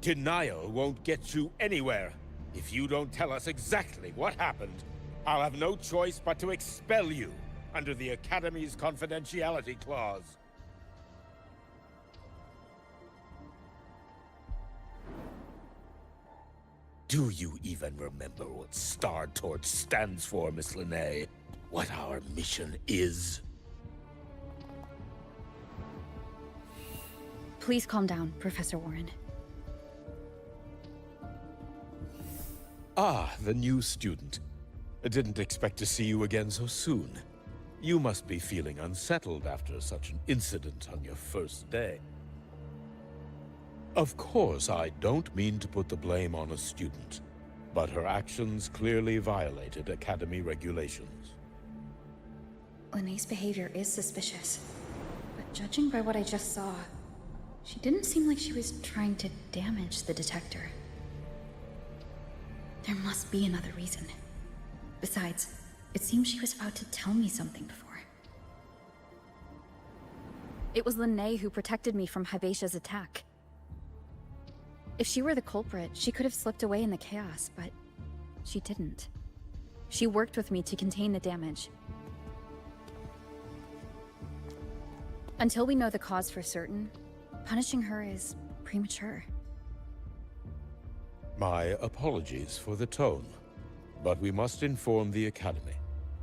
Denial won't get you anywhere. If you don't tell us exactly what happened, I'll have no choice but to expel you under the Academy's confidentiality clause. Do you even remember what Star Torch stands for, Miss Linnae? What our mission is? Please calm down, Professor Warren. Ah, the new student. I didn't expect to see you again so soon. You must be feeling unsettled after such an incident on your first day. Of course, I don't mean to put the blame on a student, but her actions clearly violated Academy regulations. Linnae's behavior is suspicious, but judging by what I just saw, she didn't seem like she was trying to damage the detector. There must be another reason. Besides, it seems she was about to tell me something before. It was Lene who protected me from Hybatia's attack. If she were the culprit, she could have slipped away in the chaos, but she didn't. She worked with me to contain the damage. Until we know the cause for certain, punishing her is premature. My apologies for the tone, but we must inform the Academy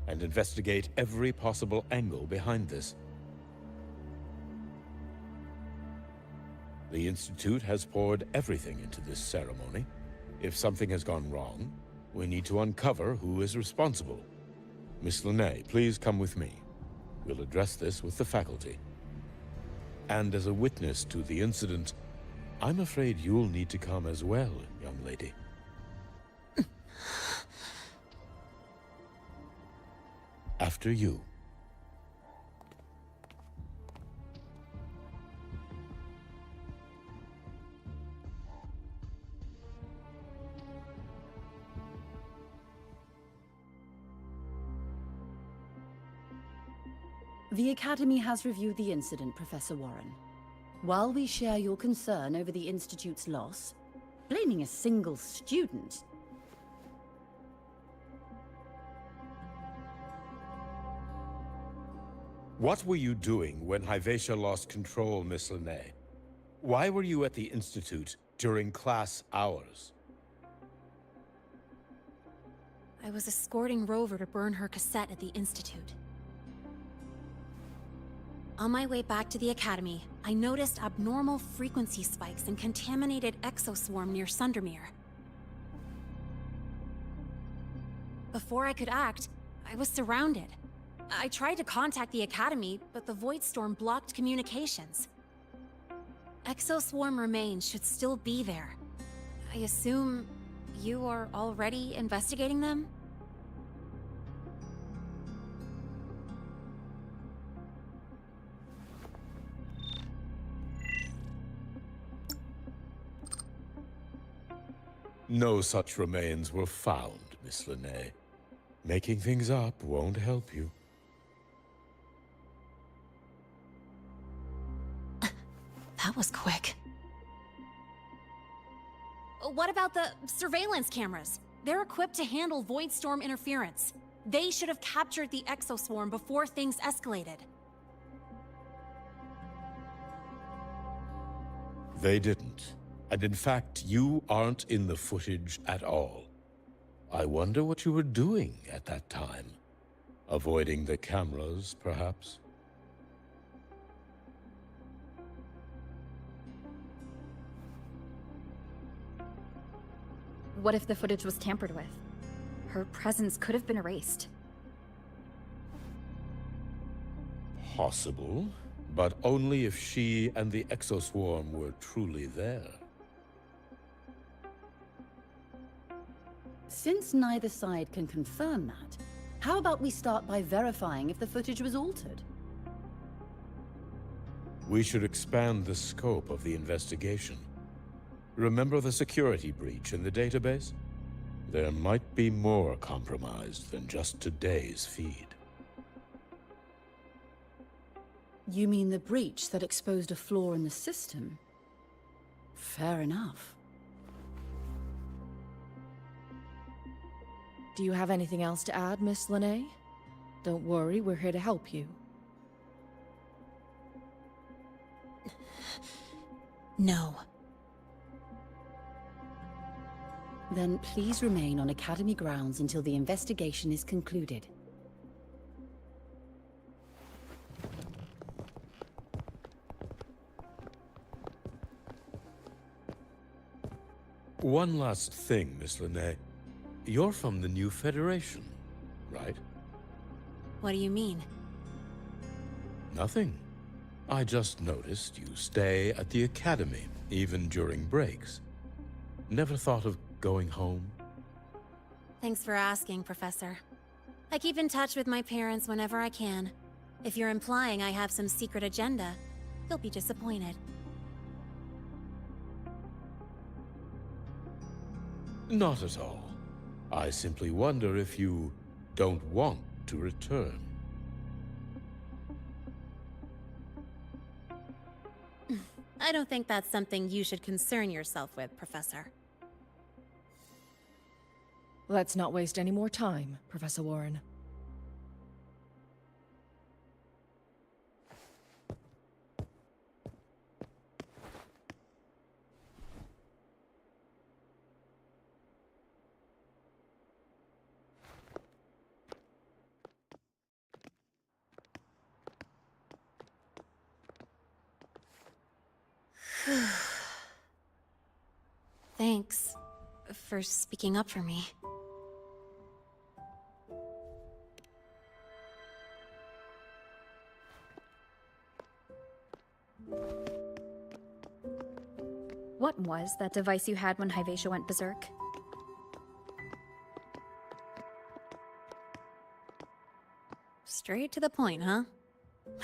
and investigate every possible angle behind this. The Institute has poured everything into this ceremony. If something has gone wrong, we need to uncover who is responsible. Miss Lene, please come with me. We'll address this with the faculty. And as a witness to the incident, I'm afraid you'll need to come as well, young lady. After you. The Academy has reviewed the incident, Professor Warren. While we share your concern over the Institute's loss, blaming a single student... What were you doing when Hyvatia lost control, Miss Lene? Why were you at the Institute during class hours? I was escorting Rover to burn her cassette at the Institute. On my way back to the Academy, I noticed abnormal frequency spikes and contaminated exoswarm near Sundermere. Before I could act, I was surrounded. I tried to contact the Academy, but the Void Storm blocked communications. Exoswarm remains should still be there. I assume you are already investigating them? No such remains were found, Miss Lene. Making things up won't help you. That was quick. What about the surveillance cameras? They're equipped to handle Void Storm interference. They should have captured the exoswarm before things escalated. They didn't. And in fact, you aren't in the footage at all. I wonder what you were doing at that time. Avoiding the cameras, perhaps? What if the footage was tampered with? Her presence could have been erased. Possible, but only if she and the exoswarm were truly there. Since neither side can confirm that, how about we start by verifying if the footage was altered? We should expand the scope of the investigation. Remember the security breach in the database? There might be more compromised than just today's feed. You mean the breach that exposed a flaw in the system? Fair enough. Do you have anything else to add, Miss Lene? Don't worry, we're here to help you. No. Then please remain on Academy grounds until the investigation is concluded. One last thing, Miss Lene. You're from the new Federation, right? What do you mean? Nothing. I just noticed you stay at the Academy, even during breaks. Never thought of going home? Thanks for asking, Professor. I keep in touch with my parents whenever I can. If you're implying I have some secret agenda, you'll be disappointed. Not at all. I simply wonder if you don't want to return. I don't think that's something you should concern yourself with, Professor. Let's not waste any more time, Professor Warren. Thanks for speaking up for me. What was that device you had when Hyvatia went berserk? Straight to the point, huh?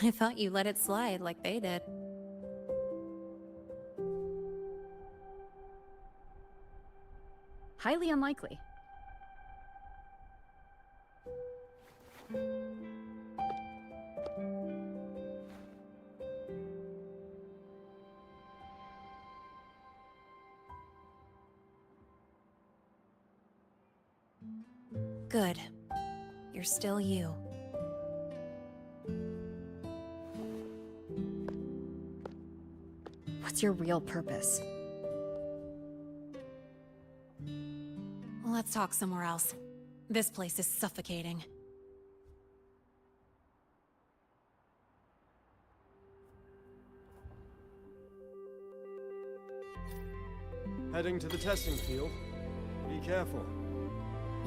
I thought you let it slide like they did. Highly unlikely. Good. You're still you. What's your real purpose? Let's talk somewhere else. This place is suffocating. Heading to the testing field. Be careful.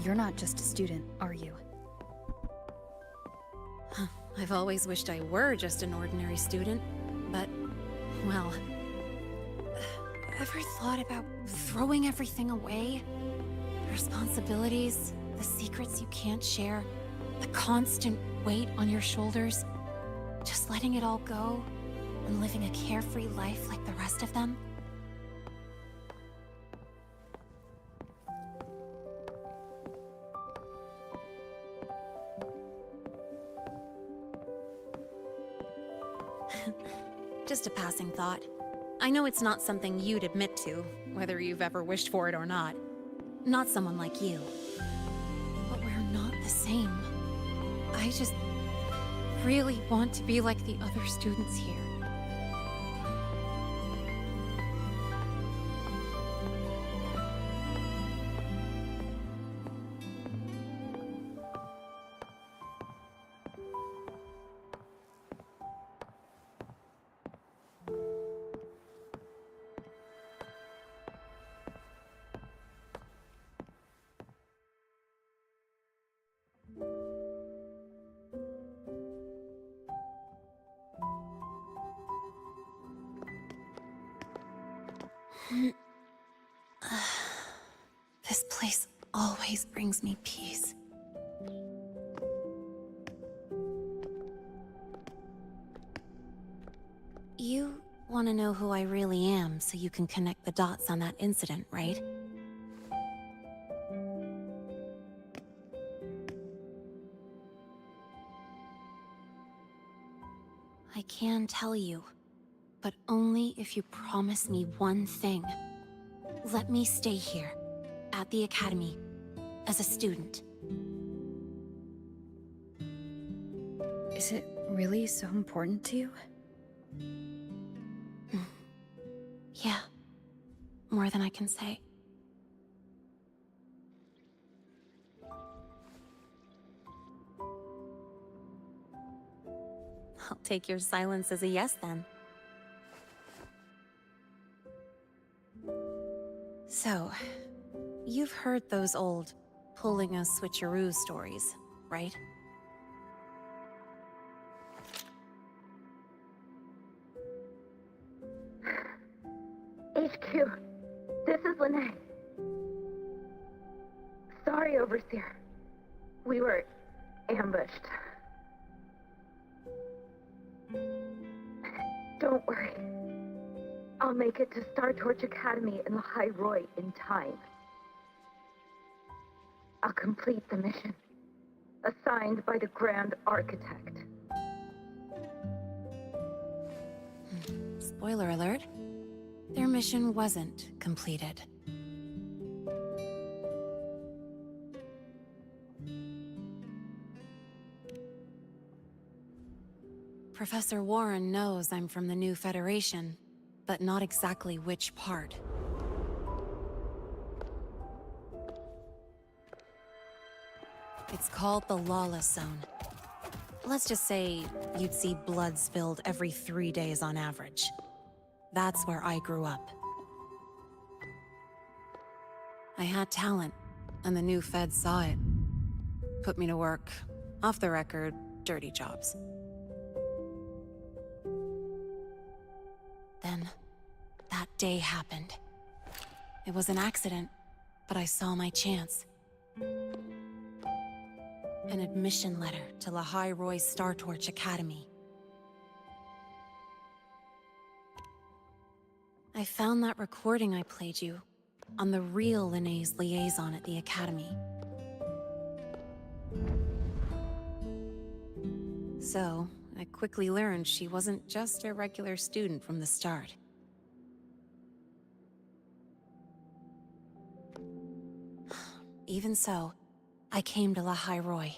You're not just a student, are you? I've always wished I were just an ordinary student, but, well... Ever thought about throwing everything away? The responsibilities, the secrets you can't share, the constant weight on your shoulders. Just letting it all go and living a carefree life like the rest of them? Just a passing thought. I know it's not something you'd admit to, whether you've ever wished for it or not. Not someone like you. But we're not the same. I just really want to be like the other students here. This place always brings me peace. You want to know who I really am so you can connect the dots on that incident, right? I can tell you, but only if you promise me one thing. Let me stay here, at the Academy, as a student. Is it really so important to you? Yeah, more than I can say. I'll take your silence as a yes, then. So, you've heard those old pulling a switcheroo stories, right? HQ, this is Lene. Sorry, Overseer. We were ambushed. Don't worry. I'll make it to Star Torch Academy in the High Roy in time. complete the mission assigned by the Grand Architect. Spoiler alert. Their mission wasn't completed. Professor Warren knows I'm from the new Federation, but not exactly which part. It's called the Lawless Zone. Let's just say you'd see blood spilled every 3 days on average. That's where I grew up. I had talent, and the new feds saw it. Put me to work, off the record, dirty jobs. Then, that day happened. It was an accident, but I saw my chance. An admission letter to Lahai Roy's Star Torch Academy. I found that recording I played you on the real Linnéa's liaison at the Academy. So, I quickly learned she wasn't just a regular student from the start. Even so, I came to Lahai Roy.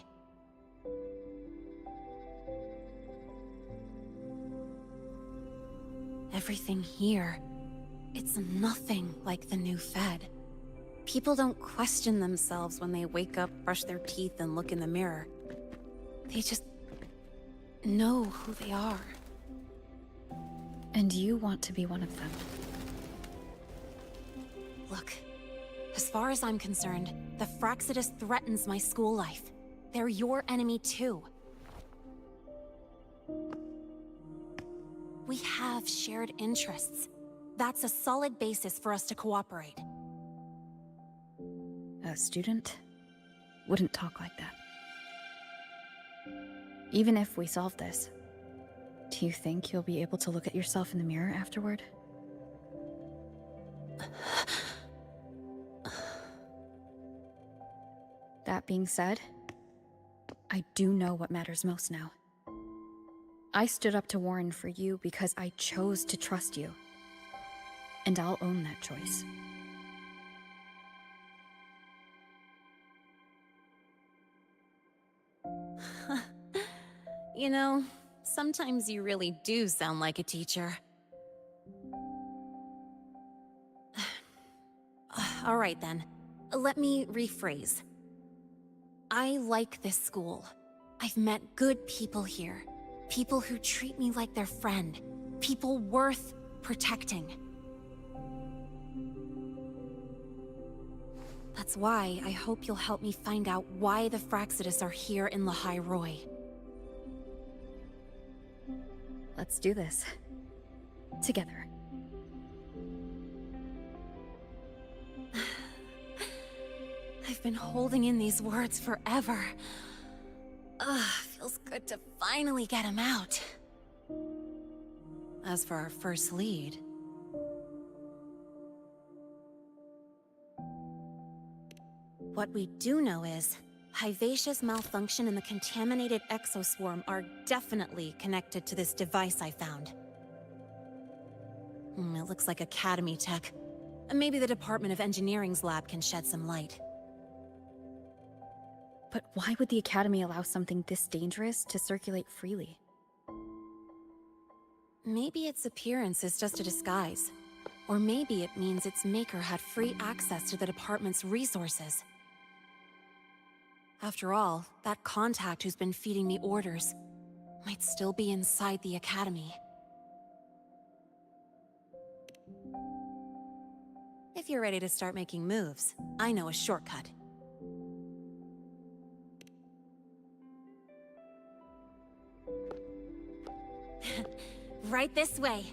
Everything here, it's nothing like the new Fed. People don't question themselves when they wake up, brush their teeth, and look in the mirror. They just know who they are. And you want to be one of them. Look, as far as I'm concerned, the Fraxidus threatens my school life. They're your enemy too. We have shared interests. That's a solid basis for us to cooperate. A student wouldn't talk like that. Even if we solve this, do you think you'll be able to look at yourself in the mirror afterward? That being said, I do know what matters most now. I stood up to Warren for you because I chose to trust you. And I'll own that choice. You know, sometimes you really do sound like a teacher. All right then, let me rephrase. I like this school. I've met good people here. People who treat me like their friend. People worth protecting. That's why I hope you'll help me find out why the Fraxidus are here in Lahai Roy. Let's do this. Together. I've been holding in these words forever. Feels good to finally get them out. As for our first lead... What we do know is, Hyvatia's malfunction and the contaminated exoswarm are definitely connected to this device I found. It looks like Academy tech. Maybe the Department of Engineering's lab can shed some light. But why would the Academy allow something this dangerous to circulate freely? Maybe its appearance is just a disguise. Or maybe it means its maker had free access to the department's resources. After all, that contact who's been feeding me orders might still be inside the Academy. If you're ready to start making moves, I know a shortcut. Right this way.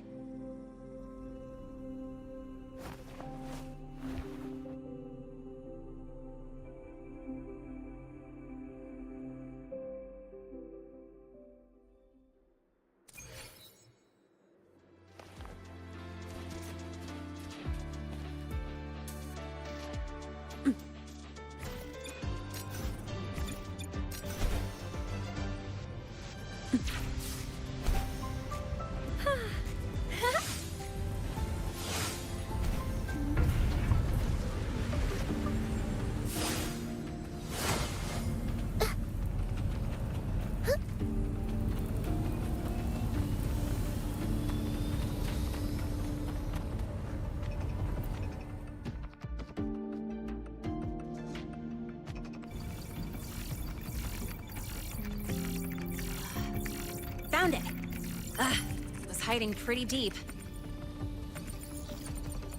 Was hiding pretty deep.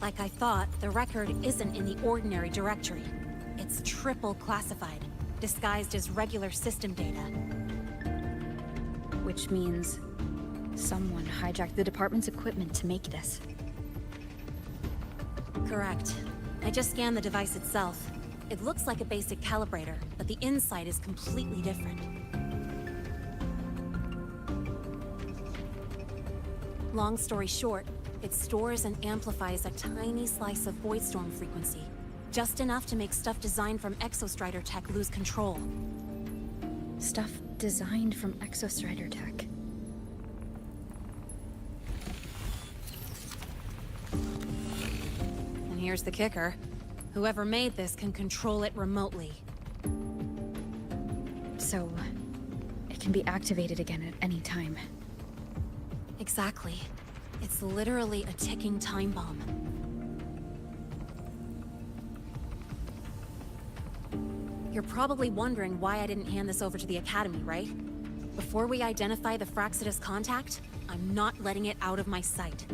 Like I thought, the record isn't in the ordinary directory. It's triple classified, disguised as regular system data. Which means someone hijacked the department's equipment to make this. Correct. I just scanned the device itself. It looks like a basic calibrator, but the inside is completely different. Long story short, it stores and amplifies a tiny slice of Voidstorm frequency. Just enough to make stuff designed from Exostrider tech lose control. Stuff designed from Exostrider tech. And here's the kicker. Whoever made this can control it remotely. So, it can be activated again at any time. Exactly. It's literally a ticking time bomb. You're probably wondering why I didn't hand this over to the Academy, right? Before we identify the Fraxidus contact, I'm not letting it out of my sight.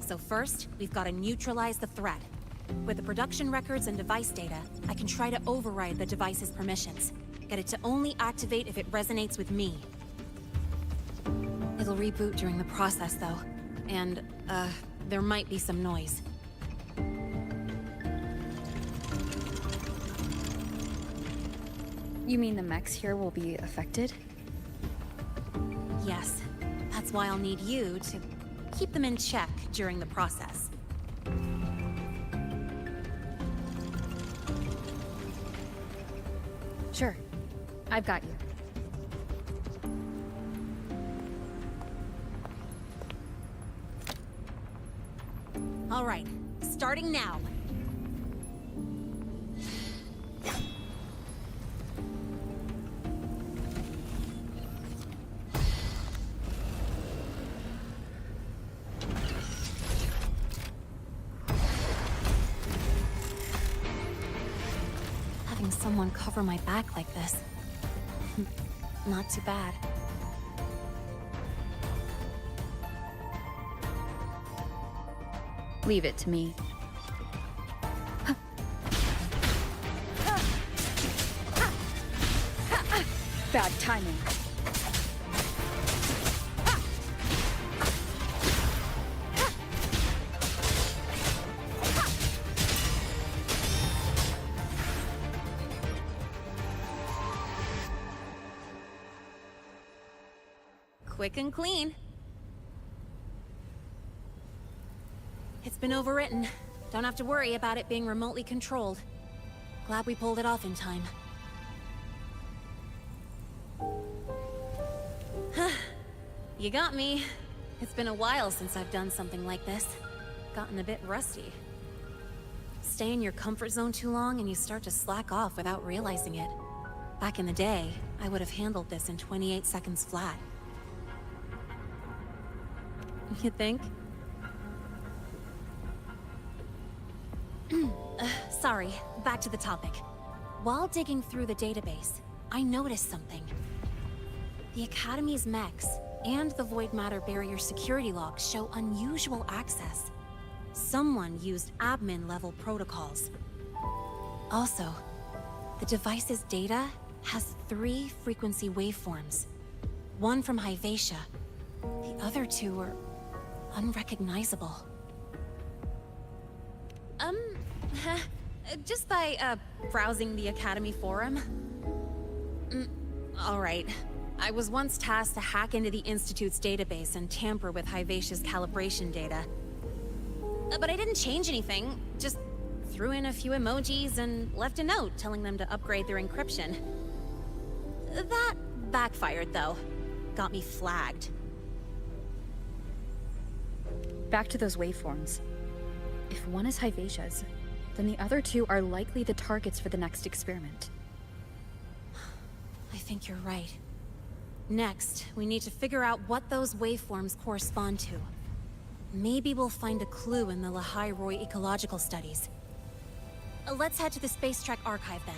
So first, we've got to neutralize the threat. With the production records and device data, I can try to override the device's permissions. Get it to only activate if it resonates with me. It'll reboot during the process, though. And, there might be some noise. You mean the mechs here will be affected? Yes. That's why I'll need you to keep them in check during the process. Sure. I've got you. All right, starting now. Having someone cover my back like this, not too bad. Leave it to me. Bad timing. Quick and clean. It's been overwritten. Don't have to worry about it being remotely controlled. Glad we pulled it off in time. You got me. It's been a while since I've done something like this. Gotten a bit rusty. Stay in your comfort zone too long and you start to slack off without realizing it. Back in the day, I would have handled this in 28 seconds flat. You think? Sorry, back to the topic. While digging through the database, I noticed something. The Academy's mechs and the Void Matter Barrier security logs show unusual access. Someone used admin-level protocols. Also, the device's data has 3 frequency waveforms. One from Hyvatia. The other 2 are unrecognizable. Just by, browsing the Academy forum. Alright. I was once tasked to hack into the Institute's database and tamper with Hyvatia's calibration data. But I didn't change anything, just threw in a few emojis and left a note telling them to upgrade their encryption. That backfired, though. Got me flagged. Back to those waveforms. If one is Hyvatia's, then the other 2 are likely the targets for the next experiment. I think you're right. Next, we need to figure out what those waveforms correspond to. Maybe we'll find a clue in the Lehigh Roy ecological studies. Let's head to the SPACETRek archive then.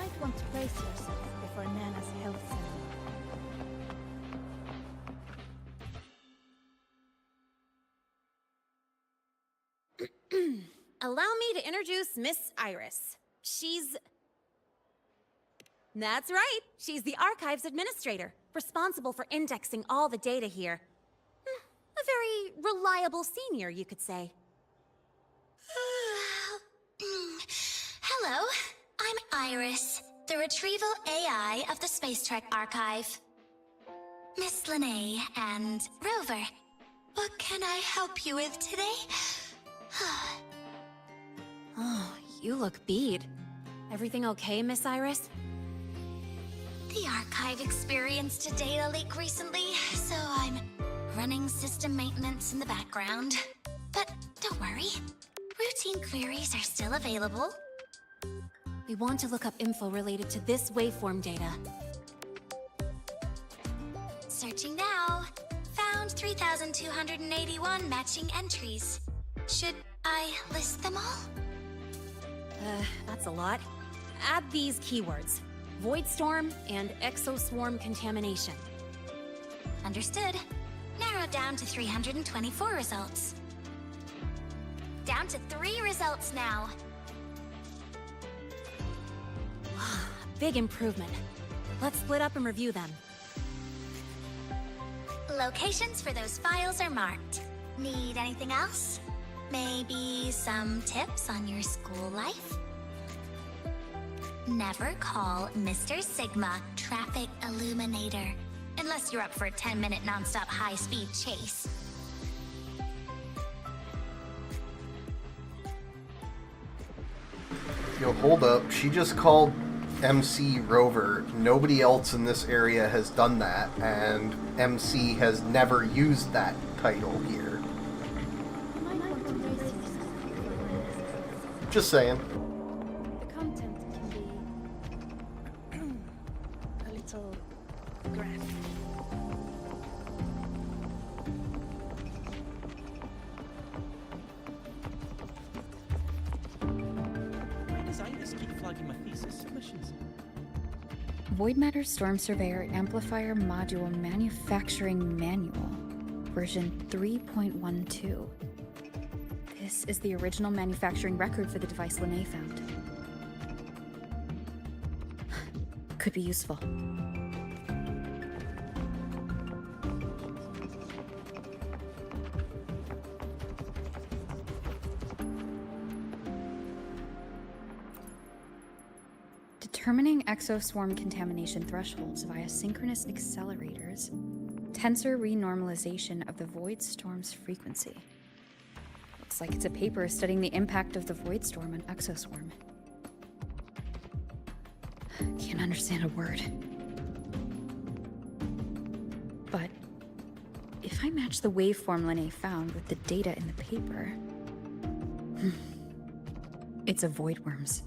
might want to brace yourself before Nana's health center. Allow me to introduce Miss Iris. That's right. She's the Archives Administrator, responsible for indexing all the data here. A very reliable senior, you could say. Hello, I'm Iris, the Retrieval AI of the SPACETRek Archive. Miss Lene and Rover, what can I help you with today? Oh, you look beat. Everything okay, Miss Iris? The Archive experienced a data leak recently, so I'm running system maintenance in the background. But don't worry, routine queries are still available. We want to look up info related to this waveform data. Searching now. Found 3,281 matching entries. Should I list them all? That's a lot. Add these keywords: Voidstorm and Exoswarm contamination. Understood. Narrowed down to 324 results. Down to 3 results now. Big improvement. Let's split up and review them. Locations for those files are marked. Need anything else? Maybe some tips on your school life? Never call Mr. Sigma Traffic Illuminator, unless you're up for a 10-minute non-stop high-speed chase. Yo, hold up. She just called MC Rover. Nobody else in this area has done that, and MC has never used that title here. Just saying. The content can be a little graphic. Why does Iris keep flagging my thesis submissions? Void Matter Storm Surveyor Amplifier Module Manufacturing Manual, version 3.12. This is the original manufacturing record for the device Lene found. Could be useful. Determining exoswarm contamination thresholds via synchronous accelerators. Tensor renormalization of the void storm's frequency. Looks like it's a paper studying the impact of the void storm on exoswarm. Can't understand a word. But if I match the waveform Lene found with the data in the paper, it's a voidworms.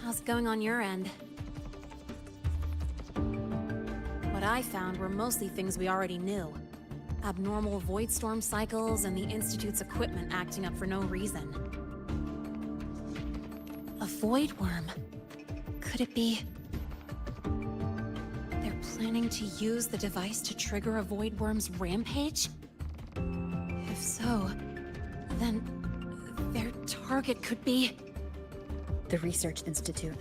How's it going on your end? What I found were mostly things we already knew. Abnormal void storm cycles and the Institute's equipment acting up for no reason. A void worm. Could it be... they're planning to use the device to trigger a void worm's rampage? If so, then their target could be... the Research Institute.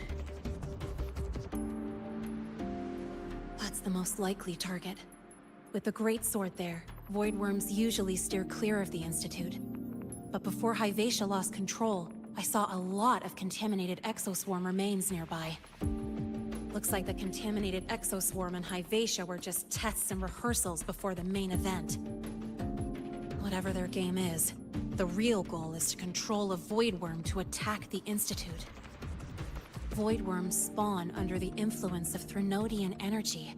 That's the most likely target. With the Great Sword there, voidworms usually steer clear of the Institute. But before Hyvatia lost control, I saw a lot of contaminated exoswarm remains nearby. Looks like the contaminated exoswarm and Hyvatia were just tests and rehearsals before the main event. Whatever their game is, the real goal is to control a voidworm to attack the Institute. Voidworms spawn under the influence of Threnodian energy.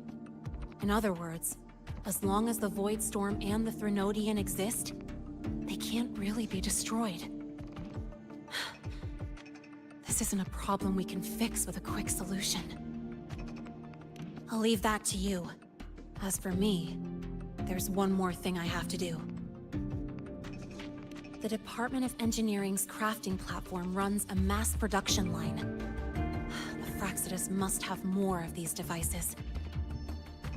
In other words, as long as the Void Storm and the Threnodian exist, they can't really be destroyed. This isn't a problem we can fix with a quick solution. I'll leave that to you. As for me, there's one more thing I have to do. The Department of Engineering's crafting platform runs a mass production line. The Fraxitus must have more of these devices.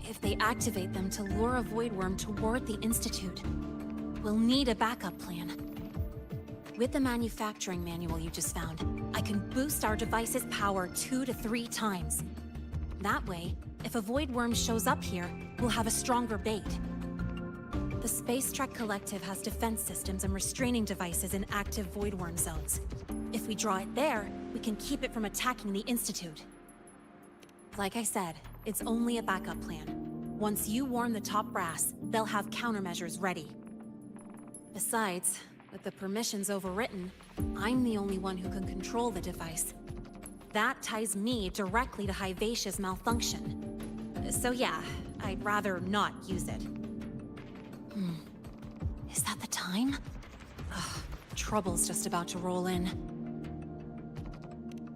If they activate them to lure a void worm toward the Institute, we'll need a backup plan. With the manufacturing manual you just found, I can boost our device's power 2 to 3 times. That way, if a void worm shows up here, we'll have a stronger bait. The SPACETRek Collective has defense systems and restraining devices in active void worm zones. If we draw it there, we can keep it from attacking the Institute. Like I said, it's only a backup plan. Once you warn the top brass, they'll have countermeasures ready. Besides, with the permissions overwritten, I'm the only one who can control the device. That ties me directly to Hivacia's malfunction. So yeah, I'd rather not use it. Is that the time? Ugh, trouble's just about to roll in.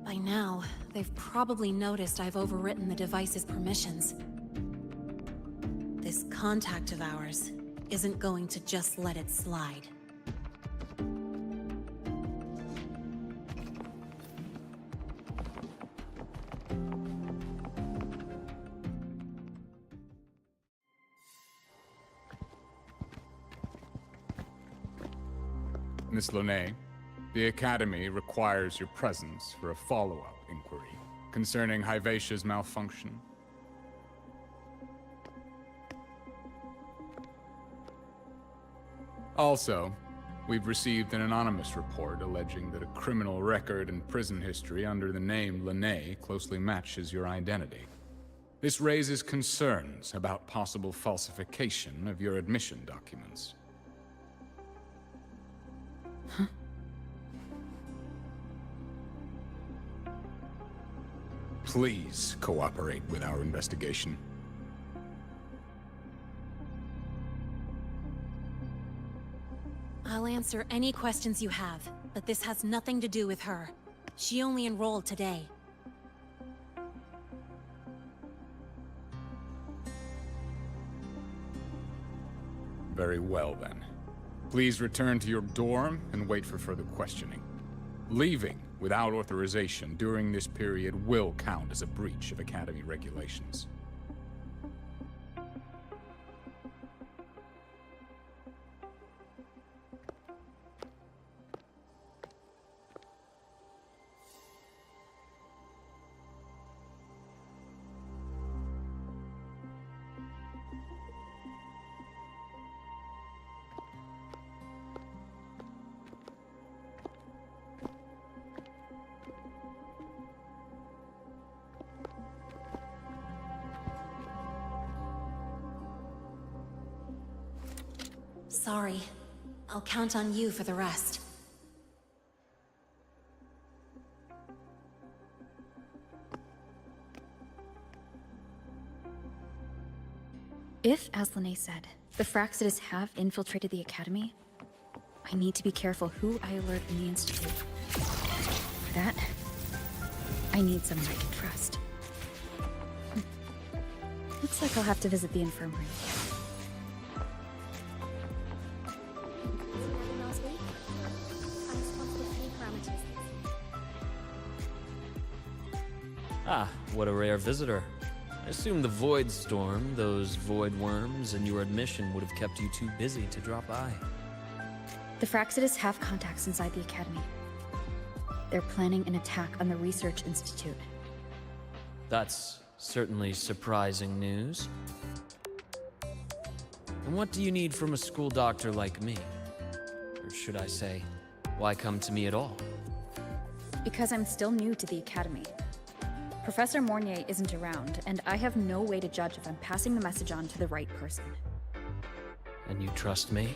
By now, they've probably noticed I've overwritten the device's permissions. This contact of ours isn't going to just let it slide. Miss Lene, the Academy requires your presence for a follow-up inquiry concerning Hivacia's malfunction. Also, we've received an anonymous report alleging that a criminal record and prison history under the name Lene closely matches your identity. This raises concerns about possible falsification of your admission documents. Huh? Please cooperate with our investigation. I'll answer any questions you have, but this has nothing to do with her. She only enrolled today. Very well, then. Please return to your dorm and wait for further questioning. Leaving without authorization during this period will count as a breach of Academy regulations. Sorry. I'll count on you for the rest. If, as Lene said, the Fraxitus have infiltrated the Academy, I need to be careful who I alert in the Institute. For that, I need someone I can trust. Looks like I'll have to visit the infirmary. Ah, what a rare visitor. I assume the Void Storm, those void worms, and your admission would have kept you too busy to drop by. The Fraxitus have contacts inside the Academy. They're planning an attack on the Research Institute. That's certainly surprising news. And what do you need from a school doctor like me? Or should I say, why come to me at all? Because I'm still new to the Academy. Professor Mornier isn't around, and I have no way to judge if I'm passing the message on to the right person. And you trust me?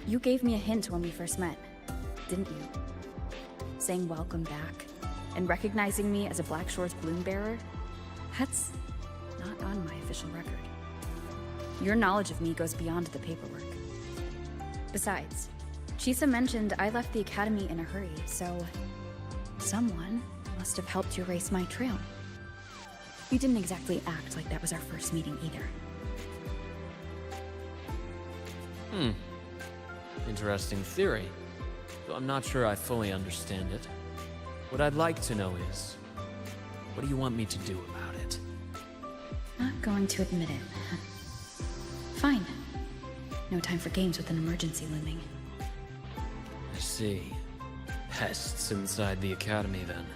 You gave me a hint when we first met, didn't you? Saying welcome back, and recognizing me as a Black Shore's bloom bearer? That's not on my official record. Your knowledge of me goes beyond the paperwork. Besides, Chisa mentioned I left the academy in a hurry, so someone must have helped you erase my trail. You didn't exactly act like that was our first meeting either. Interesting theory. Though I'm not sure I fully understand it. What I'd like to know is, what do you want me to do about it? Not going to admit it. Fine. No time for games with an emergency looming. I see. Pests inside the academy, then.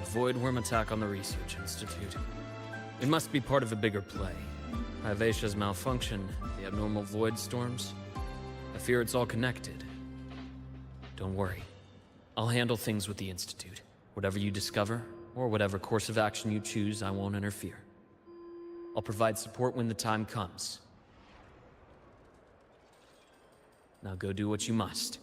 A void worm attack on the Research Institute. It must be part of a bigger play. Hyvatia's malfunction, the abnormal void storms. I fear it's all connected. Don't worry. I'll handle things with the Institute. Whatever you discover, or whatever course of action you choose, I won't interfere. I'll provide support when the time comes. Now go do what you must.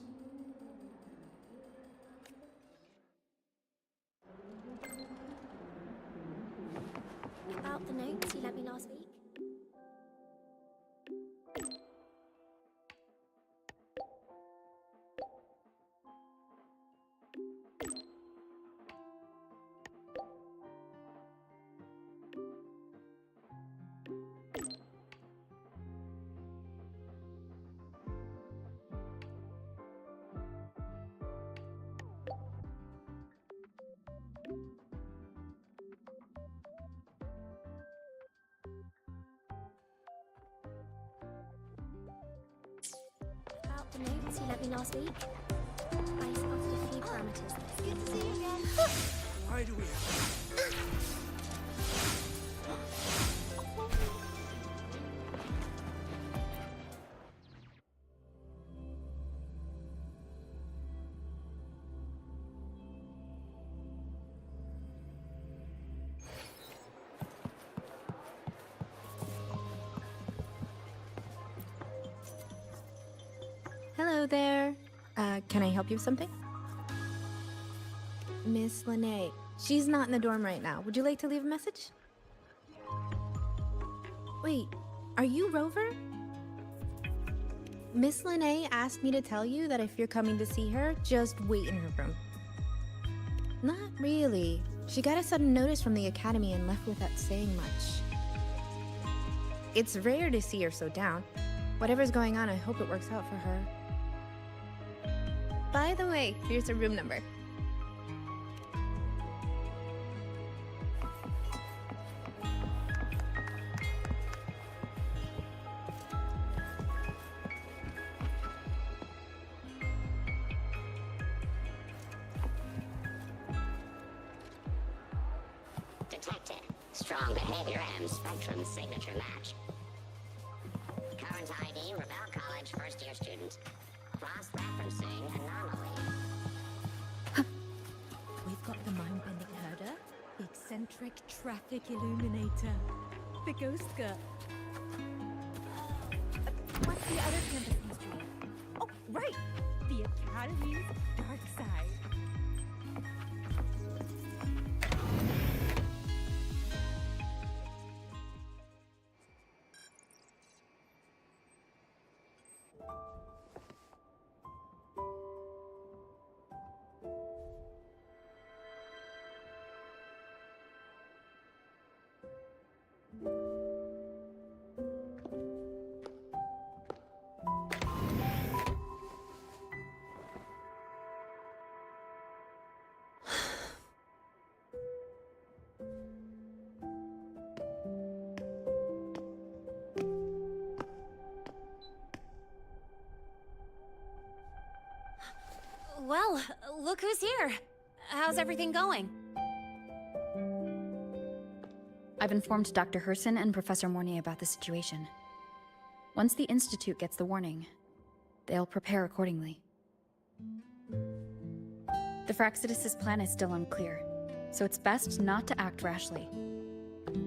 About the notes you lent me last week? About the notes you lent me last week? I spotted a few parameters. Good to see you again. Why do we Hello there. Can I help you with something? Miss Lene. She's not in the dorm right now. Would you like to leave a message? Wait, are you Rover? Miss Lene asked me to tell you that if you're coming to see her, just wait in her room. Not really. She got a sudden notice from the academy and left without saying much. It's rare to see her so down. Whatever's going on, I hope it works out for her. By the way, here's her room number. Detected. Strong behavior and spectrum signature match. Current ID, Rebel College first-year student. Cross-referencing anomaly. We've got the mind-bending herder, the eccentric traffic illuminator, the ghost girl. What's the other campus mystery? Oh, right! The Academy's dark side. Well, look who's here. How's everything going? I've informed Dr. Herson and Professor Mornay about the situation. Once the Institute gets the warning, they'll prepare accordingly. The Fraxidus' plan is still unclear, so it's best not to act rashly.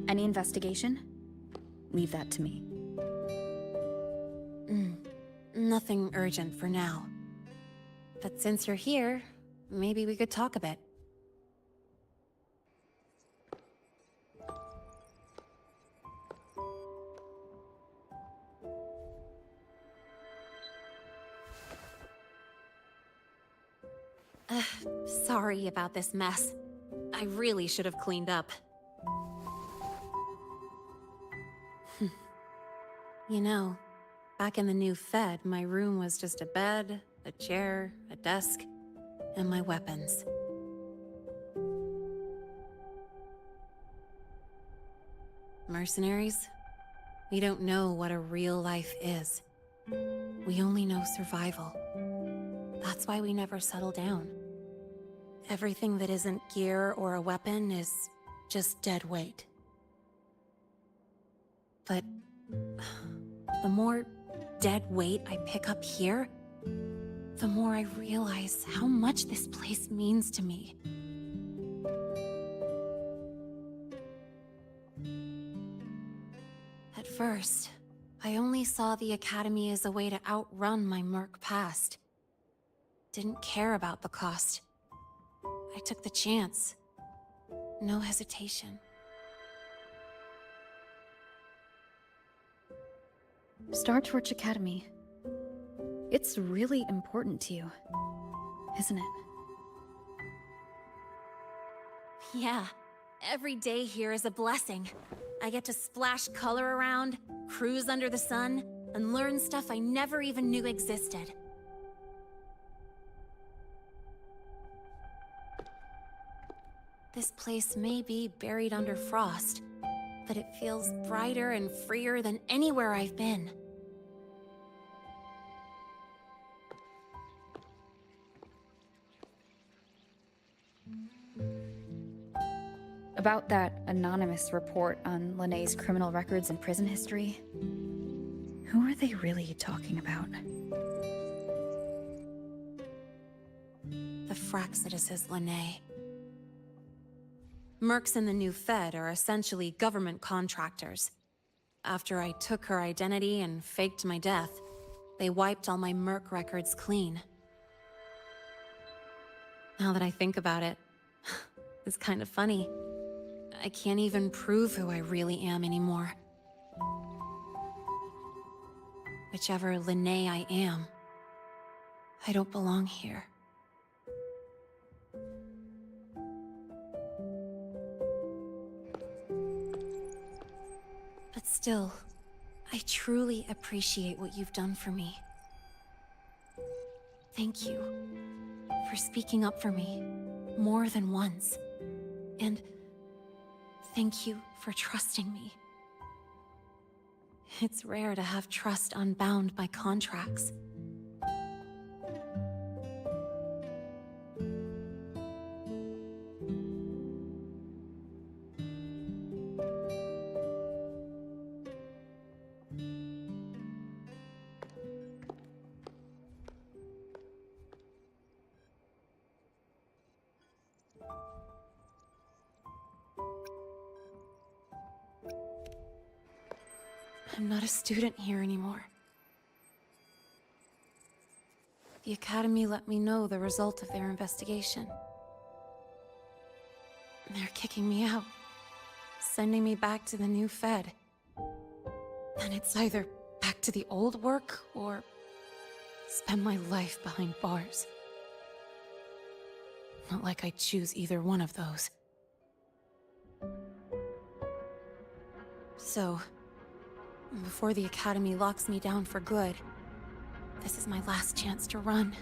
Any investigation? Leave that to me. Nothing urgent for now. But since you're here, maybe we could talk a bit. Sorry about this mess. I really should have cleaned up. You know, back in the new Fed, my room was just a bed, a chair, a desk, and my weapons. Mercenaries? We don't know what a real life is. We only know survival. That's why we never settle down. Everything that isn't gear or a weapon is just dead weight. But the more dead weight I pick up here, the more I realize how much this place means to me. At first, I only saw the Academy as a way to outrun my Merc past. Didn't care about the cost. I took the chance. No hesitation. Star Torch Academy. It's really important to you, isn't it? Yeah, every day here is a blessing. I get to splash color around, cruise under the sun, and learn stuff I never even knew existed. This place may be buried under frost, but it feels brighter and freer than anywhere I've been. About that anonymous report on Linné's criminal records and prison history, who are they really talking about? The Fraxidus' Linné. Mercs in the new Fed are essentially government contractors. After I took her identity and faked my death, they wiped all my Merc records clean. Now that I think about it, it's kind of funny. I can't even prove who I really am anymore. Whichever Linné I am, I don't belong here. But still, I truly appreciate what you've done for me. Thank you for speaking up for me more than once. And thank you for trusting me. It's rare to have trust unbound by contracts. I'm not a student here anymore. The Academy let me know the result of their investigation. They're kicking me out, sending me back to the new Fed. And it's either back to the old work, or spend my life behind bars. Not like I choose either one of those. So, before the Academy locks me down for good, this is my last chance to run.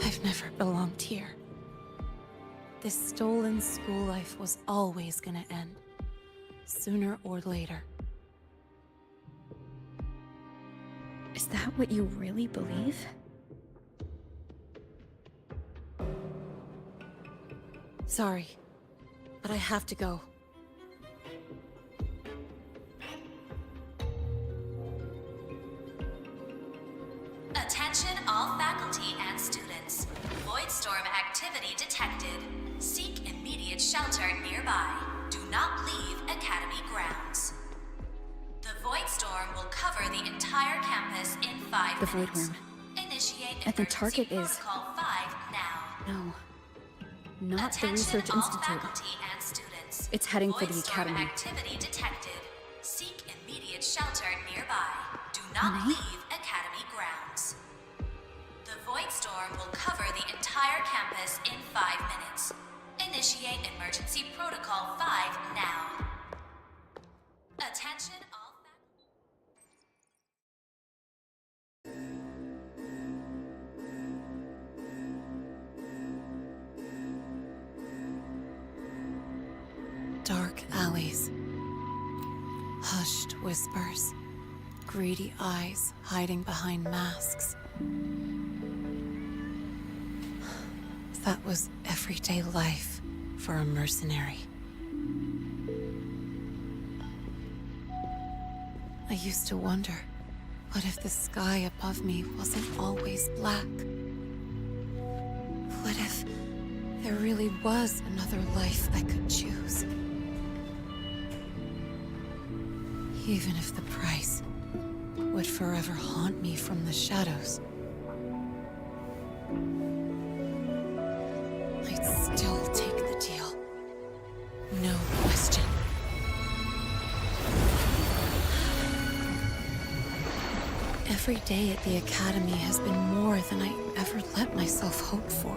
I've never belonged here. This stolen school life was always gonna end, sooner or later. Is that what you really believe? Sorry, but I have to go. Attention all faculty and students. Voidstorm activity detected. Seek immediate shelter nearby. Do not leave Academy grounds. The Voidstorm will cover the entire campus in 5 The minutes. Voidworm. Initiate And the emergency target is... protocol 5 now. No. Not the Attention Research all Institute. faculty and students. It's heading for the Voidstorm Academy. activity detected. Seek immediate shelter nearby. Do not Linné? leave Academy grounds. The service in 5 minutes. Initiate Emergency Protocol 5 now. Attention all Dark alleys. Hushed whispers. Greedy eyes hiding behind masks. That was everyday life for a mercenary. I used to wonder, what if the sky above me wasn't always black? What if there really was another life I could choose? Even if the price would forever haunt me from the shadows, I'd still take the deal. No question. Every day at the Academy has been more than I ever let myself hope for.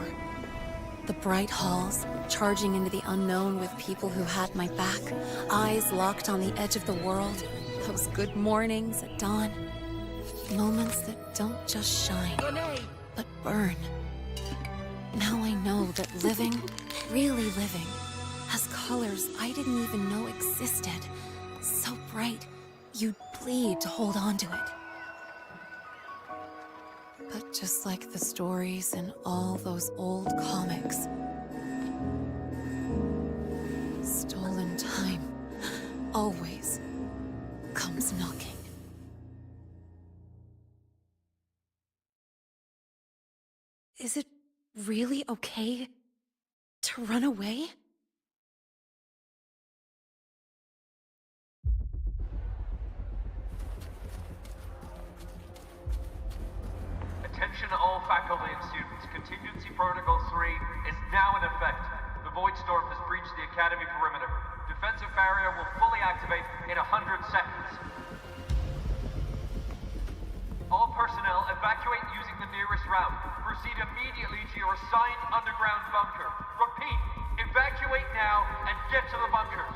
The bright halls, charging into the unknown with people who had my back, eyes locked on the edge of the world, those good mornings at dawn. Moments that don't just shine, but burn. Now I know that living, really living, has colors I didn't even know existed. So bright, you'd bleed to hold on to it. But just like the stories in all those old comics, stolen time always comes knocking. Is it really okay to run away? Attention all faculty and students. Contingency Protocol 3 is now in effect. The Void Storm has breached the Academy perimeter. Defensive barrier will fully activate in 100 seconds. All personnel evacuate using the nearest route. Proceed immediately to your assigned underground bunker. Repeat, evacuate now and get to the bunkers.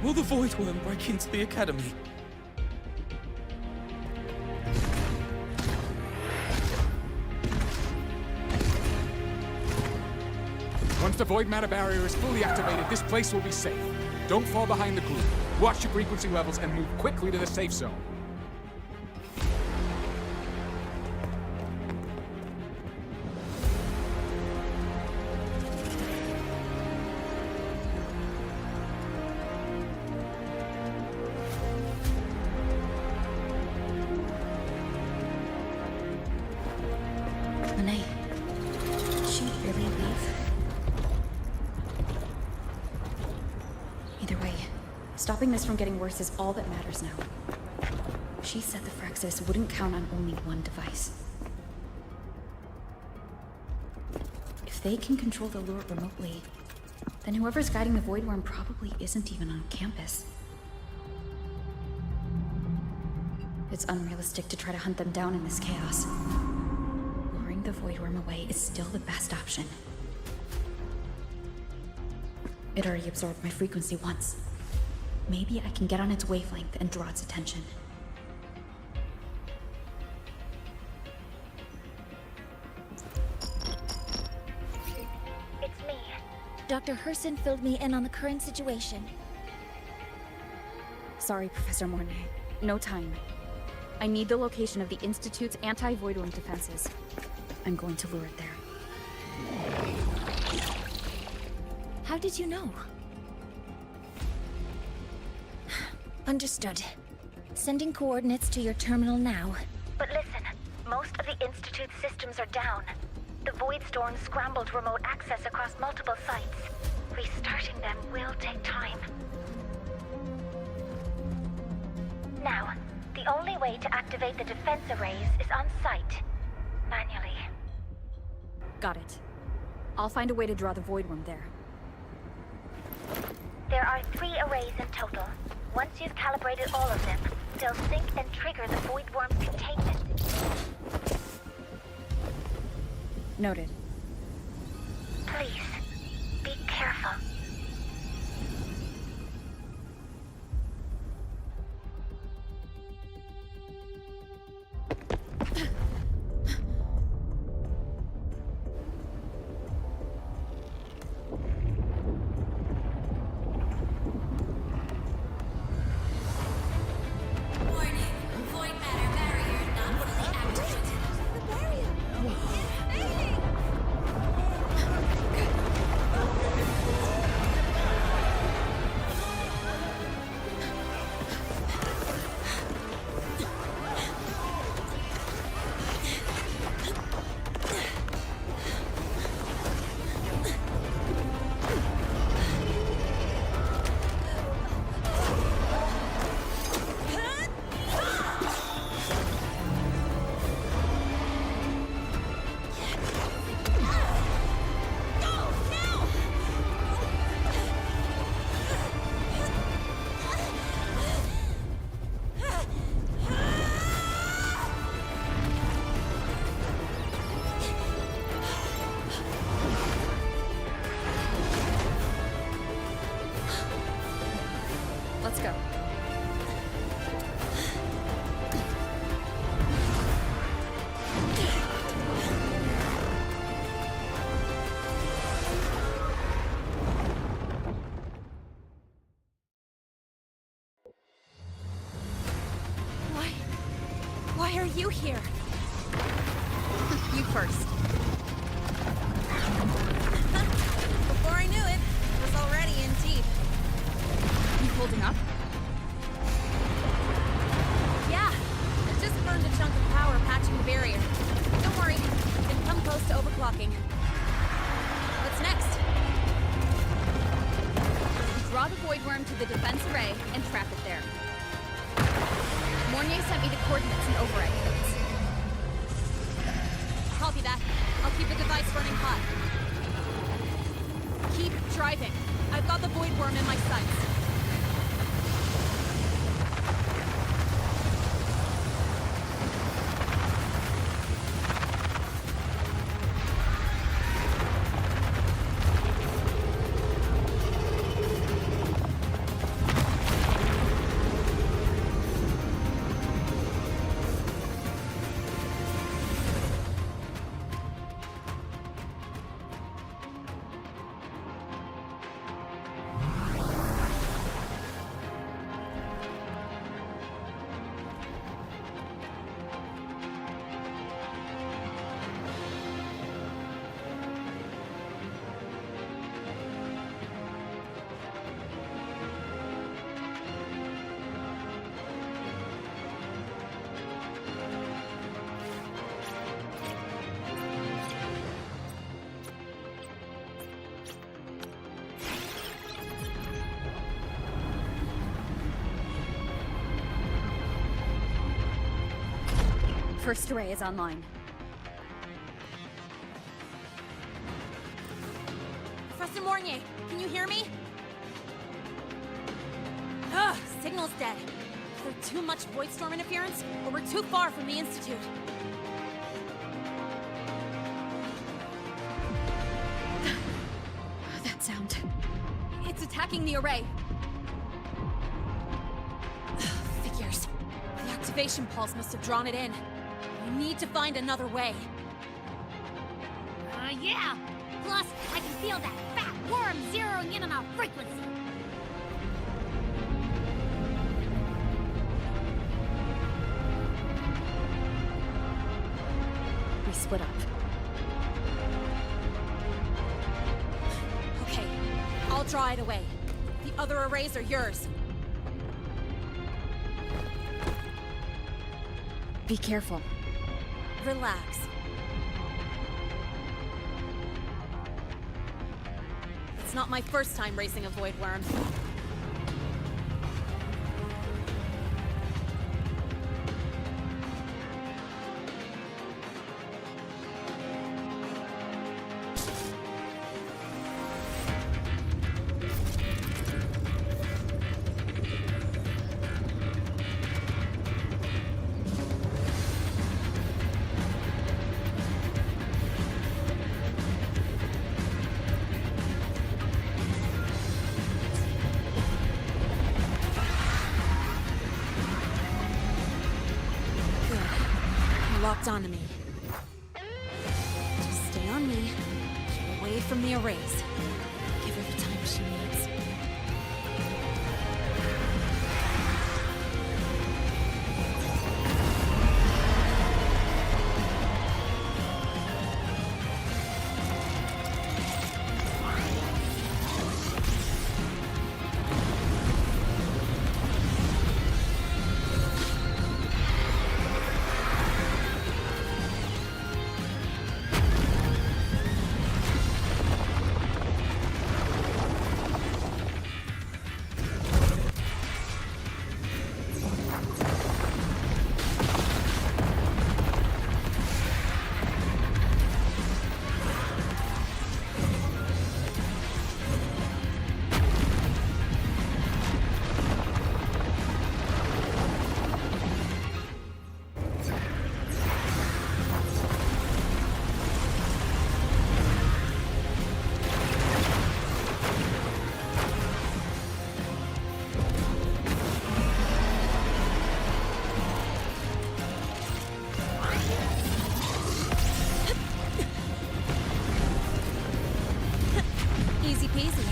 Will the Void Worm break into the Academy? Once the Void Matter Barrier is fully activated, this place will be safe. Don't fall behind the group. Watch your frequency levels and move quickly to the safe zone. Lene, did she really leave? Either way, stopping this from getting worse is all that matters now. She said the Phraxis wouldn't count on only one device. If they can control the lure remotely, then whoever's guiding the Void Worm probably isn't even on campus. It's unrealistic to try to hunt them down in this chaos. Luring the Void Worm away is still the best option. It already absorbed my frequency once. Maybe I can get on its wavelength and draw its attention. It's me. Dr. Herson filled me in on the current situation. Sorry, Professor Mornay. No time. I need the location of the Institute's anti-void worm defenses. I'm going to lure it there. How did you know? Understood. Sending coordinates to your terminal now. But listen, most of the Institute's systems are down. The Void Storm scrambled remote access across multiple sites. Restarting them will take time. Now, the only way to activate the defense arrays is on site. Manually. Got it. I'll find a way to draw the void worm there. There are 3 arrays in total. Once you've calibrated all of them, they'll sync and trigger the void worm's containment. Noted. Please, be careful. Let's go. Why are you here? You first. Before I knew it, I was already in deep. You holding up? Yeah, I just burned a chunk of power patching the barrier. Don't worry, didn't come close to overclocking. What's next? Draw the void worm to the defense array and trap it there. Mornier sent me the coordinates and override codes. Copy that. I'll keep the device running hot. Keep driving. I've got the void worm in my sights. First array is online. Professor Mornier, can you hear me? Ugh, signal's dead. Is there too much void storm interference, or we're too far from the Institute? That sound. It's attacking the array. activation pulse must have drawn it in. We need to find another way. Yeah! Plus, I can feel that fat worm zeroing in on our frequency. We split up. Okay, I'll draw it away. The other arrays are yours. Be careful. Relax. It's not my first time racing a void worm. Locked onto me. Just stay on me, away from the arrays. Give her the time she needs. Easy peasy.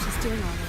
She's doing all right.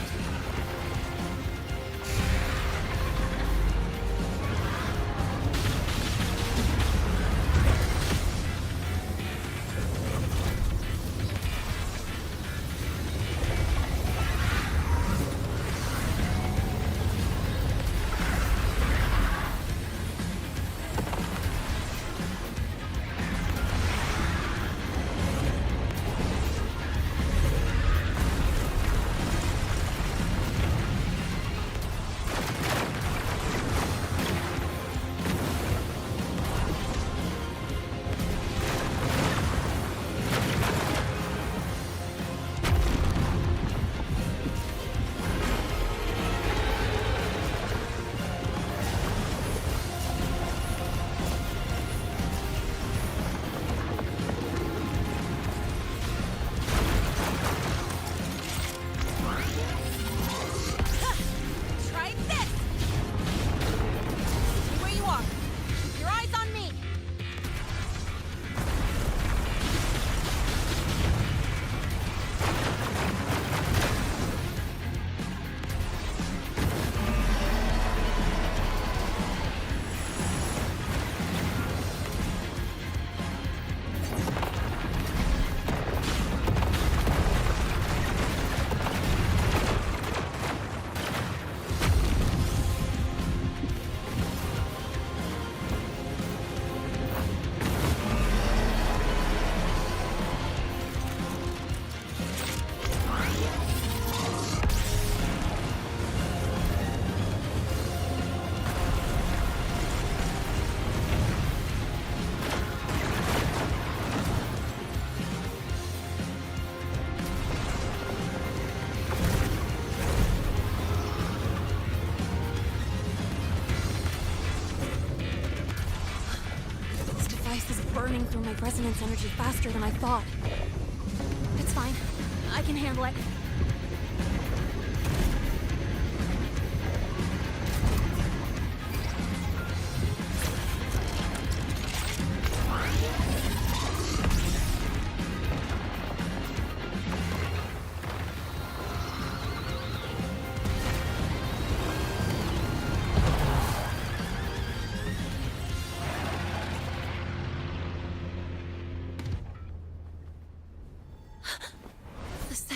Burning through my resonance energy faster than I thought. It's fine. I can handle it.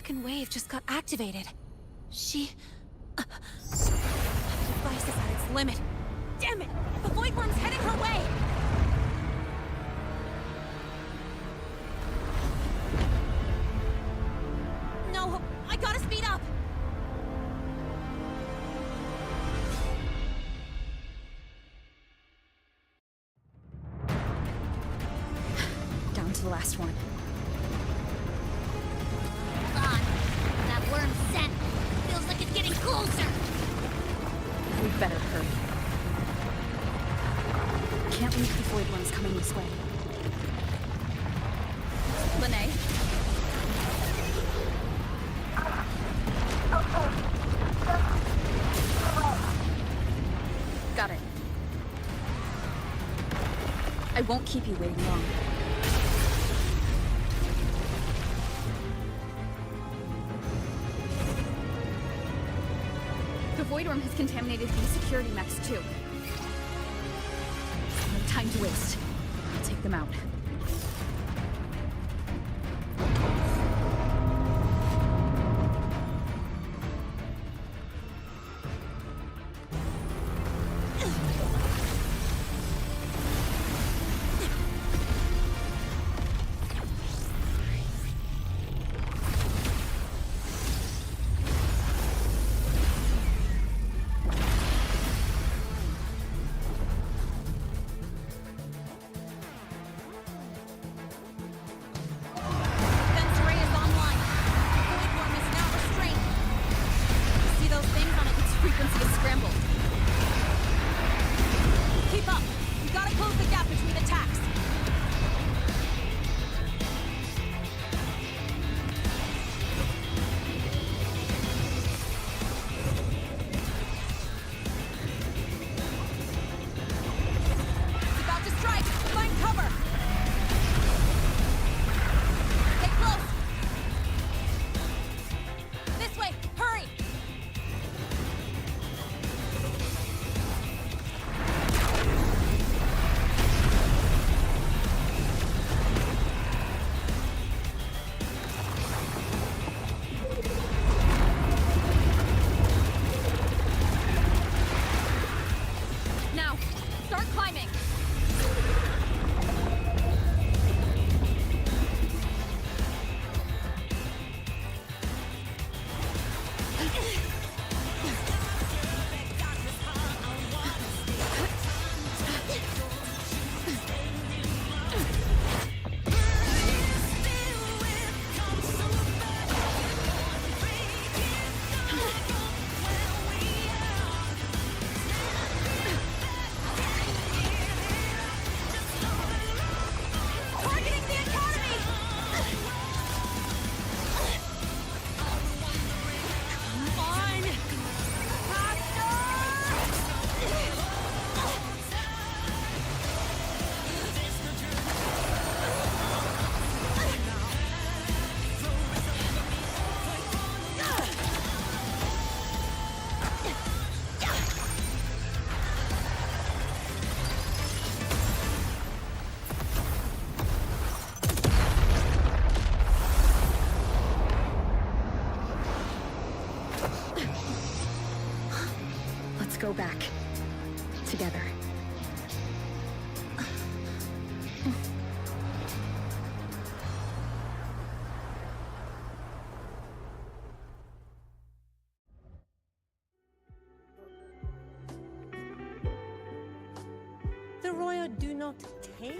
second wave just got activated. She... the device is at its limit. Damn it! The Void Worm's heading her way! No, I gotta speed up! Down to the last one. God, that worm's scent feels like it's getting closer. We better hurry. Can't leave the Void Worms coming this way. Lene? Got it. I won't keep you waiting long. The Void Worm has contaminated these security mechs too. No time to waste. I'll take them out. Go back. Together. The royal do not tame.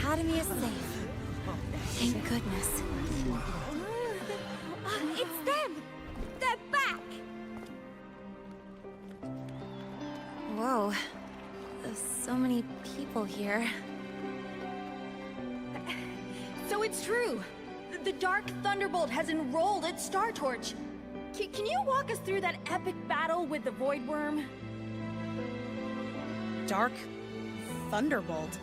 Academy is safe. Thank goodness. It's them! They're back! Whoa. There's so many people here. So it's true! The Dark Thunderbolt has enrolled at Star Torch! Can you walk us through that epic battle with the Void Worm? Dark Thunderbolt?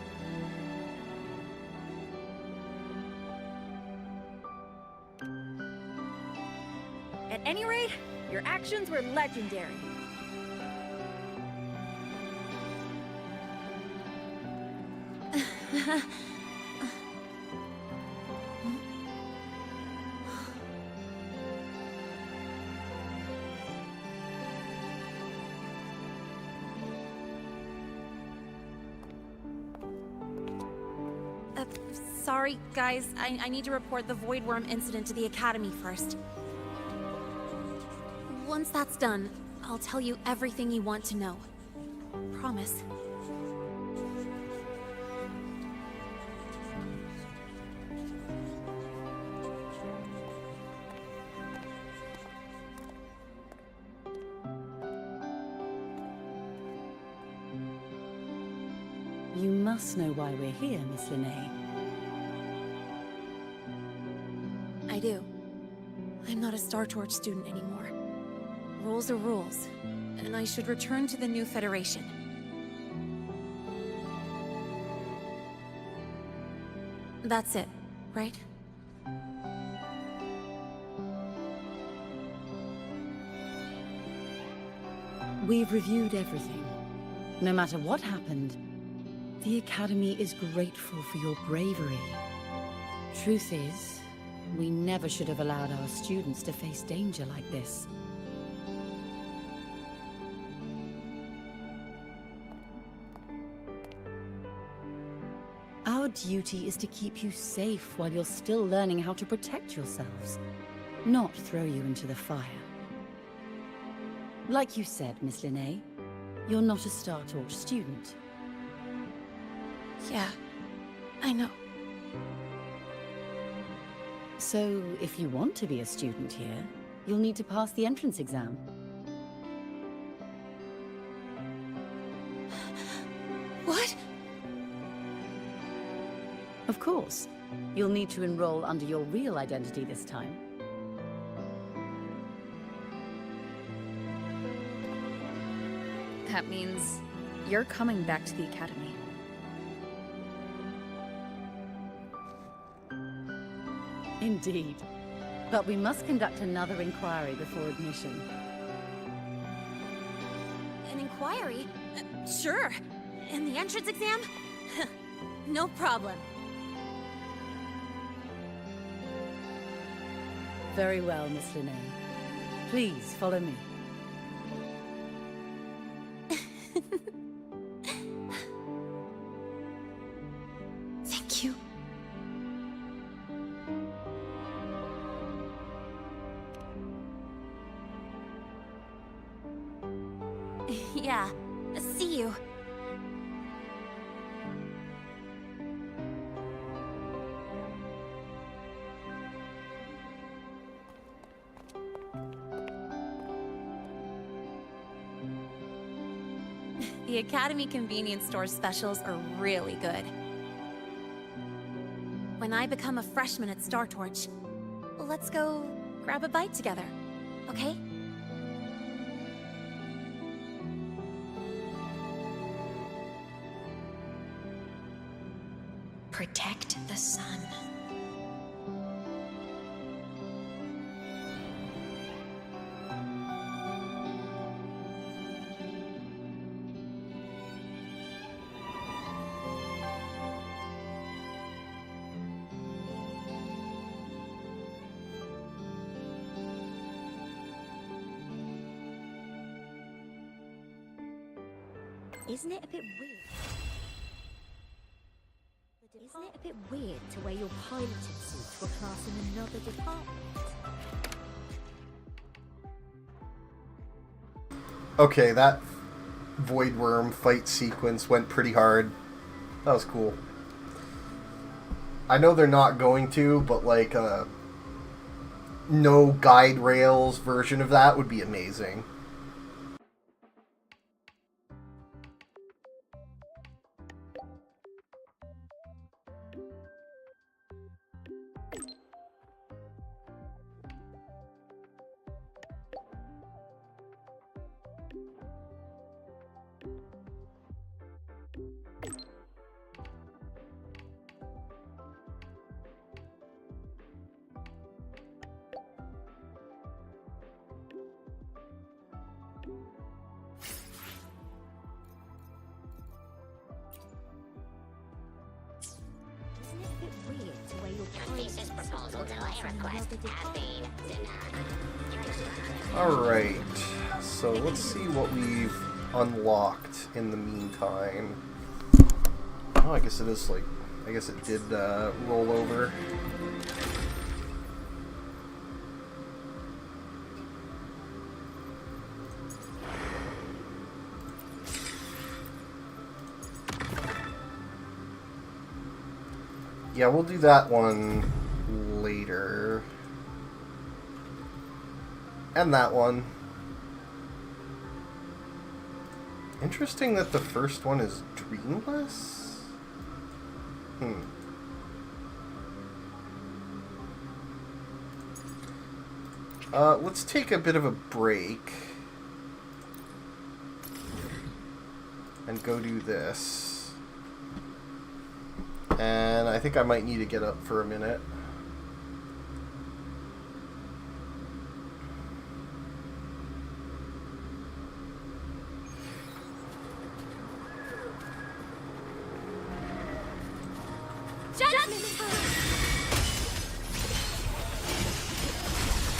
any rate, your actions were legendary. Sorry, guys. I need to report the Void Worm incident to the Academy first. Once that's done, I'll tell you everything you want to know. Promise. You must know why we're here, Miss Linnae. I do. I'm not a Star Torch student anymore. Rules are rules, and I should return to the new Federation. That's it, right? We've reviewed everything. No matter what happened, the Academy is grateful for your bravery. Truth is, we never should have allowed our students to face danger like this. Our duty is to keep you safe while you're still learning how to protect yourselves, not throw you into the fire. Like you said, Miss Linnae, you're not a Star Torch student. Yeah, I know. So, if you want to be a student here, you'll need to pass the entrance exam. What? Of course. You'll need to enroll under your real identity this time. That means you're coming back to the Academy. Indeed. But we must conduct another inquiry before admission. An inquiry? Sure. And the entrance exam? No problem. Very well, Miss Linnae. Please, follow me. Thank you. Yeah, see you. The Academy convenience store specials are really good. When I become a freshman at Star Torch, let's go grab a bite together, okay? Protect the sun. Isn't it a bit weird? Isn't it a bit weird to wear your piloting suit to a class in another department? Okay, that Void Worm fight sequence went pretty hard. That was cool. I know they're not going to, but like a no guide rails version of that would be amazing. Proposal delay request has been denied. Alright, so let's see what we've unlocked in the meantime. Oh, I guess it is like, I guess it did roll over. Yeah, we'll do that one later. And that one. Interesting that the first one is dreamless? Let's take a bit of a break. And go do this. And I think I might need to get up for a minute.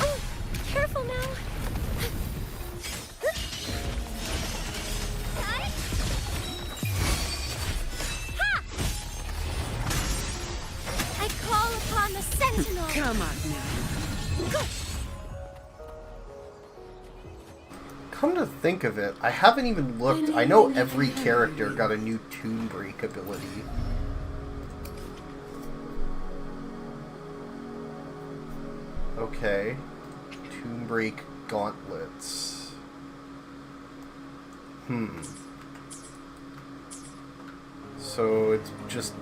Oh, careful now. I call upon the Sentinel. Come on now. Come to think of it, I haven't even looked. I know every character got a new Toon Break ability. Okay. Toon Break gauntlets. So it's just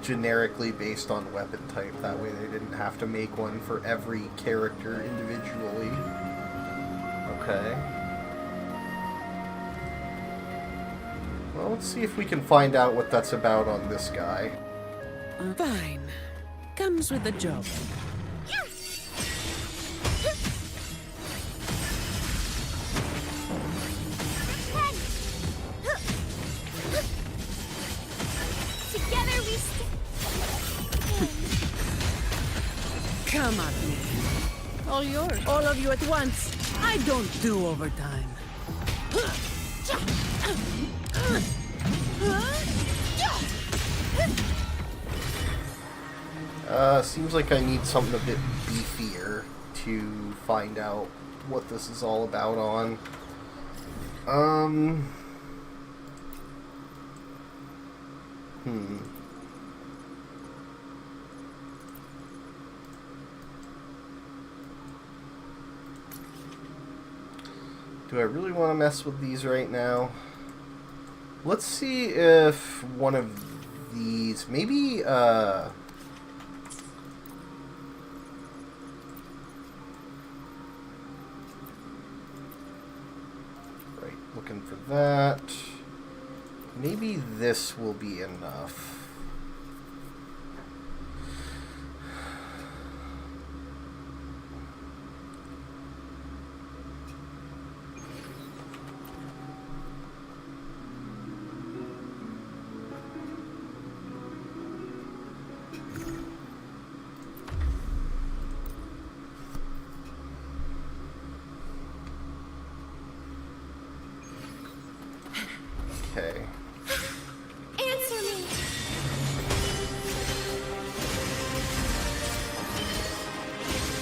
generically based on weapon type. That way they didn't have to make one for every character individually. Okay. Well, let's see if we can find out what that's about on this guy. Fine. Comes with the job. Together we Come at me. All yours. All of you at once. I don't do overtime. Seems like I need something a bit beefier to find out what this is all about on. Do I really want to mess with these right now? Let's see if one of these, maybe, right, looking for that. Maybe this will be enough. Okay. answer me.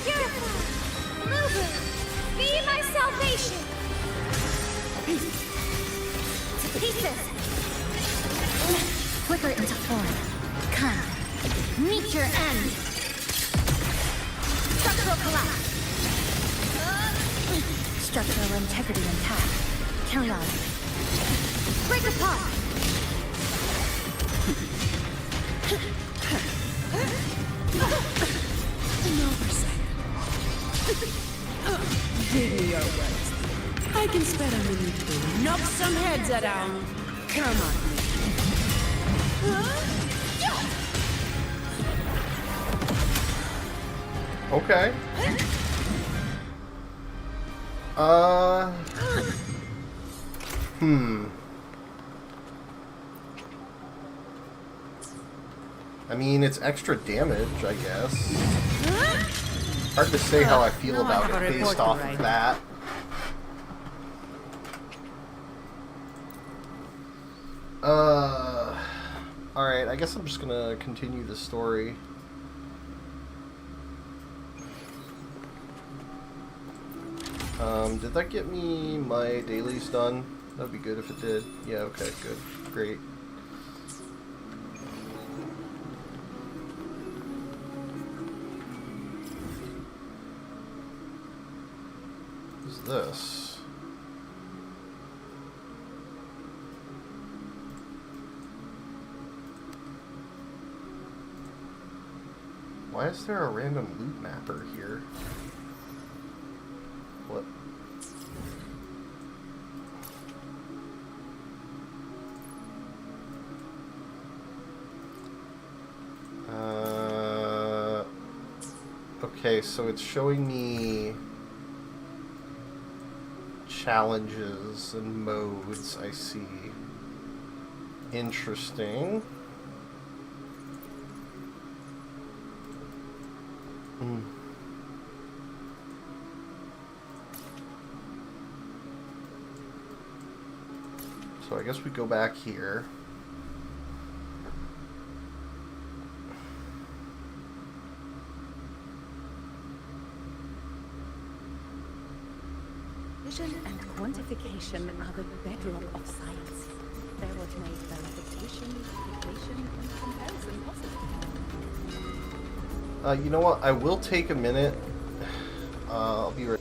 Purify, Mover, be my salvation. To pieces. Flicker it into form. Come, meet your end. Structural collapse. Structural integrity intact. Carry on. Break apart. An oversight. Give me your words. I can spare a minute to knock some heads around. Come on, me. Okay. I mean, it's extra damage, I guess. Hard to say how I feel about it based off of that. Alright, I guess I'm just gonna continue the story. Did that get me my dailies done? That'd be good if it did. Yeah, okay, good. Great. What's this? Why is there a random loot mapper here? What? Okay, so it's showing me challenges and modes, I see. Interesting. So I guess we go back here. Vision and quantification are the bedrock of science. They're what make verification, application, and comparison possible. You know what? I will take a minute. I'll be right.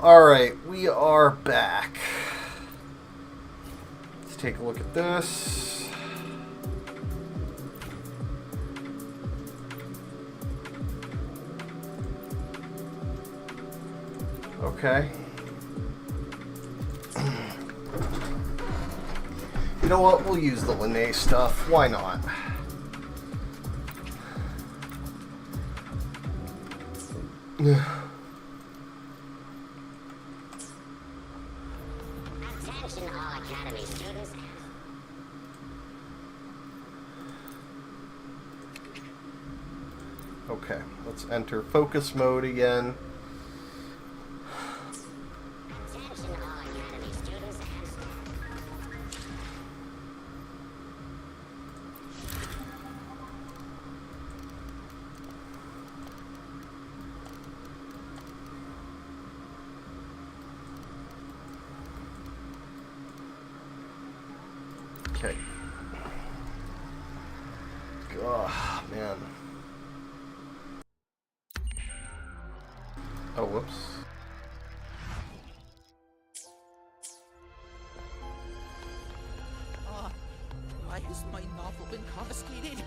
Alright, we are back. Let's take a look at this. Okay. You know what? We'll use the Linnae stuff. Why not? Attention all Academy students. Okay, let's enter focus mode again. Attention all Academy students and staff. Okay. Oh, man. Oh, whoops. Why has my novel been confiscated?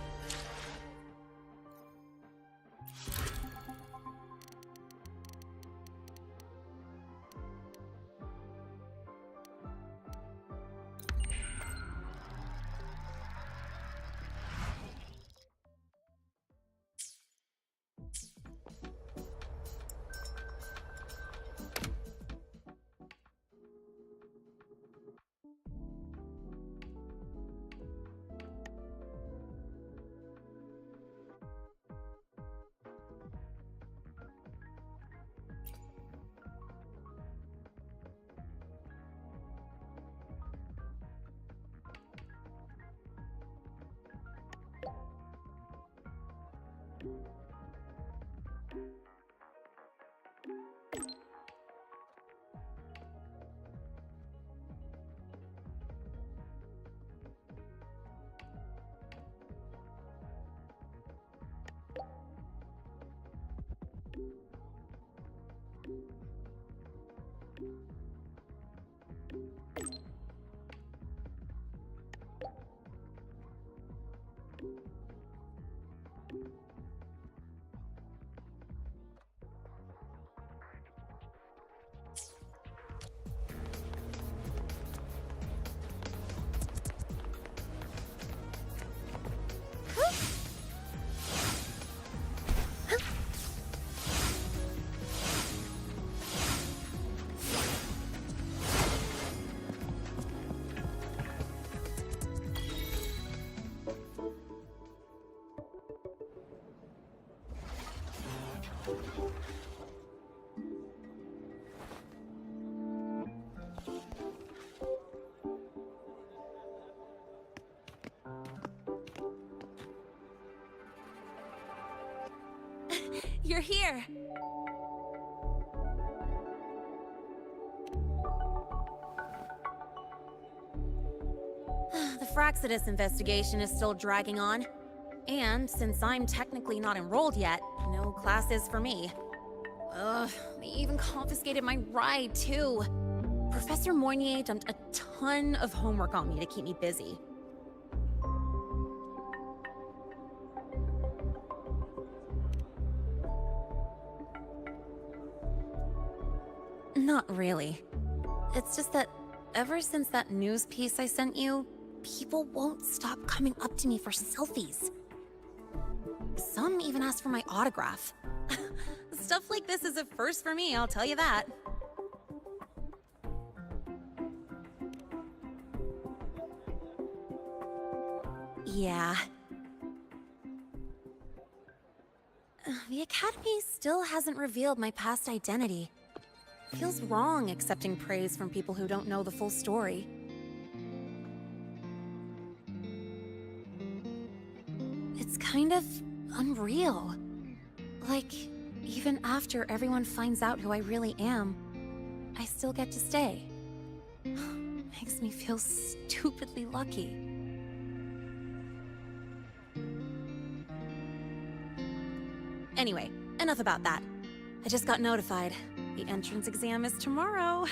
You're here! The Fraxidus investigation is still dragging on. And since I'm technically not enrolled yet, no classes for me. Ugh, they even confiscated my ride, too. Professor Moynier dumped a ton of homework on me to keep me busy. Not really. It's just that ever since that news piece I sent you, people won't stop coming up to me for selfies. Some even ask for my autograph. Stuff like this is a first for me, I'll tell you that. Yeah. The Academy still hasn't revealed my past identity. Feels wrong accepting praise from people who don't know the full story. It's kind of unreal. Like, even after everyone finds out who I really am, I still get to stay. Makes me feel stupidly lucky. Anyway, enough about that. I just got notified. The entrance exam is tomorrow.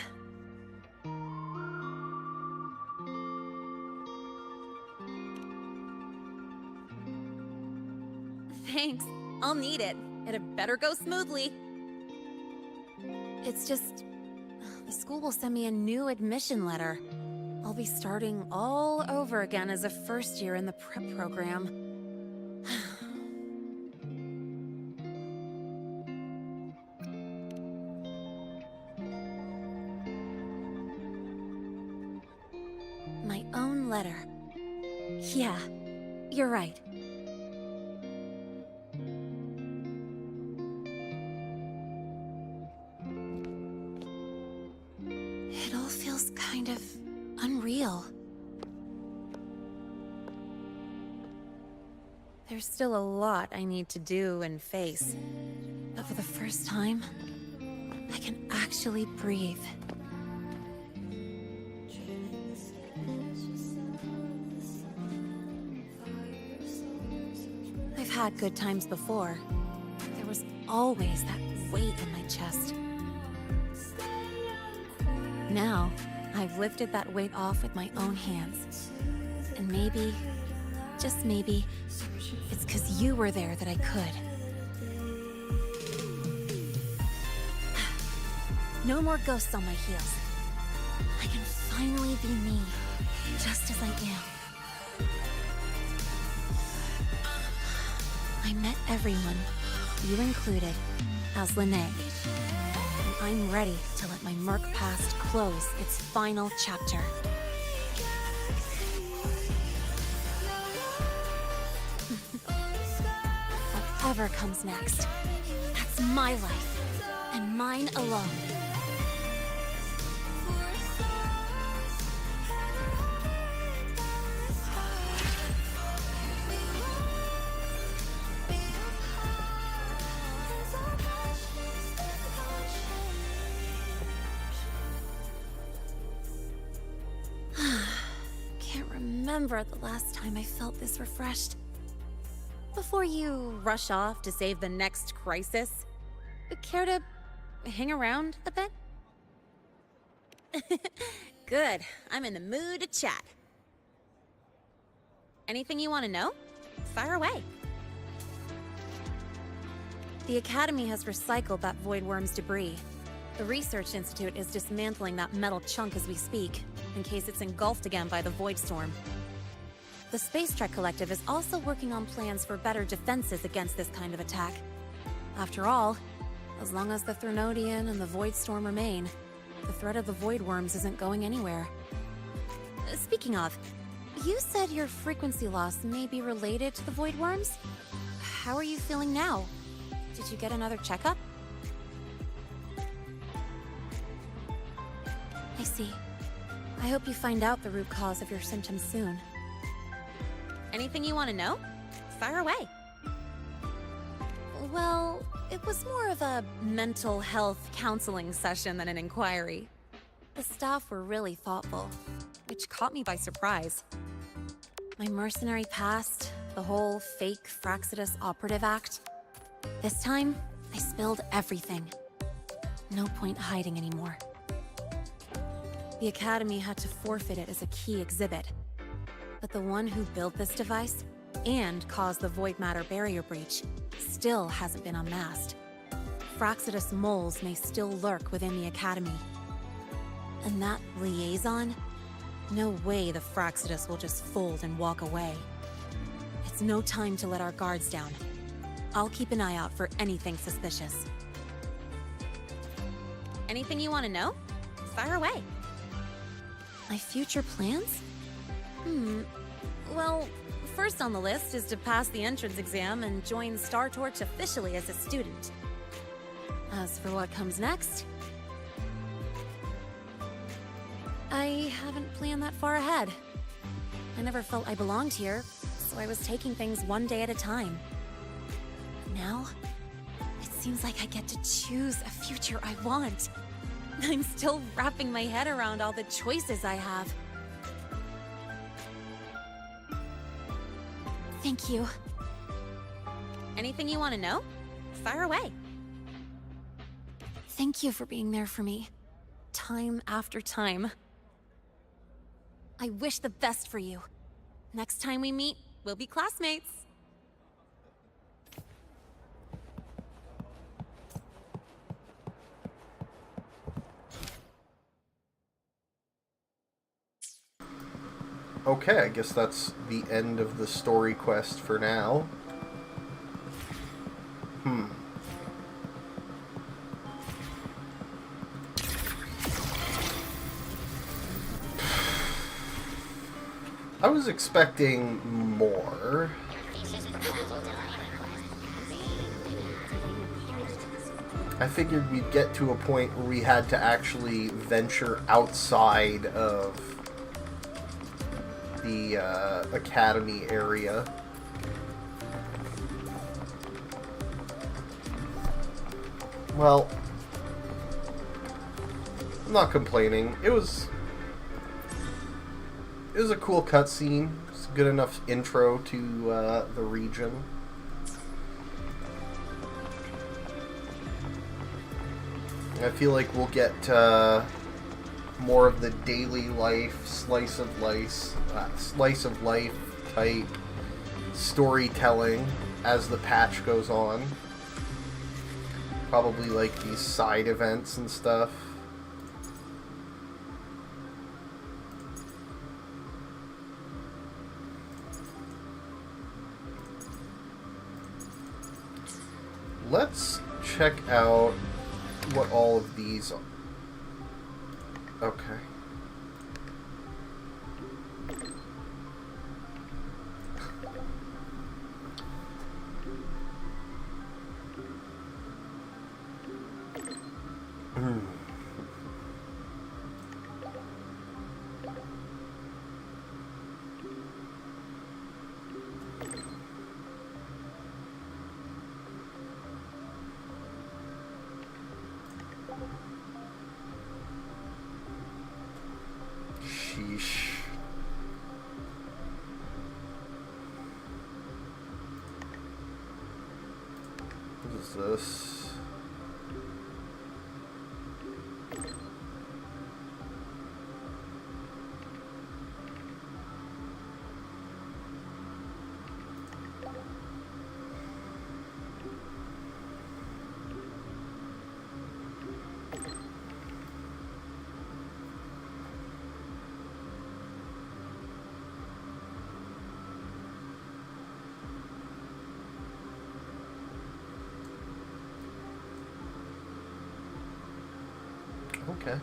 Thanks. I'll need it. It better go smoothly. It's just... the school will send me a new admission letter. I'll be starting all over again as a first year in the prep program. My own letter. Yeah, you're right. It all feels kind of unreal. There's still a lot I need to do and face. But for the first time, I can actually breathe. I've had good times before. There was always that weight in my chest. Now, I've lifted that weight off with my own hands. And maybe, just maybe, it's 'cause you were there that I could. No more ghosts on my heels. I can finally be me, just as I am. I met everyone, you included, as Lene. And I'm ready to let my Merc past close its final chapter. Whatever comes next, that's my life, and mine alone. Can't remember the last time I felt this refreshed. Before you rush off to save the next crisis, care to hang around a bit? Good. I'm in the mood to chat. Anything you want to know? Fire away. The Academy has recycled that Void Worm's debris. The Research Institute is dismantling that metal chunk as we speak, in case it's engulfed again by the Void Storm. The SPACETREK Collective is also working on plans for better defenses against this kind of attack. After all, as long as the Threnodian and the Void Storm remain, the threat of the Void Worms isn't going anywhere. Speaking of, you said your frequency loss may be related to the Void Worms? How are you feeling now? Did you get another checkup? I see. I hope you find out the root cause of your symptoms soon. Anything you want to know? Fire away. Well, it was more of a mental health counseling session than an inquiry. The staff were really thoughtful, which caught me by surprise. My mercenary past, the whole fake Fraxidus operative act. This time, I spilled everything. No point hiding anymore. The Academy had to forfeit it as a key exhibit. But the one who built this device, and caused the void matter barrier breach, still hasn't been unmasked. Fraxidus moles may still lurk within the Academy. And that liaison? No way the Fraxidus will just fold and walk away. It's no time to let our guards down. I'll keep an eye out for anything suspicious. Anything you want to know? Fire away. My future plans? Well, first on the list is to pass the entrance exam and join Star Torch officially as a student. As for what comes next, I haven't planned that far ahead. I never felt I belonged here, so I was taking things one day at a time. Now, it seems like I get to choose a future I want. I'm still wrapping my head around all the choices I have. Thank you. Anything you want to know? Fire away. Thank you for being there for me. Time after time. I wish the best for you. Next time we meet, we'll be classmates. Okay, I guess that's the end of the story quest for now. I was expecting more. I figured we'd get to a point where we had to actually venture outside of the academy area. Well, I'm not complaining. It was a cool cutscene. It's a good enough intro to the region. I feel like we'll get more of the daily life, slice of life type storytelling as the patch goes on. Probably like these side events and stuff. Let's check out what all of these are. Okay. Sheesh. What is this? Okay.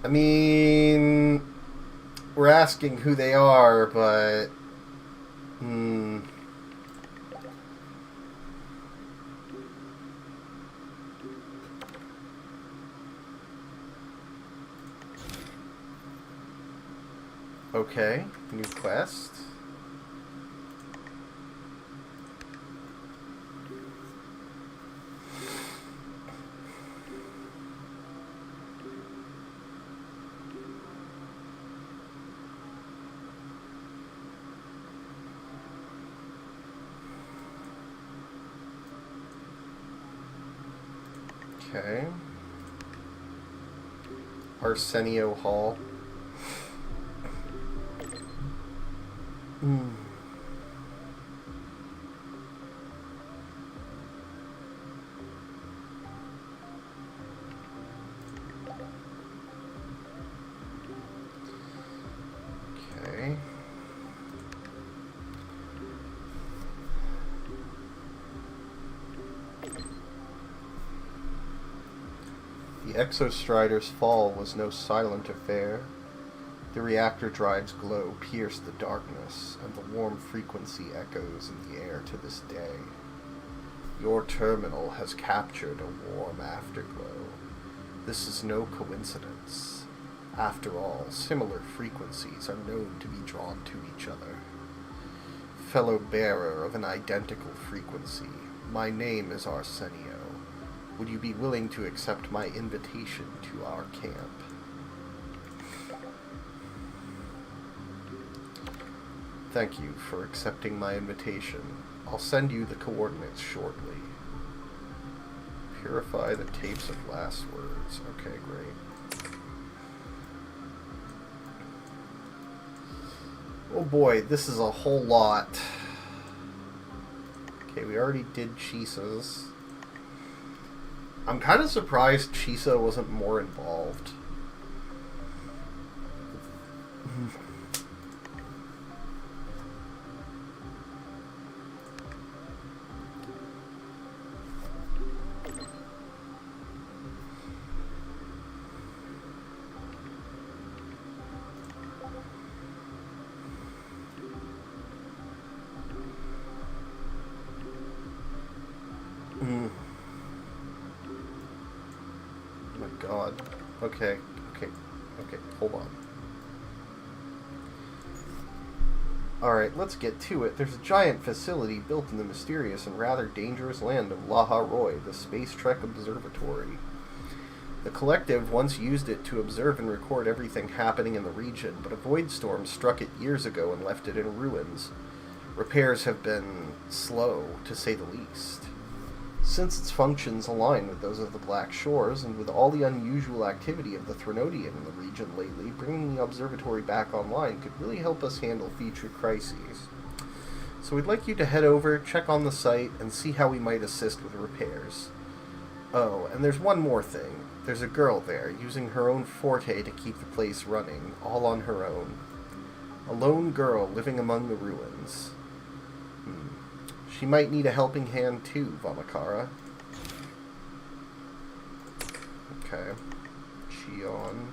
I mean, we're asking who they are, but okay, new quest. Okay. Arsenio Hall. Okay. The Exostrider's fall was no silent affair. The reactor drive's glow pierced the darkness, and the warm frequency echoes in the air to this day. Your terminal has captured a warm afterglow. This is no coincidence. After all, similar frequencies are known to be drawn to each other. Fellow bearer of an identical frequency, my name is Arsenio. Would you be willing to accept my invitation to our camp? Thank you for accepting my invitation. I'll send you the coordinates shortly. Purify the tapes of last words. Okay, great. Oh boy, this is a whole lot. Okay, we already did Chisa's. I'm kind of surprised Chisa wasn't more involved. Okay, hold on. Alright, let's get to it. There's a giant facility built in the mysterious and rather dangerous land of Laha Roy, the SPACETRek Observatory. The Collective once used it to observe and record everything happening in the region, but a void storm struck it years ago and left it in ruins. Repairs have been slow, to say the least. Since its functions align with those of the Black Shores, and with all the unusual activity of the Threnodian in the region lately, bringing the observatory back online could really help us handle future crises. So we'd like you to head over, check on the site, and see how we might assist with repairs. Oh, and there's one more thing. There's a girl there, using her own forte to keep the place running, all on her own. A lone girl living among the ruins. She might need a helping hand too, Vamakara. Okay. Chion.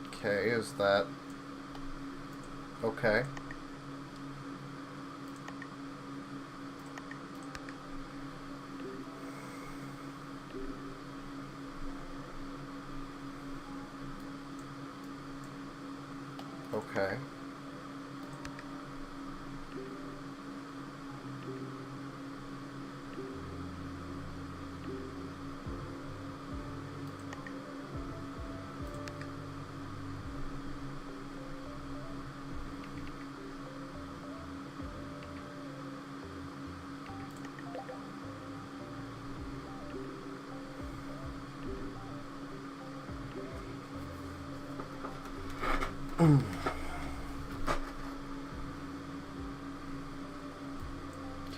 Okay, is that... Okay. Okay.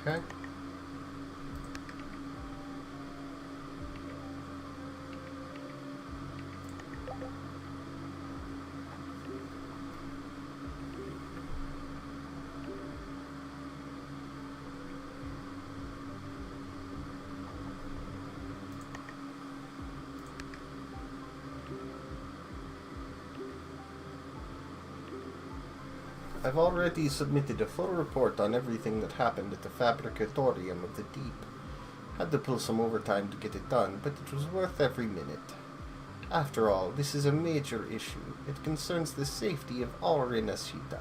Okay. I've already submitted a full report on everything that happened at the Fabricatorium of the Deep. Had to pull some overtime to get it done, but it was worth every minute. After all, this is a major issue. It concerns the safety of all Renashita.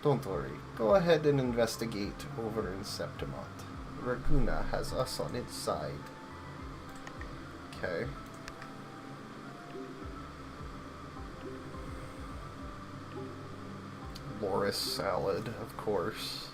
Don't worry. Go ahead and investigate over in Septimont. Raguna has us on its side. Okay. Loris salad, of course.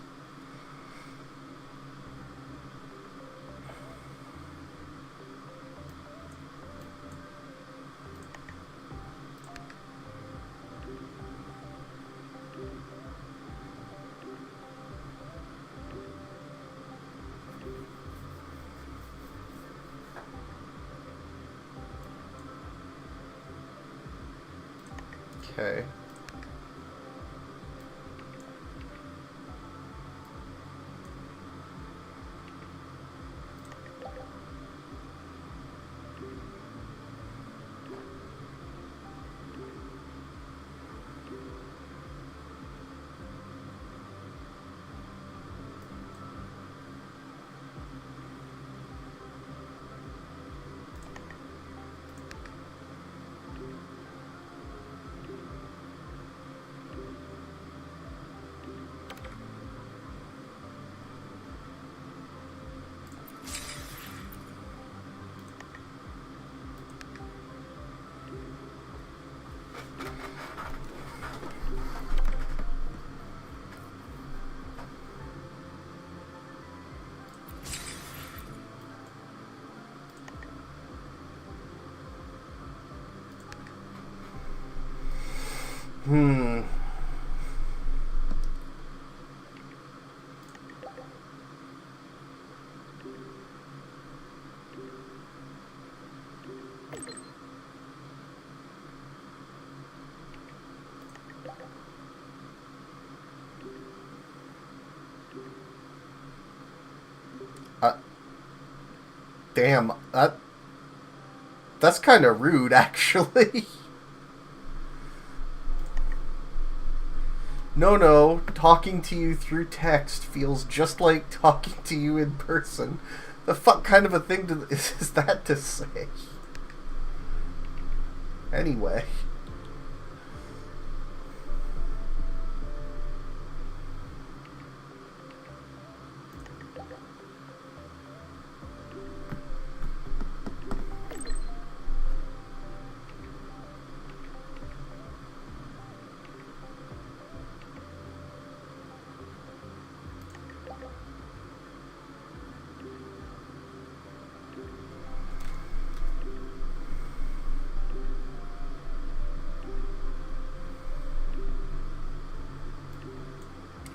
Okay. Damn, that's kind of rude, actually. No, talking to you through text feels just like talking to you in person. The fuck kind of a thing is that to say? Anyway.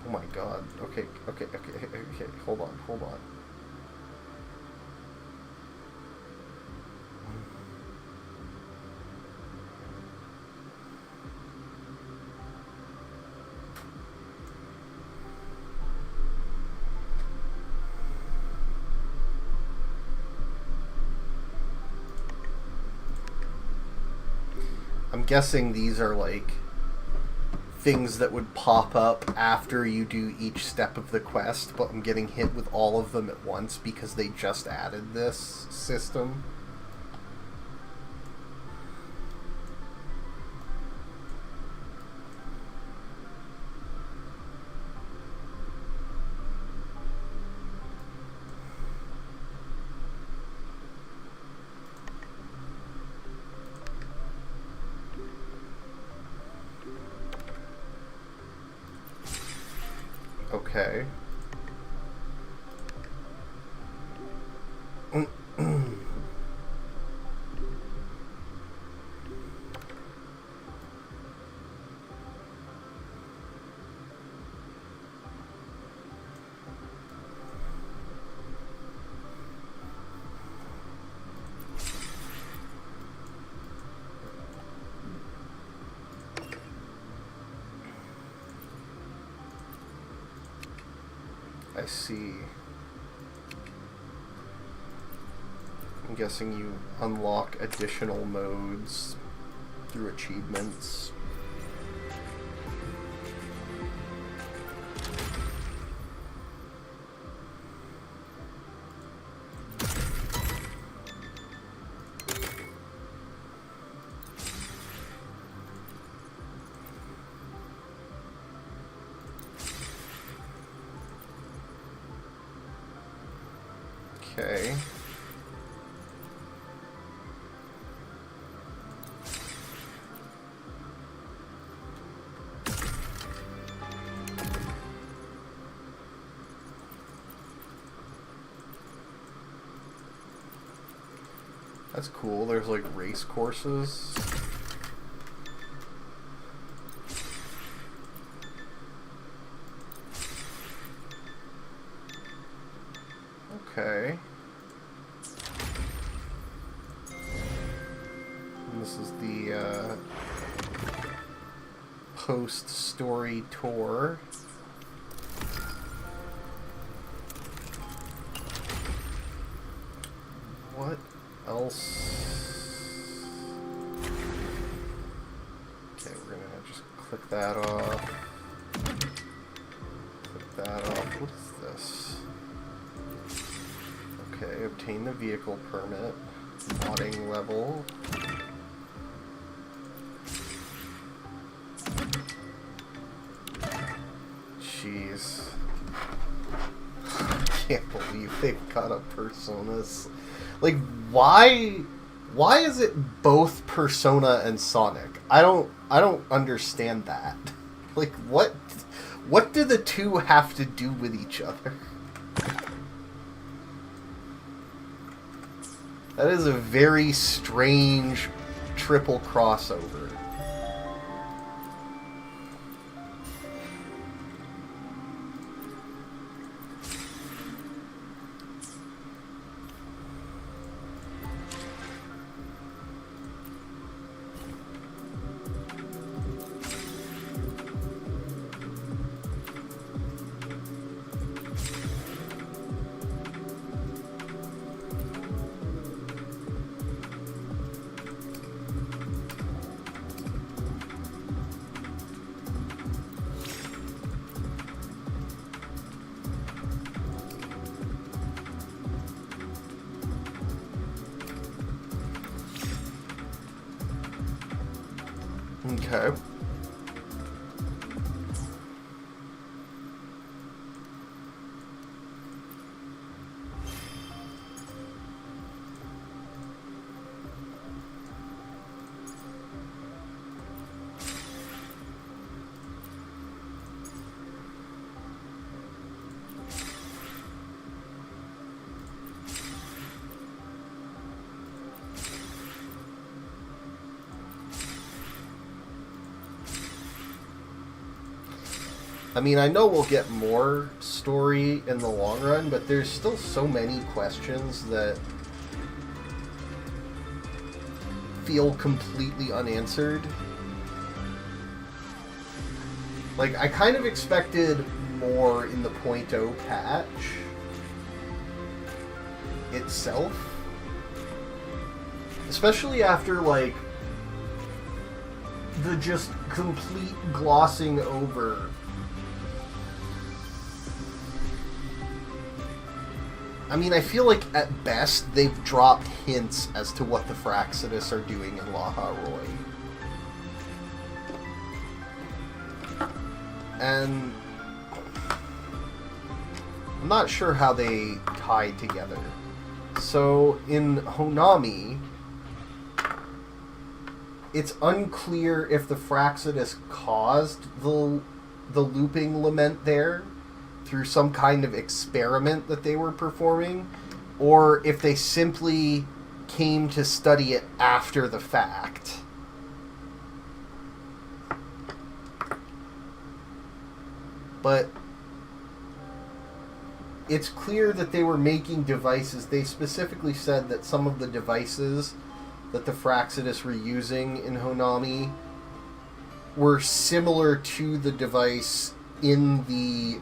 Oh my god. Okay, hold on. I'm guessing these are like things that would pop up after you do each step of the quest, but I'm getting hit with all of them at once because they just added this system. Okay. I see. I'm guessing you unlock additional modes through achievements. Okay. That's cool. There's like race courses. Okay. And this is the post-story tour. What else? Okay, we're gonna just click that off. Click that off. What is this? Okay, obtain the vehicle permit. Modding level. Jeez. I can't believe they've got a Personas. Like, why is it both Persona and Sonic? I don't understand that. Like, what do the two have to do with each other? That is a very strange triple crossover. Okay. I mean, I know we'll get more story in the long run, but there's still so many questions that feel completely unanswered. Like, I kind of expected more in the .0 patch itself. Especially after, like, the just complete glossing over. I mean, I feel like at best they've dropped hints as to what the Fraxidus are doing in Laha Roy. And I'm not sure how they tied together. So in Honami, it's unclear if the Fraxidus caused the looping lament there through some kind of experiment that they were performing, or if they simply came to study it after the fact. But it's clear that they were making devices. They specifically said that some of the devices that the Fraxidus were using in Honami were similar to the device in the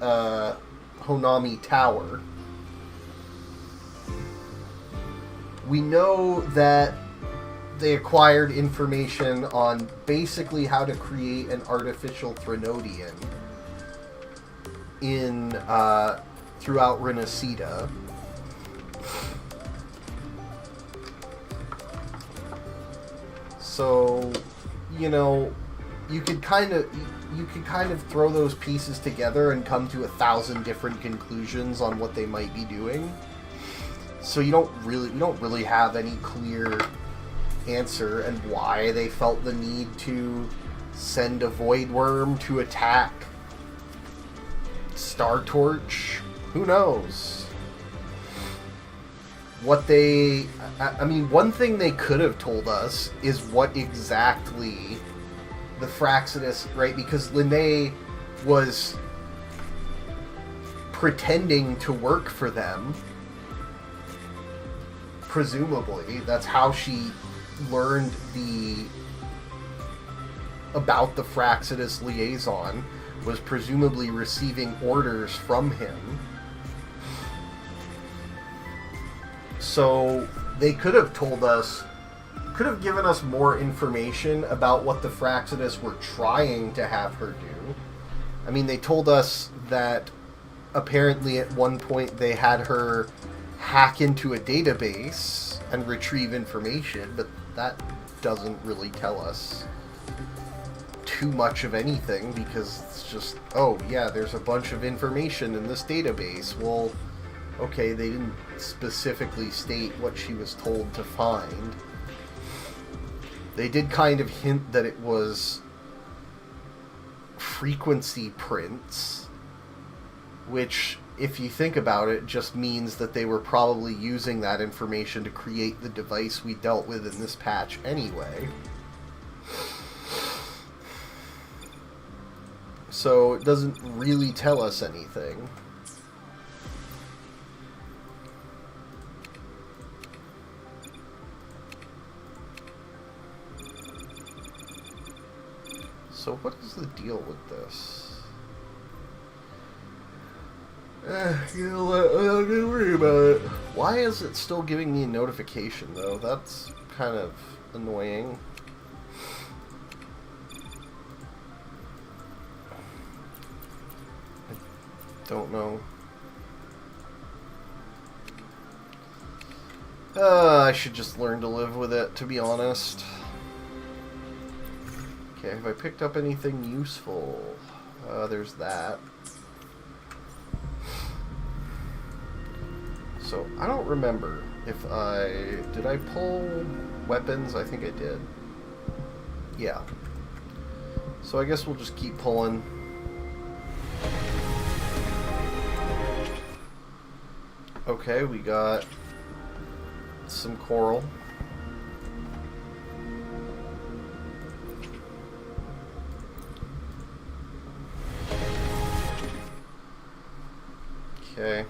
Honami Tower. We know that they acquired information on basically how to create an artificial Threnodian in throughout Renacida. So, you know, you could kind of throw those pieces together and come to 1,000 different conclusions on what they might be doing. So you don't really have any clear answer and why they felt the need to send a Void Worm to attack Star Torch. Who knows? I mean, one thing they could have told us is what exactly the Fraxidus, right? Because Linnae was pretending to work for them. Presumably, that's how she learned about the Fraxidus liaison, was presumably receiving orders from him. So they could have told us, could have given us more information about what the Fraxidus were trying to have her do. I mean, they told us that apparently at one point they had her hack into a database and retrieve information, but that doesn't really tell us too much of anything, because it's just, oh yeah, there's a bunch of information in this database. Well, okay, they didn't specifically state what she was told to find. They did kind of hint that it was frequency prints, which, if you think about it, just means that they were probably using that information to create the device we dealt with in this patch anyway. So it doesn't really tell us anything. So what is the deal with this? You know what, I'm not gonna worry about it. Why is it still giving me a notification, though? That's kind of annoying. I don't know. I should just learn to live with it, to be honest. Okay, have I picked up anything useful? There's that. So, I don't remember if did I pull weapons? I think I did. Yeah. So I guess we'll just keep pulling. Okay, we got some coral. Okay.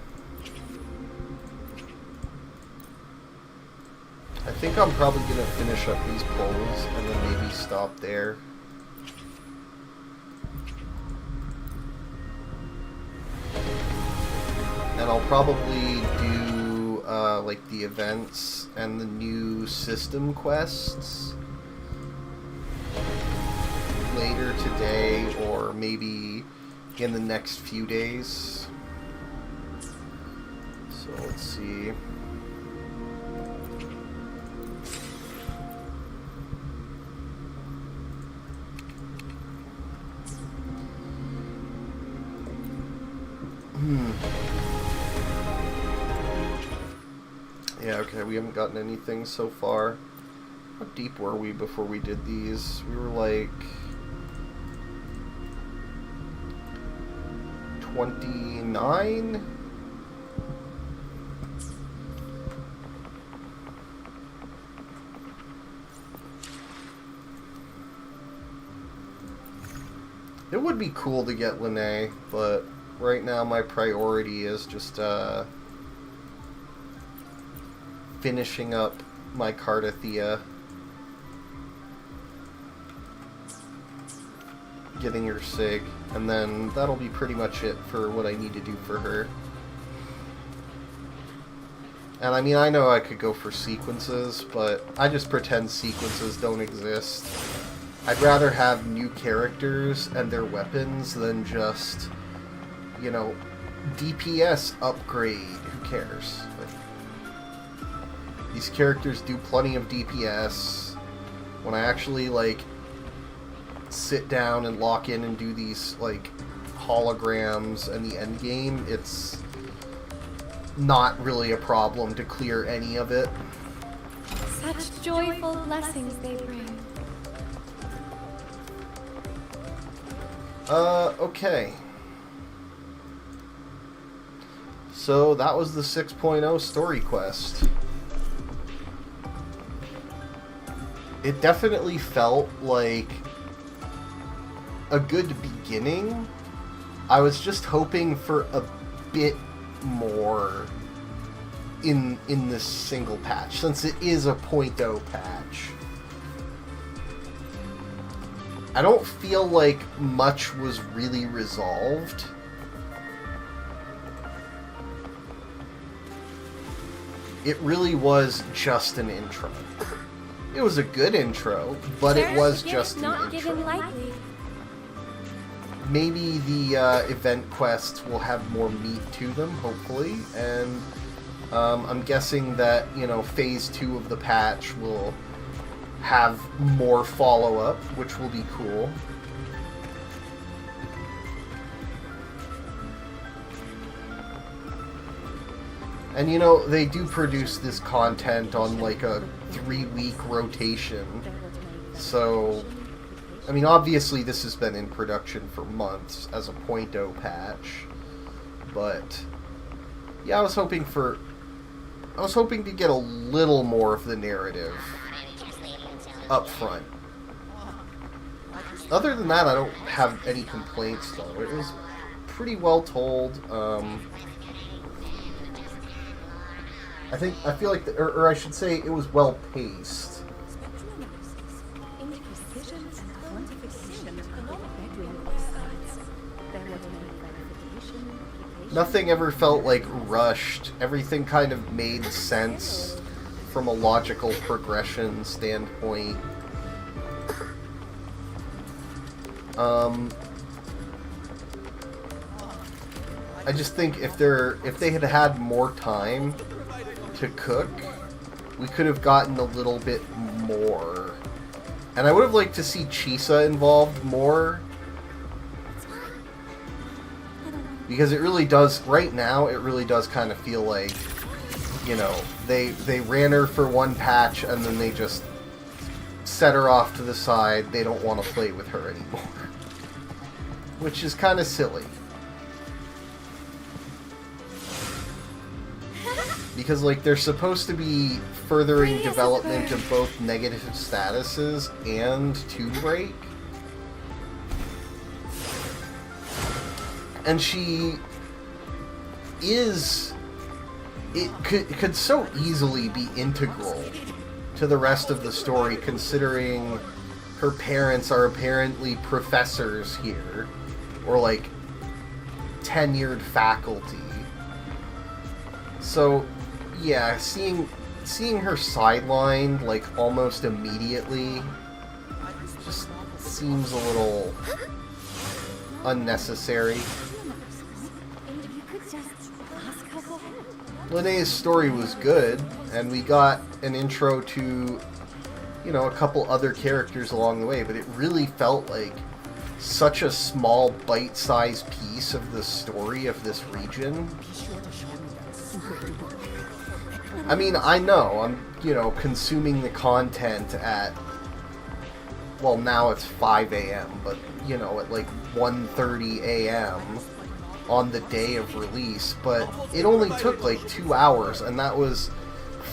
I think I'm probably going to finish up these pulls and then maybe stop there. And I'll probably do like the events and the new system quests later today or maybe in the next few days. So let's see. Yeah, okay, we haven't gotten anything so far. How deep were we before we did these? We were like 29? It would be cool to get Lene, but right now my priority is just finishing up my Cardathea, getting her sig, and then that'll be pretty much it for what I need to do for her. And I mean, I know I could go for sequences, but I just pretend sequences don't exist. I'd rather have new characters and their weapons than just, you know, DPS upgrade. Who cares? Like, these characters do plenty of DPS. When I actually, like, sit down and lock in and do these, like, holograms and the end game, it's not really a problem to clear any of it. Such joyful blessings they bring. Okay. So that was the 6.0 story quest. It definitely felt like a good beginning. I was just hoping for a bit more in this single patch, since it is a 0.0 patch. I don't feel like much was really resolved. It really was just an intro. It was a good intro, but it was just an intro. Maybe the event quests will have more meat to them, hopefully, and I'm guessing that, you know, Phase 2 of the patch will have more follow-up, which will be cool. And you know, they do produce this content on like a 3-week rotation. So, I mean, obviously this has been in production for months as a 0.0 patch. But, yeah, I was hoping to get a little more of the narrative up front. Other than that, I don't have any complaints, though. It was pretty well told. I feel like, or I should say, it was well paced. Nothing ever felt like rushed. Everything kind of made sense from a logical progression standpoint. I just think if they had had more time to cook, we could have gotten a little bit more And I would have liked to see Chisa involved more. Because it really does, right now, it really does kind of feel like, you know, they ran her for one patch and then they just set her off to the side. They don't want to play with her anymore. Which is kind of silly. Because, like, they're supposed to be furthering development of both negative statuses and Tomb Break. And she is... It could so easily be integral to the rest of the story, considering her parents are apparently professors here. Or, like, tenured faculty. So, yeah, seeing her sidelined, like, almost immediately just seems a little unnecessary. Linnea's story was good, and we got an intro to, you know, a couple other characters along the way, but it really felt like such a small, bite-sized piece of the story of this region. I mean, I know, I'm, you know, consuming the content at, well, now it's 5 a.m., but, you know, at like 1:30 a.m. on the day of release, but it only took like 2 hours, and that was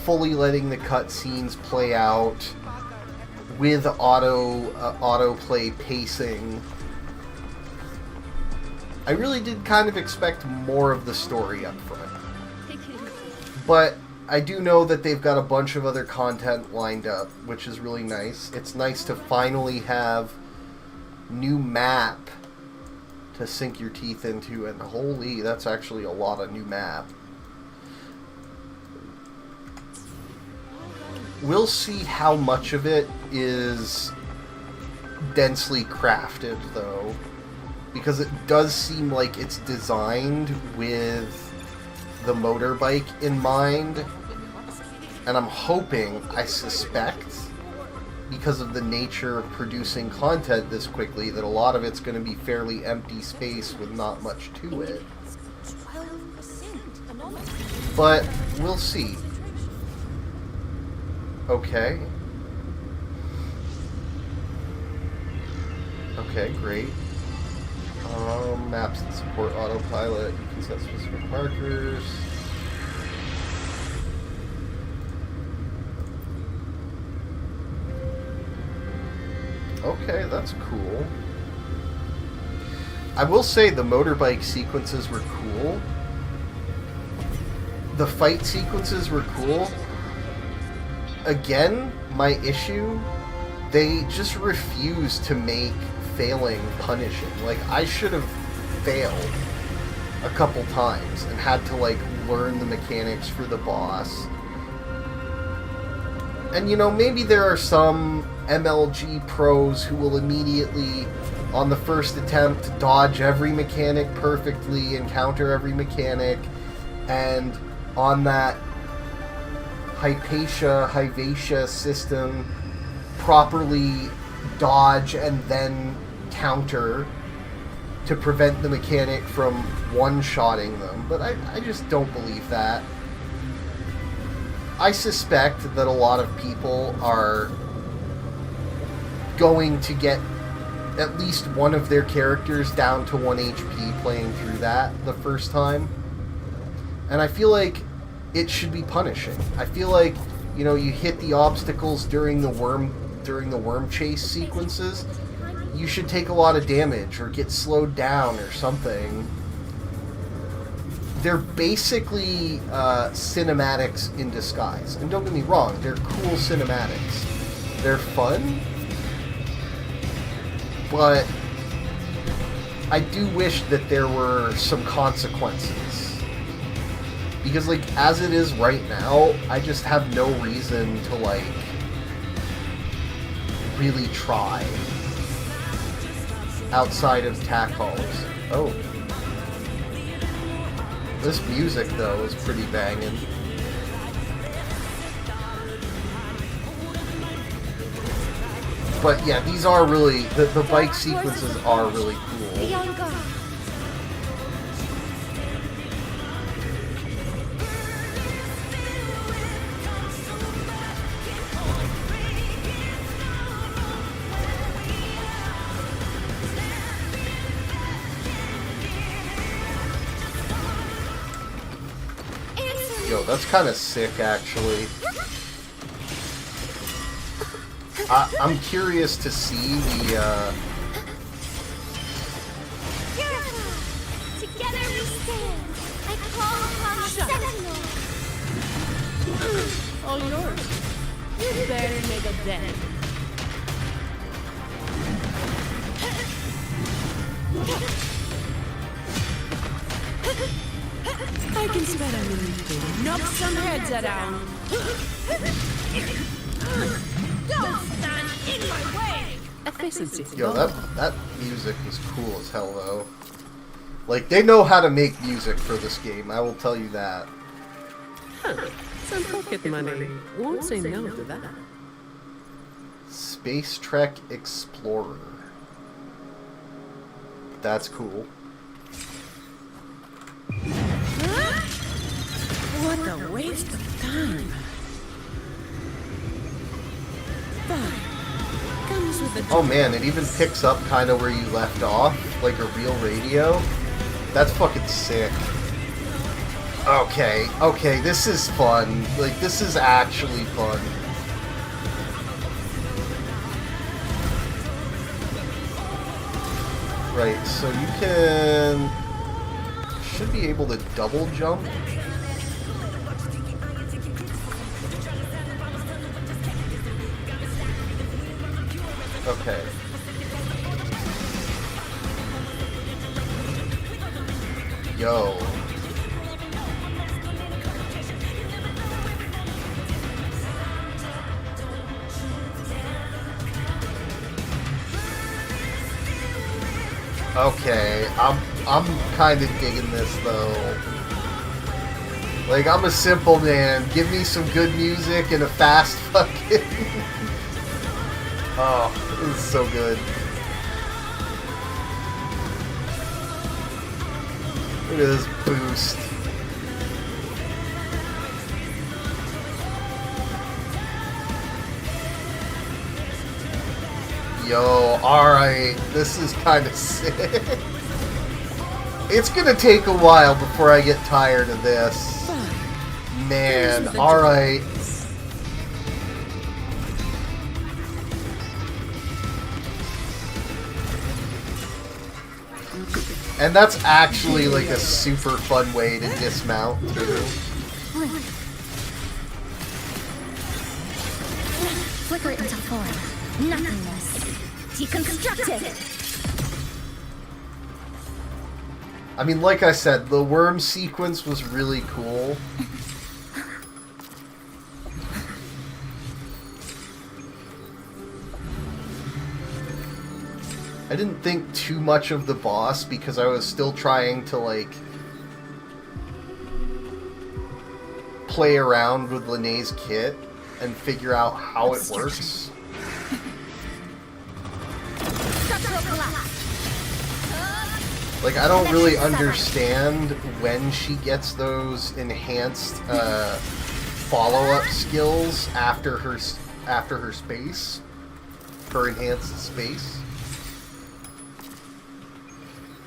fully letting the cutscenes play out with autoplay pacing. I really did kind of expect more of the story up front. But I do know that they've got a bunch of other content lined up, which is really nice. It's nice to finally have new map to sink your teeth into, and holy, that's actually a lot of new map. We'll see how much of it is densely crafted, though, because it does seem like it's designed with the motorbike in mind, and I'm hoping, I suspect, because of the nature of producing content this quickly, that a lot of it's going to be fairly empty space with not much to it. But we'll see. Okay. Okay, great. Maps that support autopilot. You can set specific markers. Okay, that's cool. I will say the motorbike sequences were cool. The fight sequences were cool. Again, my issue, they just refuse to make failing punishing. Like, I should have failed a couple times and had to, like, learn the mechanics for the boss. And, you know, maybe there are some MLG pros who will immediately, on the first attempt, dodge every mechanic perfectly and counter every mechanic, and on that Hypatia system, properly dodge and then counter to prevent the mechanic from one-shotting them. But I just don't believe that. I suspect that a lot of people are going to get at least one of their characters down to 1 HP playing through that the first time. And I feel like it should be punishing. I feel like, you know, you hit the obstacles during the worm chase sequences, you should take a lot of damage or get slowed down or something. They're basically cinematics in disguise. And don't get me wrong, they're cool cinematics. They're fun, but I do wish that there were some consequences. Because, like, as it is right now, I just have no reason to, like, really try outside of tack hauls. Oh. This music, though, is pretty banging. But yeah, these are really, the bike sequences are really cool. Yo, that's kind of sick, actually. I'm curious to see the, Together we stand. I call upon the Sentinel. All yours. You barely made a dent. I can spare a minute to knock some heads around. Don't stand in my way! Efficiency. yo, that music was cool as hell, though. Like, they know how to make music for this game, I will tell you that. Huh. Some pocket money. Won't say no to that. SPACETRek Explorer. That's cool. What a waste of time. Comes with the Oh man, it even picks up kind of where you left off, like a real radio. That's fucking sick. Okay, okay, this is fun. Like, this is actually fun. Right, so you can... should be able to double jump. Okay. Yo. Okay, I'm kind of digging this though. Like, I'm a simple man. Give me some good music and a fast fucking... Oh, this is so good. Look at this boost. Yo, alright. This is kind of sick. It's gonna take a while before I get tired of this. Man, alright. And that's actually like a super fun way to dismount too. Flicker it into form. Nothingness. Deconstructed. I mean, like I said, the worm sequence was really cool. I didn't think too much of the boss because I was still trying to, like, play around with Linnea's kit and figure out how it works. Like, I don't really understand when she gets those enhanced follow-up skills after her space, her enhanced space.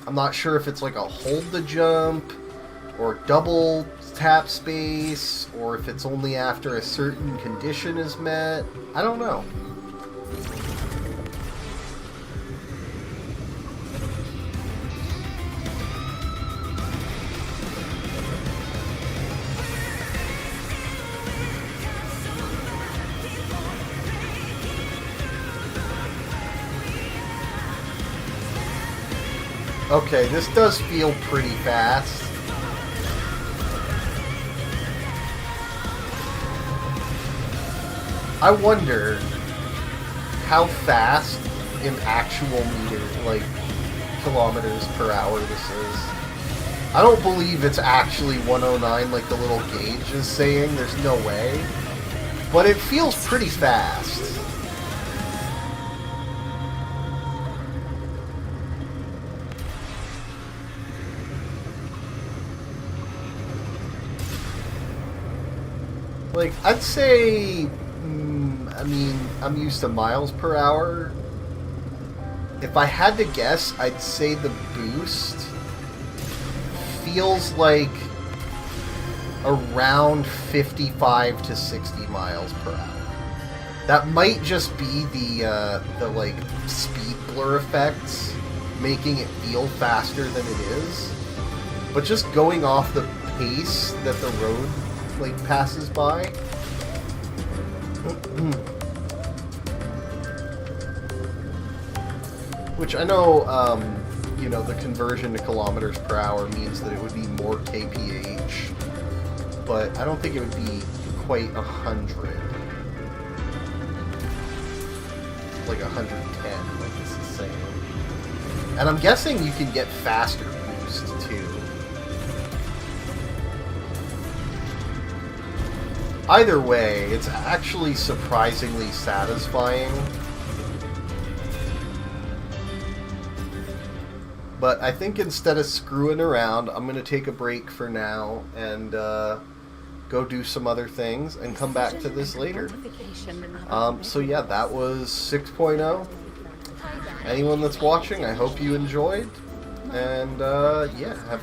I'm not sure if it's like a hold the jump, or double tap space, or if it's only after a certain condition is met. I don't know. Okay, this does feel pretty fast. I wonder how fast in actual kilometers per hour this is. I don't believe it's actually 109 like the little gauge is saying. There's no way. But it feels pretty fast. Like, I'd say, I mean, I'm used to miles per hour. If I had to guess, I'd say the boost feels like around 55 to 60 miles per hour. That might just be the like speed blur effects making it feel faster than it is. But just going off the pace that the road like passes by. Which I know, you know, the conversion to kilometers per hour means that it would be more kph, but I don't think it would be quite 100. Like 110, like this is saying. And I'm guessing you can get faster boost too. Either way, it's actually surprisingly satisfying. But I think instead of screwing around, I'm going to take a break for now and go do some other things and come back to this later. So yeah, that was 6.0. Anyone that's watching, I hope you enjoyed. And yeah, have